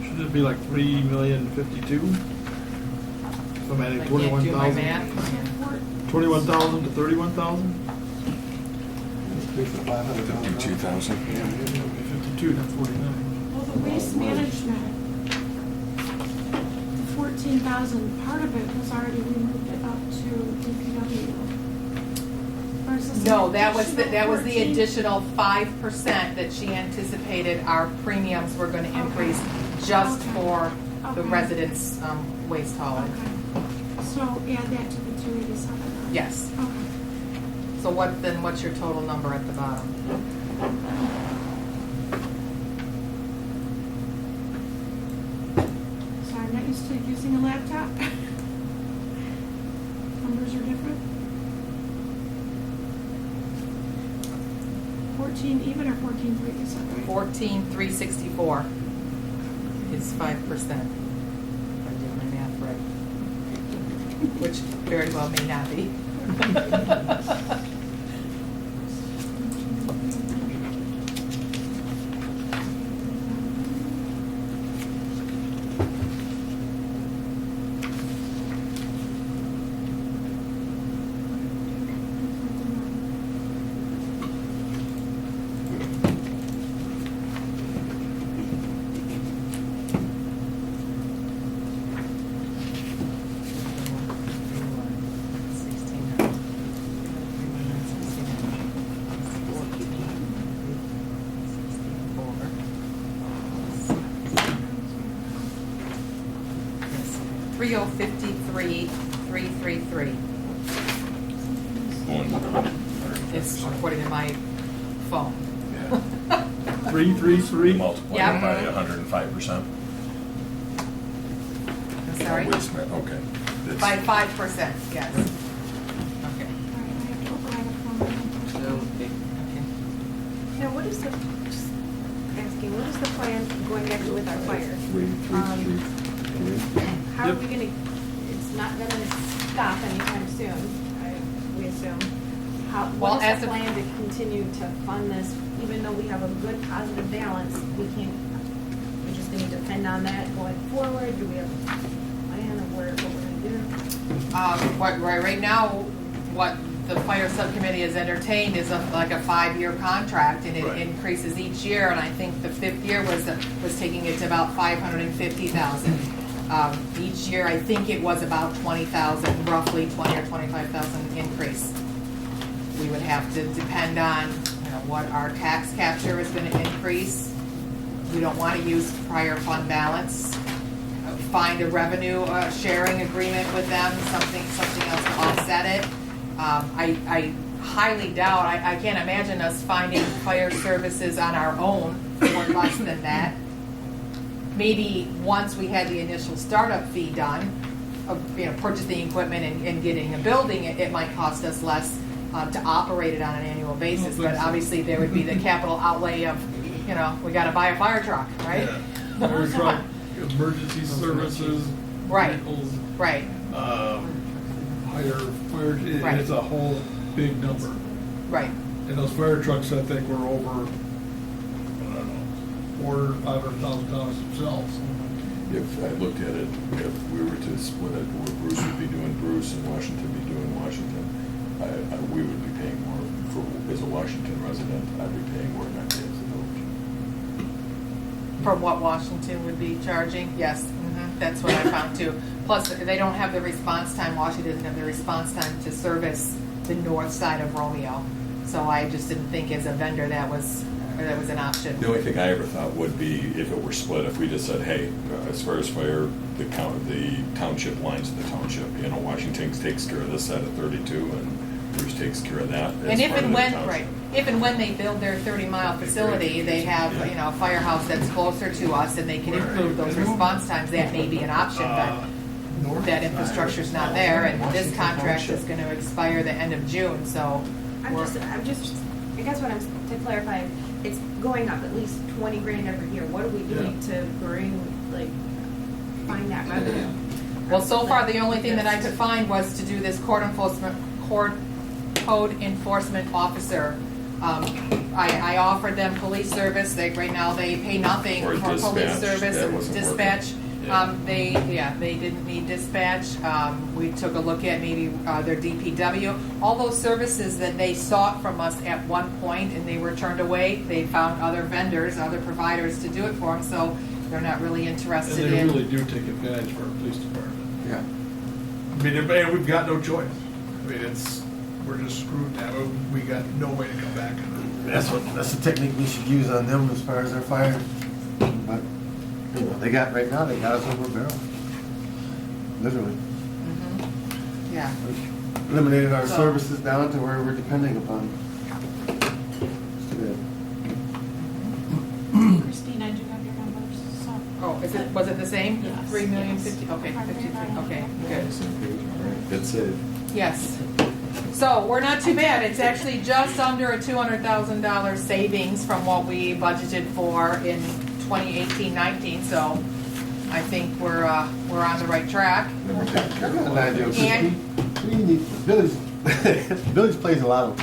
Should it be like 3,052,000? So I'm adding I can't do my 21,000. math. okay. So 21,000 to 31,000? Increase of $500,000. 2,000. 52, not 49. Well, the waste management, the 14,000, part of it was already, we moved it up to DPW. Or is this No, an that was the additional 14? additional 5% that she anticipated our premiums were gonna increase just Okay. for the Okay. residents' waste haulage. Okay, so add that to the 287. then? Yes. Okay. So what's your total number at the bottom? Sorry, I'm not used to using a laptop. Numbers are different. 14 even or 14.3, you said, right? 14,364 is 5%. If I do my math right. Which very well may not be. $3,053,333 is according to my phone. 333? Multiply Yeah. it by 105%. I'm sorry? Wait a minute, okay. That's- By 5%, yes. Okay. All right, I have to override a phone. Okay. Now, what is the, just asking, what is the plan going back with our fire? How are we gonna, it's not gonna stop anytime soon, we assume. Well, What as is the of- plan to continue to fund this, even though we have a good positive balance, we can't, we're just gonna depend on that going forward? Do we have a plan of what we're gonna do? Right now, what the fire subcommittee has entertained is like a 5-year contract, and it Right. increases each year, and I think the 5th year was taking it to about 550,000. Each year, I think it was about 20,000, roughly 20 or 25,000 increase. We would have to depend on, what our tax capture is gonna increase. We don't wanna use prior fund balance. Find a revenue sharing agreement with them, something else to offset it. I highly doubt, I can't imagine us finding fire services on our own for less than that. Maybe once we had the initial startup fee done, of, purchasing equipment and getting a building, it might cost us less to operate it on an annual basis. But obviously, there would be the capital outlay of, we gotta buy a fire truck, right? Yeah. Fire truck, emergency services, Right. vehicles, Right, fire, Right. it's a whole big number. right. And those fire trucks, I think, were over, I don't know, $400,000-500,000 themselves. If I looked at it, if we were to split it, where Bruce would be doing Bruce and Washington be doing Washington, we would be paying more as a Washington resident, I'd be paying more than I pay as a village. From what Washington would be charging, yes, that's what I found too. Plus, they don't have the response time, Washington doesn't have the response time to service the north side of Romeo. So I just didn't think as a vendor that was an option. The only thing I ever thought would be if it were split, if we just said, hey, as far as fire, the township lines of the township, Washington takes care of this side of 32 and Bruce takes care of that. And if and when they build their 30-mile facility, they have, a firehouse that's closer to us and they can improve those response times, that may be an option, but that infrastructure's not there, and this contract is gonna expire the end of June, so. I guess what I'm, to clarify, it's going up at least 20 grand every year. What are we doing to find that revenue? Well, so far, the only thing that I could find was to do this code enforcement officer. I offered them police service, right now they pay nothing Or for police dispatch, service that and wasn't dispatch. They didn't need dispatch. We took a look at maybe their DPW. All those services that they sought from us at one point and they were turned away, they found other vendors, other providers to do it for them, so they're not really And interested they in. really do take advantage of our police department. Yeah. I mean, and we've got no choice. I mean, we're just screwed now. We got no way to come back. That's the technique we should use on them as far as their fire. But, you know, they got us over a barrel. Literally. Yeah. Eliminated our So- services down to where we're depending upon. It's too bad. Christine, I do have your numbers, so. Oh, was it the same? Yes. 3,050,000, okay, 53, okay, good. That's it. Yes. So we're not too bad. It's actually just under a $200,000 savings from what we budgeted for in 2018-19. So I think we're on the right track. I got an idea. And- We need, village plays a lot of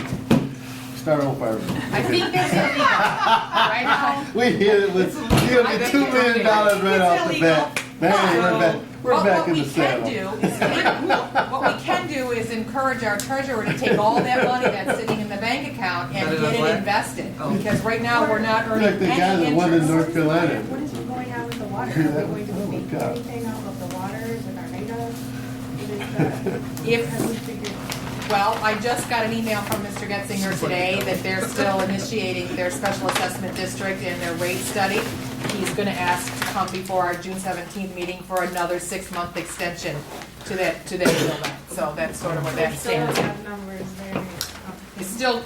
Star on fire. I think there's illegal right now. We hit it with $2 million right off the bat. Man, we're back in the saddle. What we can do is encourage our treasurer to take all that money that's sitting in the bank account and get it invested. Because right now, we're not earning Like the guy any that won in interest. North Carolina. What is going on with the water? Hear Are that? we going to Oh, my make God. anything out of the waters with our NIDA? If- Have we figured? Well, I just got an email from Mr. Getzinger today that they're still initiating their special assessment district and their rate study. He's gonna ask to come before our June 17th meeting for another 6-month extension to that bill. So that's sort of where that Still don't stands. have numbers there. It's still,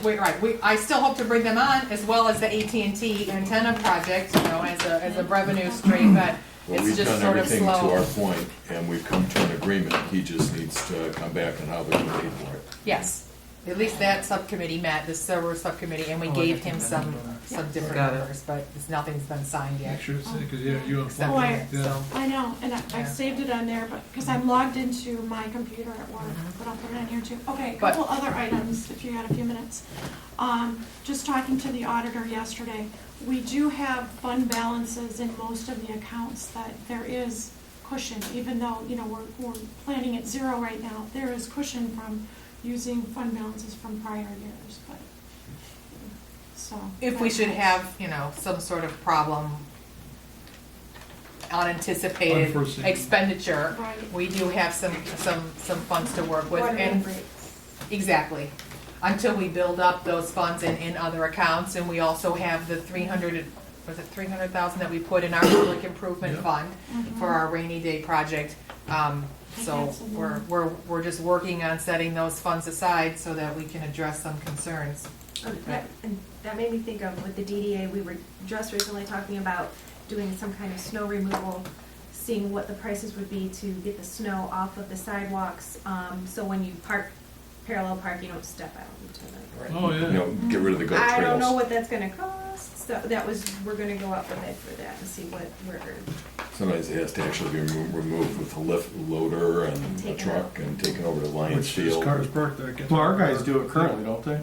I still hope to bring them on, as well as the AT&T antenna project, as a revenue stream, but Well, it's we've just done sort of everything to our slow. point, and we've come to an agreement. He just needs to come back on how they're gonna pay for it. Yes, at least that subcommittee met, the server subcommittee, and we Oh, I gave got him that. some different Got it. numbers, but nothing's been signed yet. Make sure it's, because you and Except Oh, Paul, I- yeah. So, I know, and I Yeah. saved it on there, but, because I'm logged into my computer at work, but I'll put it on here too. Okay, a But- couple other items, if you had a few minutes. Just talking to the auditor yesterday, we do have fund balances in most of the accounts that there is cushion, even though, you know, we're planning at 0 right now. There is cushion from using fund balances from prior years, but, so. if we should have, some sort of problem, unanticipated Unforeseen. expenditure, Right. we do have some funds to work with, Water and rates. exactly, until we build up those funds in other accounts, and we also have the 300,000 that we put in our public improvement Yeah. fund for our rainy day project. So That's the one. we're just working on setting those funds aside so that we can address some concerns. And that made me think of with the DDA, we were just recently talking about doing some kind of snow removal, seeing what the prices would be to get the snow off of the sidewalks, so when you park, parallel park, you don't step out into the. Oh, yeah. You know, get rid of the goat trails. I don't know what that's gonna cost, so we're gonna go out for bid for that and see what we're. Sometimes it has to actually be removed with a lift loader and a Taken truck and taken over to Lions Which is Field. cars parked there. gets- Well, our guys do it currently, don't they?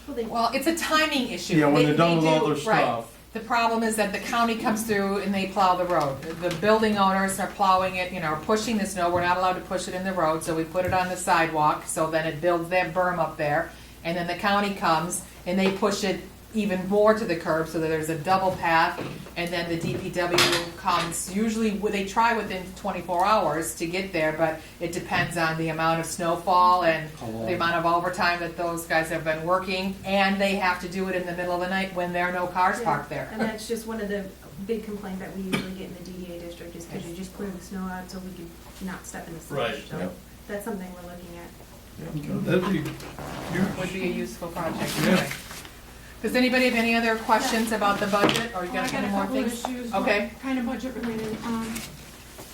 Well, they, Well, it's a timing issue. Yeah, when They- they're done with they all do- their right. stuff. The problem is that the county comes through and they plow the road. The building owners are plowing it, pushing the snow. We're not allowed to push it in the road, so we put it on the sidewalk, so then it builds that berm up there. And then the county comes and they push it even more to the curb so that there's a double path. And then the DPW comes, usually they try within 24 hours to get there, but it depends on the amount of snowfall and the amount of overtime that those guys have been working. And they have to do it in the middle of the night when there are no cars parked there. and that's just one of the big complaints that we usually get in the DDA district, is because you just clear the snow out so we can not step in the slush. Right. So Yep. that's something we're looking at. That'd be Would huge. be a useful project. Yeah. anyway. Does anybody have any other questions about the budget, or you I got got any a more couple things? issues, Okay. kind of budget related.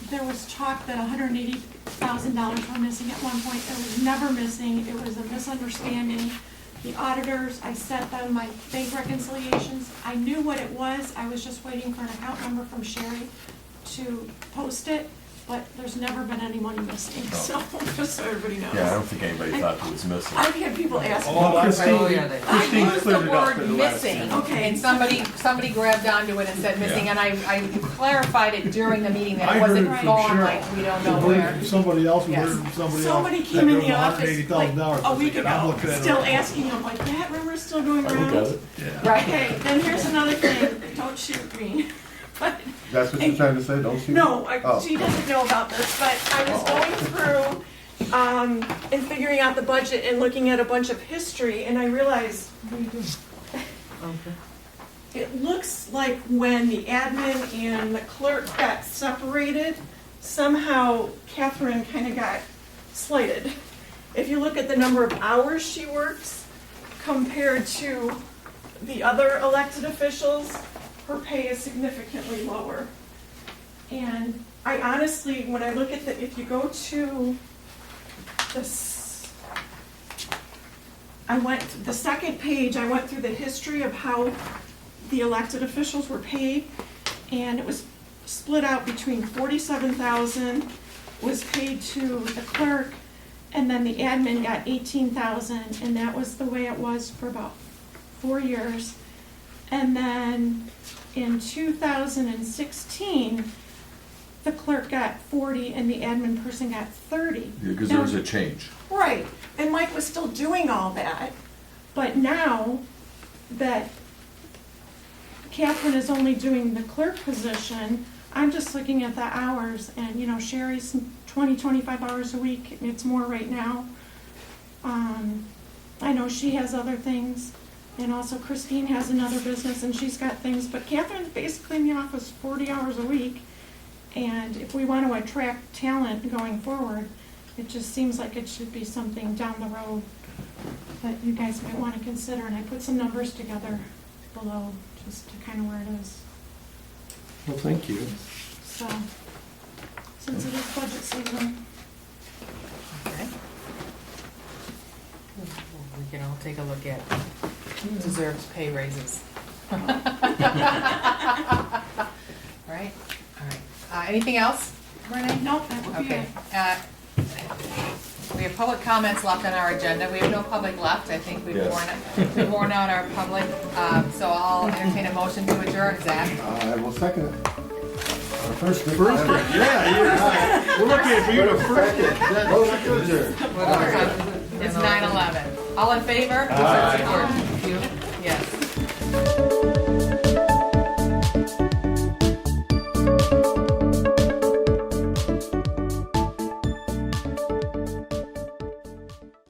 There was talk that $180,000 were missing at one point. It was never missing. It was a misunderstanding. The auditors, I sent them my bank reconciliations. I knew what it was. I was just waiting for an account number from Sherry to post it. but there's never been any money missing, so, just so everybody knows. Yeah, I don't think anybody thought it was missing. I've had people ask me. Oh, Christine, Oh, yeah, they- I Christine used the cleared it up word in the last missing, meeting. Okay. and somebody grabbed onto it and said missing, Yeah. and I clarified it during the meeting that I it heard wasn't it from gone Cheryl. like we don't We know heard where. from somebody else, we Yes. heard from somebody else. Somebody that came in goes the office like $180,000. a week I'm ago, looking at it. still asking, I'm like, that rumor's still going I around? got it. Yeah. Right. Okay, then here's another thing, don't shoot me. But, That's what you're trying to say, don't you? no, Oh. she doesn't know about this, but I was going through, and figuring out the budget and looking at a bunch of history, and I realized it looks like when the admin and the clerk got separated, somehow Catherine kind of got slighted. If you look at the number of hours she works compared to the other elected officials, her pay is significantly lower. And I honestly, when I look at if you go to this, the second page, I went through the history of how the elected officials were paid, and it was split out between 47,000 was paid to the clerk, and then the admin got 18,000, and that was the way it was for about 4 years. And then in 2016, the clerk got 40 and the admin person got 30. Because there was a change. Right, and Mike was still doing all that, but now that Catherine is only doing the clerk position, I'm just looking at the hours, and, you know, Sherry's 25 hours a week, it's more right now. I know she has other things, and also Christine has another business, and she's got things, but Catherine's basically in the office 40 hours a week, and if we want to attract talent going forward, it just seems like it should be something down the road that you guys might want to consider, and I put some numbers together below, just to kind of where it is. Well, thank you. So, since it is budget season. Okay. We can all take a look at deserved pay raises. Right? All right. Anything else, Renee? Nope, that would be Okay. it. We have public comments left on our agenda. We have no public left. I think we've Yes. worn out our public. So I'll entertain a motion to adjourn, Zach. I will second it. First, Yeah, we're looking for you to first. Motion to adjourn. It's 9:11. All in favor? Aye. Thank you.